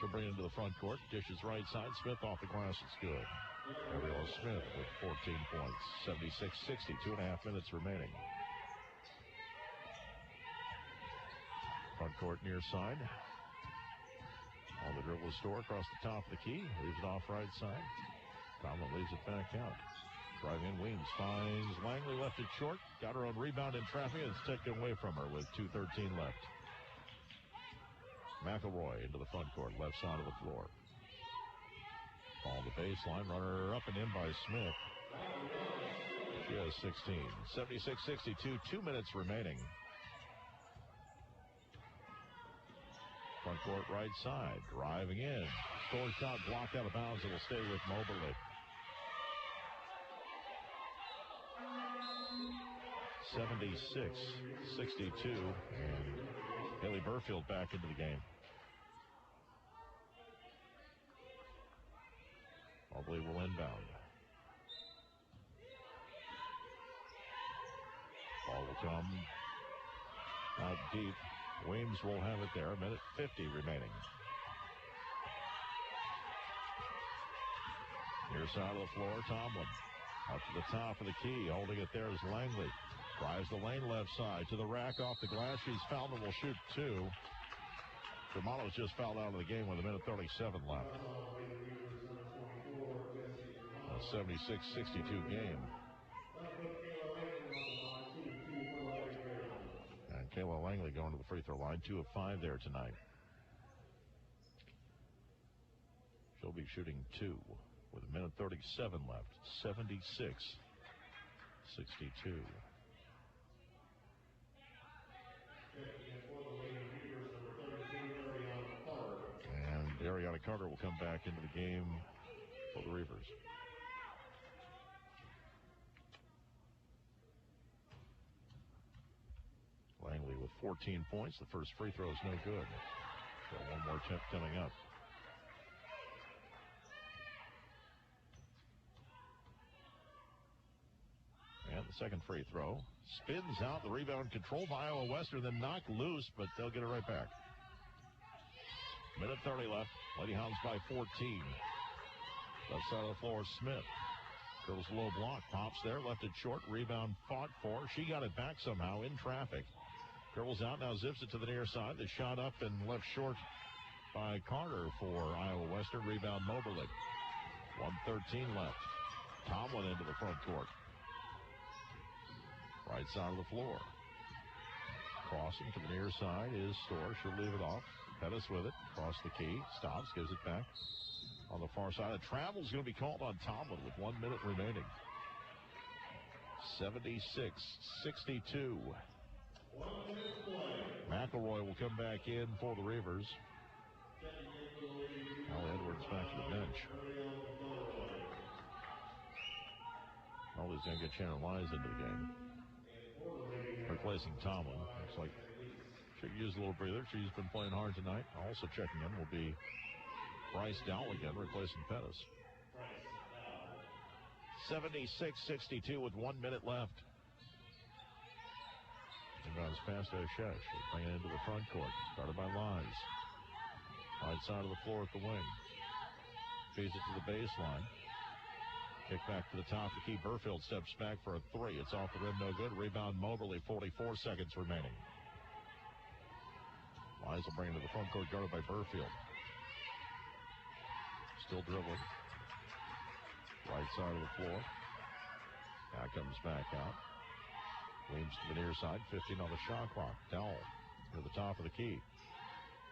She'll bring it into the front court. Dishes right side. Smith off the glass. It's good. Ariel Smith with 14 points. 76-60. 2.5 minutes remaining. Front court near side. On the dribble Storr across the top of the key. Leaves it off right side. Tomlin leaves it back out. Driving in, Weems finds Langley, left it short. Got her own rebound in traffic. It's taken away from her with 2:13 left. McElroy into the front court, left side of the floor. Ball the baseline, runner up and in by Smith. She has 16. 76-62, 2 minutes remaining. Front court right side, driving in. Score shot blocked out of bounds. It'll stay with Moberly. 76-62, and Haley Burfield back into the game. Moberly will inbound. Ball will come out deep. Weems will have it there. A minute 50 remaining. Near side of the floor, Tomlin. Up to the top of the key. Holding it there is Langley. Drives the lane left side to the rack off the glass. She's fouled and will shoot 2. Germano's just fouled out of the game with a minute 37 left. A 76-62 game. And Kayla Langley going to the free throw line. 2 of 5 there tonight. She'll be shooting 2 with a minute 37 left. 76-62. And Ariana Carter will come back into the game for the Reavers. Langley with 14 points. The first free throw is no good. So one more attempt coming up. And the second free throw. Spins out. The rebound controlled by Iowa Western, then knocked loose, but they'll get it right back. Minute 30 left. Lady Hounds by 14. Left side of the floor, Smith. Girls low block. Pops there. Left it short. Rebound fought for. She got it back somehow in traffic. Girls out now. Zips it to the near side. The shot up and left short by Carter for Iowa Western. Rebound Moberly. 1:13 left. Tomlin into the front court. Right side of the floor. Crossing to the near side is Storr. She'll leave it off. Pettis with it. Across the key. Stops. Gives it back. On the far side. A travel's going to be called on Tomlin with 1 minute remaining. 76-62. McElroy will come back in for the Reavers. Allie Edwards back to the bench. Ollie's going to get Shannon Lyons into the game. Replacing Tomlin. Looks like she could use a little breather. She's been playing hard tonight. Also checking in will be Bryce Dowell again, replacing Pettis. 76-62 with 1 minute left. Inbounds past Ashesh. Bringing it into the front court. Started by Lyons. Right side of the floor at the wing. Feeds it to the baseline. Kick back to the top. The key. Burfield steps back for a three. It's off the rim. No good. Rebound Moberly. 44 seconds remaining. Lyons will bring it to the front court. Guarded by Burfield. Still dribbling. Right side of the floor. Now comes back out. Weems to the near side. 15 on the shot clock. Dowell to the top of the key.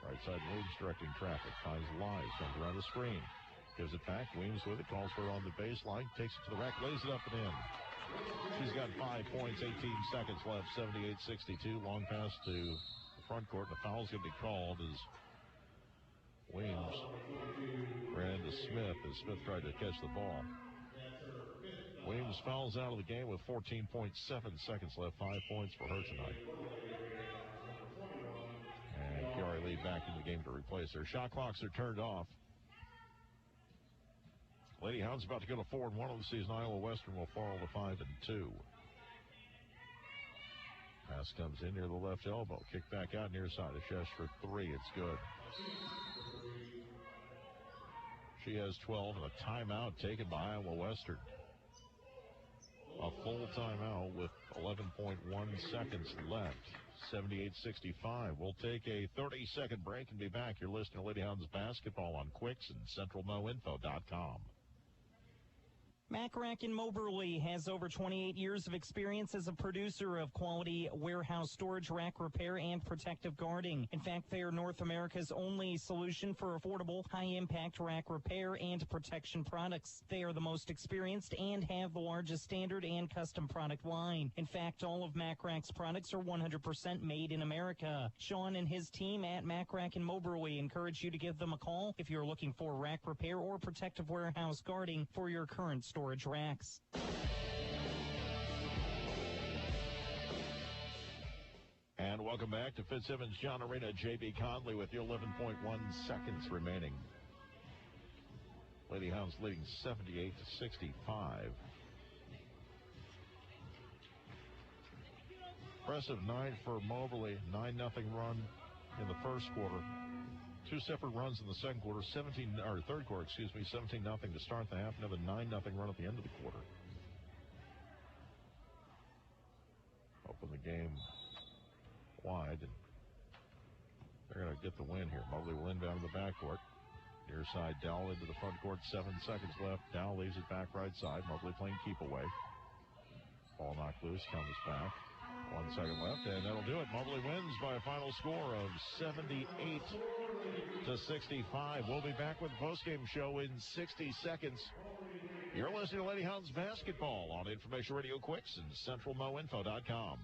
Right side Weems directing traffic. Finds Lyons. Comes around the screen. Gives it back. Weems with it. Calls for her on the baseline. Takes it to the rack. Lays it up and in. She's got 5 points. 18 seconds left. 78-62. Long pass to the front court. The foul's going to be called as Weems ran to Smith as Smith tried to catch the ball. Weems fouls out of the game with 14.7 seconds left. 5 points for her tonight. And Kiara Lee back in the game to replace her. Shot clocks are turned off. Lady Hounds about to go to 4-1 on the season. Iowa Western will fall to 5-2. Pass comes in near the left elbow. Kick back out near side of Shesh for three. It's good. She has 12 and a timeout taken by Iowa Western. A full timeout with 11.1 seconds left. 78-65. We'll take a 30-second break and be back. You're listening to Lady Hounds basketball on Quicks and CentralNoInfo.com. MacRack in Moberly has over 28 years of experience as a producer of quality warehouse storage, rack repair, and protective guarding. In fact, they are North America's only solution for affordable, high-impact rack repair and protection products. They are the most experienced and have the largest standard and custom product line. In fact, all of MacRack's products are 100% made in America. Sean and his team at MacRack in Moberly encourage you to give them a call if you're looking for rack repair or protective warehouse guarding for your current storage racks. And welcome back to Fitzsimmons John Arena. J.B. Conley with you. 11.1 seconds remaining. Lady Hounds leading 78-65. Impressive night for Moberly. 9-0 run in the first quarter. Two separate runs in the second quarter, third quarter, 17-0 to start the half, another 9-0 run at the end of the quarter. Open the game wide, and they're going to get the win here. Moberly will inbound to the backcourt. Near side, Dowell into the front court, 7 seconds left. Dowell leaves it back right side. Moberly playing keep away. Ball knocked loose, comes back. 1 second left, and that'll do it. Moberly wins by a final score of 78-65. We'll be back with the postgame show in 60 seconds. You're listening to Lady Hounds basketball on Information Radio Quicks and CentralNoInfo.com.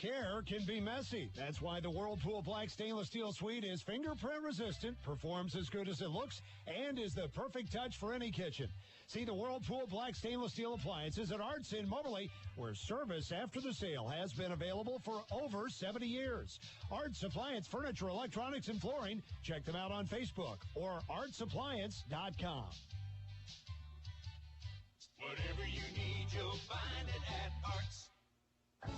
Care can be messy. That's why the Whirlpool Black Stainless Steel Suite is fingerprint resistant, performs as good as it looks, and is the perfect touch for any kitchen. See the Whirlpool Black Stainless Steel appliances at Arts in Moberly, where service after the sale has been available for over 70 years. Arts Appliance Furniture, Electronics, and Flooring. Check them out on Facebook or artsappliance.com. Whatever you need, you'll find it at Arts.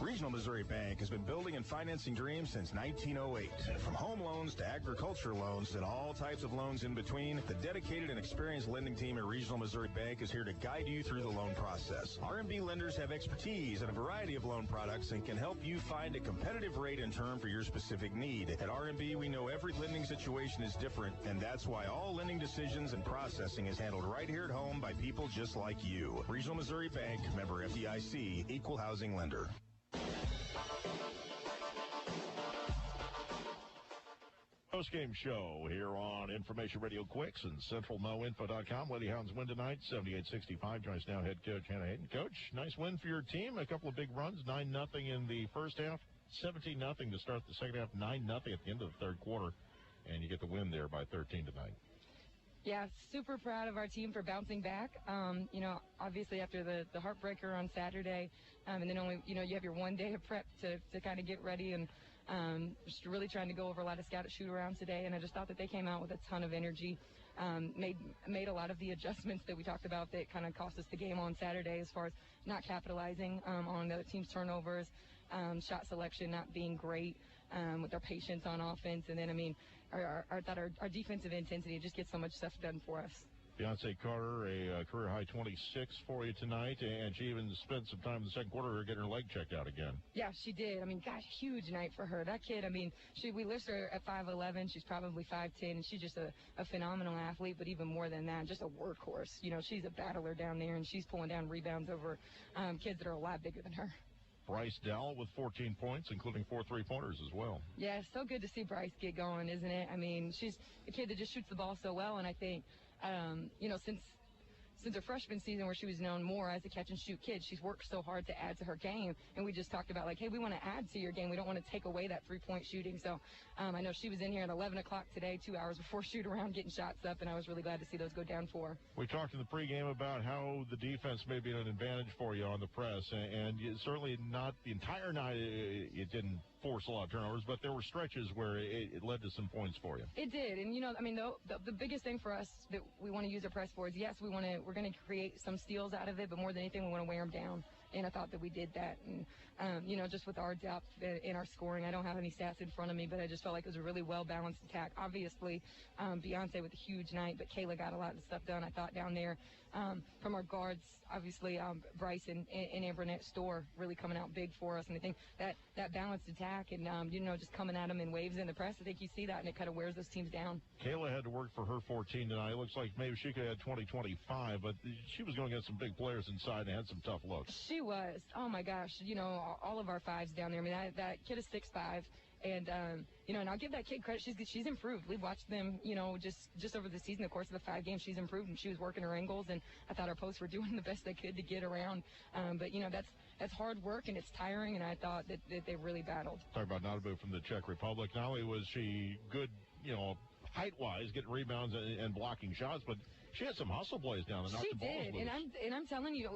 Regional Missouri Bank has been building and financing dreams since 1908. From home loans to agriculture loans and all types of loans in between, the dedicated and experienced lending team at Regional Missouri Bank is here to guide you through the loan process. RMB lenders have expertise in a variety of loan products and can help you find a competitive rate and term for your specific need. At RMB, we know every lending situation is different, and that's why all lending decisions and processing is handled right here at home by people just like you. Regional Missouri Bank, member FDIC, equal housing lender. Post-game show here on Information Radio Quicks and CentralNoInfo.com. Lady Hounds win tonight, 78-65. Joins now head coach Hannah Hayden. Coach, nice win for your team. A couple of big runs, 9-0 in the first half, 17-0 to start the second half, 9-0 at the end of the third quarter, and you get the win there by 13 tonight. Yeah, super proud of our team for bouncing back. Obviously after the heartbreaker on Saturday, and then only, you have your one day of prep to kind of get ready, and just really trying to go over a lot of scout shoot around today, and I just thought that they came out with a ton of energy, made a lot of the adjustments that we talked about that kind of cost us the game on Saturday as far as not capitalizing on the other team's turnovers, shot selection not being great, with our patience on offense, and then, I thought our defensive intensity just gets so much stuff done for us. Beyonce Carter, a career-high 26 for you tonight, and she even spent some time in the second quarter getting her leg checked out again. Yeah, she did. Gosh, huge night for her. That kid, we list her at 5'11". She's probably 5'10", and she's just a phenomenal athlete, but even more than that, just a workhorse. She's a battler down there, and she's pulling down rebounds over kids that are a lot bigger than her. Bryce Dowell with 14 points, including 4 3-pointers as well. Yeah, so good to see Bryce get going, isn't it? She's a kid that just shoots the ball so well, and I think, since her freshman season where she was known more as a catch-and-shoot kid, she's worked so hard to add to her game, and we just talked about, hey, we want to add to your game. We don't want to take away that three-point shooting. So I know she was in here at 11 o'clock today, 2 hours before shoot-around, getting shots up, and I was really glad to see those go down for her. We talked in the pregame about how the defense may be an advantage for you on the press, and certainly not the entire night. It didn't force a lot of turnovers, but there were stretches where it led to some points for you. It did, and the biggest thing for us that we want to use our press for is, yes, we're going to create some steals out of it, but more than anything, we want to wear them down. And I thought that we did that. And, just with our depth in our scoring, I don't have any stats in front of me, but I just felt like it was a really well-balanced attack. Obviously, Beyonce with a huge night, but Kayla got a lot of stuff done, I thought, down there. From our guards, obviously, Bryce and Amber next door really coming out big for us. And I think that balanced attack and, just coming at them in waves in the press, I think you see that, and it kind of wears those teams down. Kayla had to work for her 14 tonight. It looks like maybe she could have had 20-25, but she was going against some big players inside and had some tough looks. She was. Oh, my gosh. All of our fives down there. That kid is 6'5". And, and I'll give that kid credit. She's improved. We've watched them, just over the season, the course of the 5 games, she's improved, and she was working her angles, and I thought our posts were doing the best they could to get around. But, that's hard work, and it's tiring, and I thought that they really battled. Talk about Nadabu from the Czech Republic. Not only was she good, height-wise, getting rebounds and blocking shots, but she had some hustle plays down and knocked the balls loose. And I'm telling you,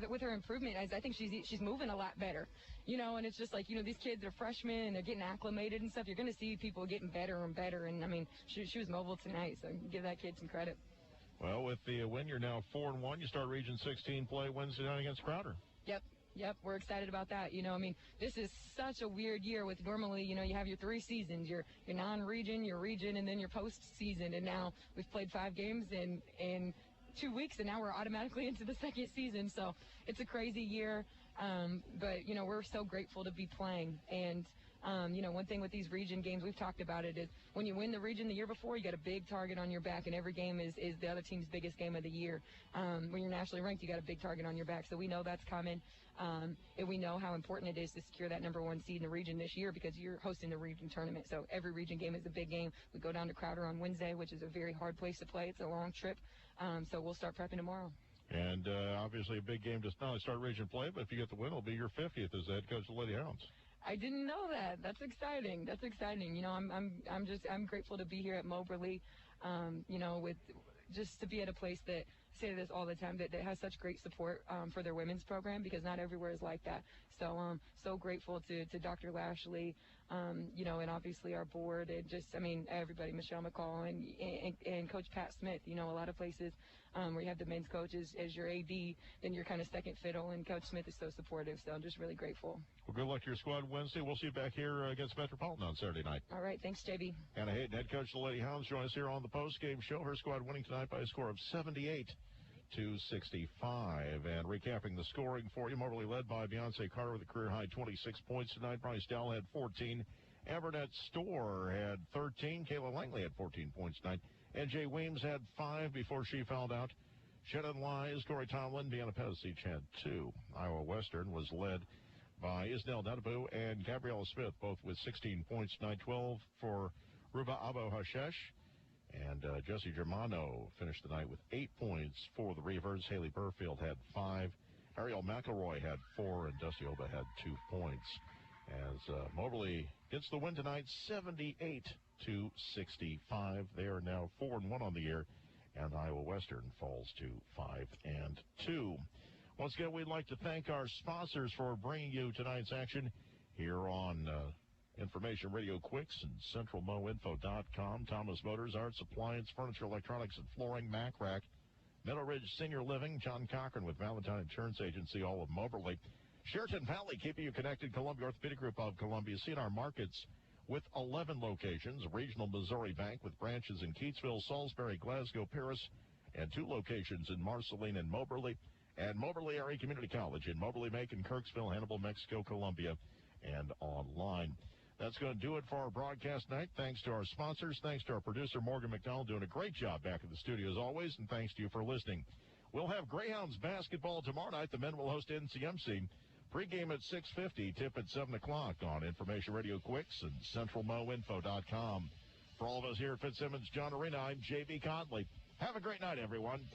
with her improvement, I think she's moving a lot better. And it's just these kids are freshmen and they're getting acclimated and stuff. You're going to see people getting better and better. And she was mobile tonight, so give that kid some credit. Well, with the win, you're now 4-1. You start Region 16 play Wednesday night against Crowder. Yep, we're excited about that. This is such a weird year with normally, you have your 3 seasons, your non-region, your region, and then your post-season. And now we've played 5 games in 2 weeks, and now we're automatically into the second season. So it's a crazy year, but, we're so grateful to be playing. And, one thing with these region games, we've talked about it, is when you win the region the year before, you got a big target on your back, and every game is the other team's biggest game of the year. When you're nationally ranked, you got a big target on your back. So we know that's coming. And we know how important it is to secure that number 1 seed in the region this year because you're hosting the region tournament. So every region game is a big game. We go down to Crowder on Wednesday, which is a very hard place to play. It's a long trip. So we'll start prepping tomorrow. And obviously a big game to not only start region play, but if you get the win, it'll be your 50th as the head coach of the Lady Hounds. I didn't know that. That's exciting. I'm grateful to be here at Moberly, with just to be at a place that say this all the time, that has such great support for their women's program, because not everywhere is like that. So so grateful to Dr. Lashley, and obviously our board, and just, everybody, Michelle McCall and Coach Pat Smith. A lot of places where you have the men's coach as your AD, then you're kind of second fiddle, and Coach Smith is so supportive. So I'm just really grateful. Well, good luck to your squad Wednesday. We'll see you back here against Metropolitan on Saturday night. All right. Thanks, JB. Hannah Hayden, head coach of the Lady Hounds, joins us here on the post-game show. Her squad winning tonight by a score of 78-65. And recapping the scoring for you, Moberly led by Beyonce Carter with a career-high 26 points tonight. Bryce Dowell had 14. Evernette Storr had 13. Kayla Langley had 14 points tonight. And Jay Weems had 5 before she fouled out. Shannon Wise, Corey Tomlin, Deanna Pettis each had 2. Iowa Western was led by Isnel Nadabu and Gabriella Smith, both with 16 points tonight. 12 for Ruba Abo Hashesh. And Jesse Germano finished the night with 8 points for the Reavers. Haley Burfield had 5. Ariel McElroy had 4, and Dusty Oba had 2 points. As Moberly gets the win tonight, 78-65. They are now 4-1 on the year, and Iowa Western falls to 5-2. Once again, we'd like to thank our sponsors for bringing you tonight's action here on Information Radio Quicks and CentralMoInfo.com. Thomas Motors, Arts, Appliance, Furniture, Electronics, and Flooring, MacRack. Meadow Ridge Senior Living, John Cochran with Valentine Insurance Agency, all of Moberly. Sheraton Valley, keeping you connected. Columbia Orthopedic Group of Columbia. C&R Markets with 11 locations. Regional Missouri Bank with branches in Keatsville, Salisbury, Glasgow, Paris, and 2 locations in Marceline and Moberly. And Moberly Area Community College in Moberly, Macon, Kirksville, Hannibal, Mexico, Columbia, and online. That's going to do it for our broadcast tonight. Thanks to our sponsors. Thanks to our producer, Morgan McDonald, doing a great job back in the studio as always. And thanks to you for listening. We'll have Greyhounds basketball tomorrow night. The men will host NCMC. Pre-game at 6:50, tip at 7 o'clock on Information Radio Quicks and CentralMoInfo.com. For all of us here at Fitzsimmons John Arena, I'm J.B. Conley. Have a great night, everyone.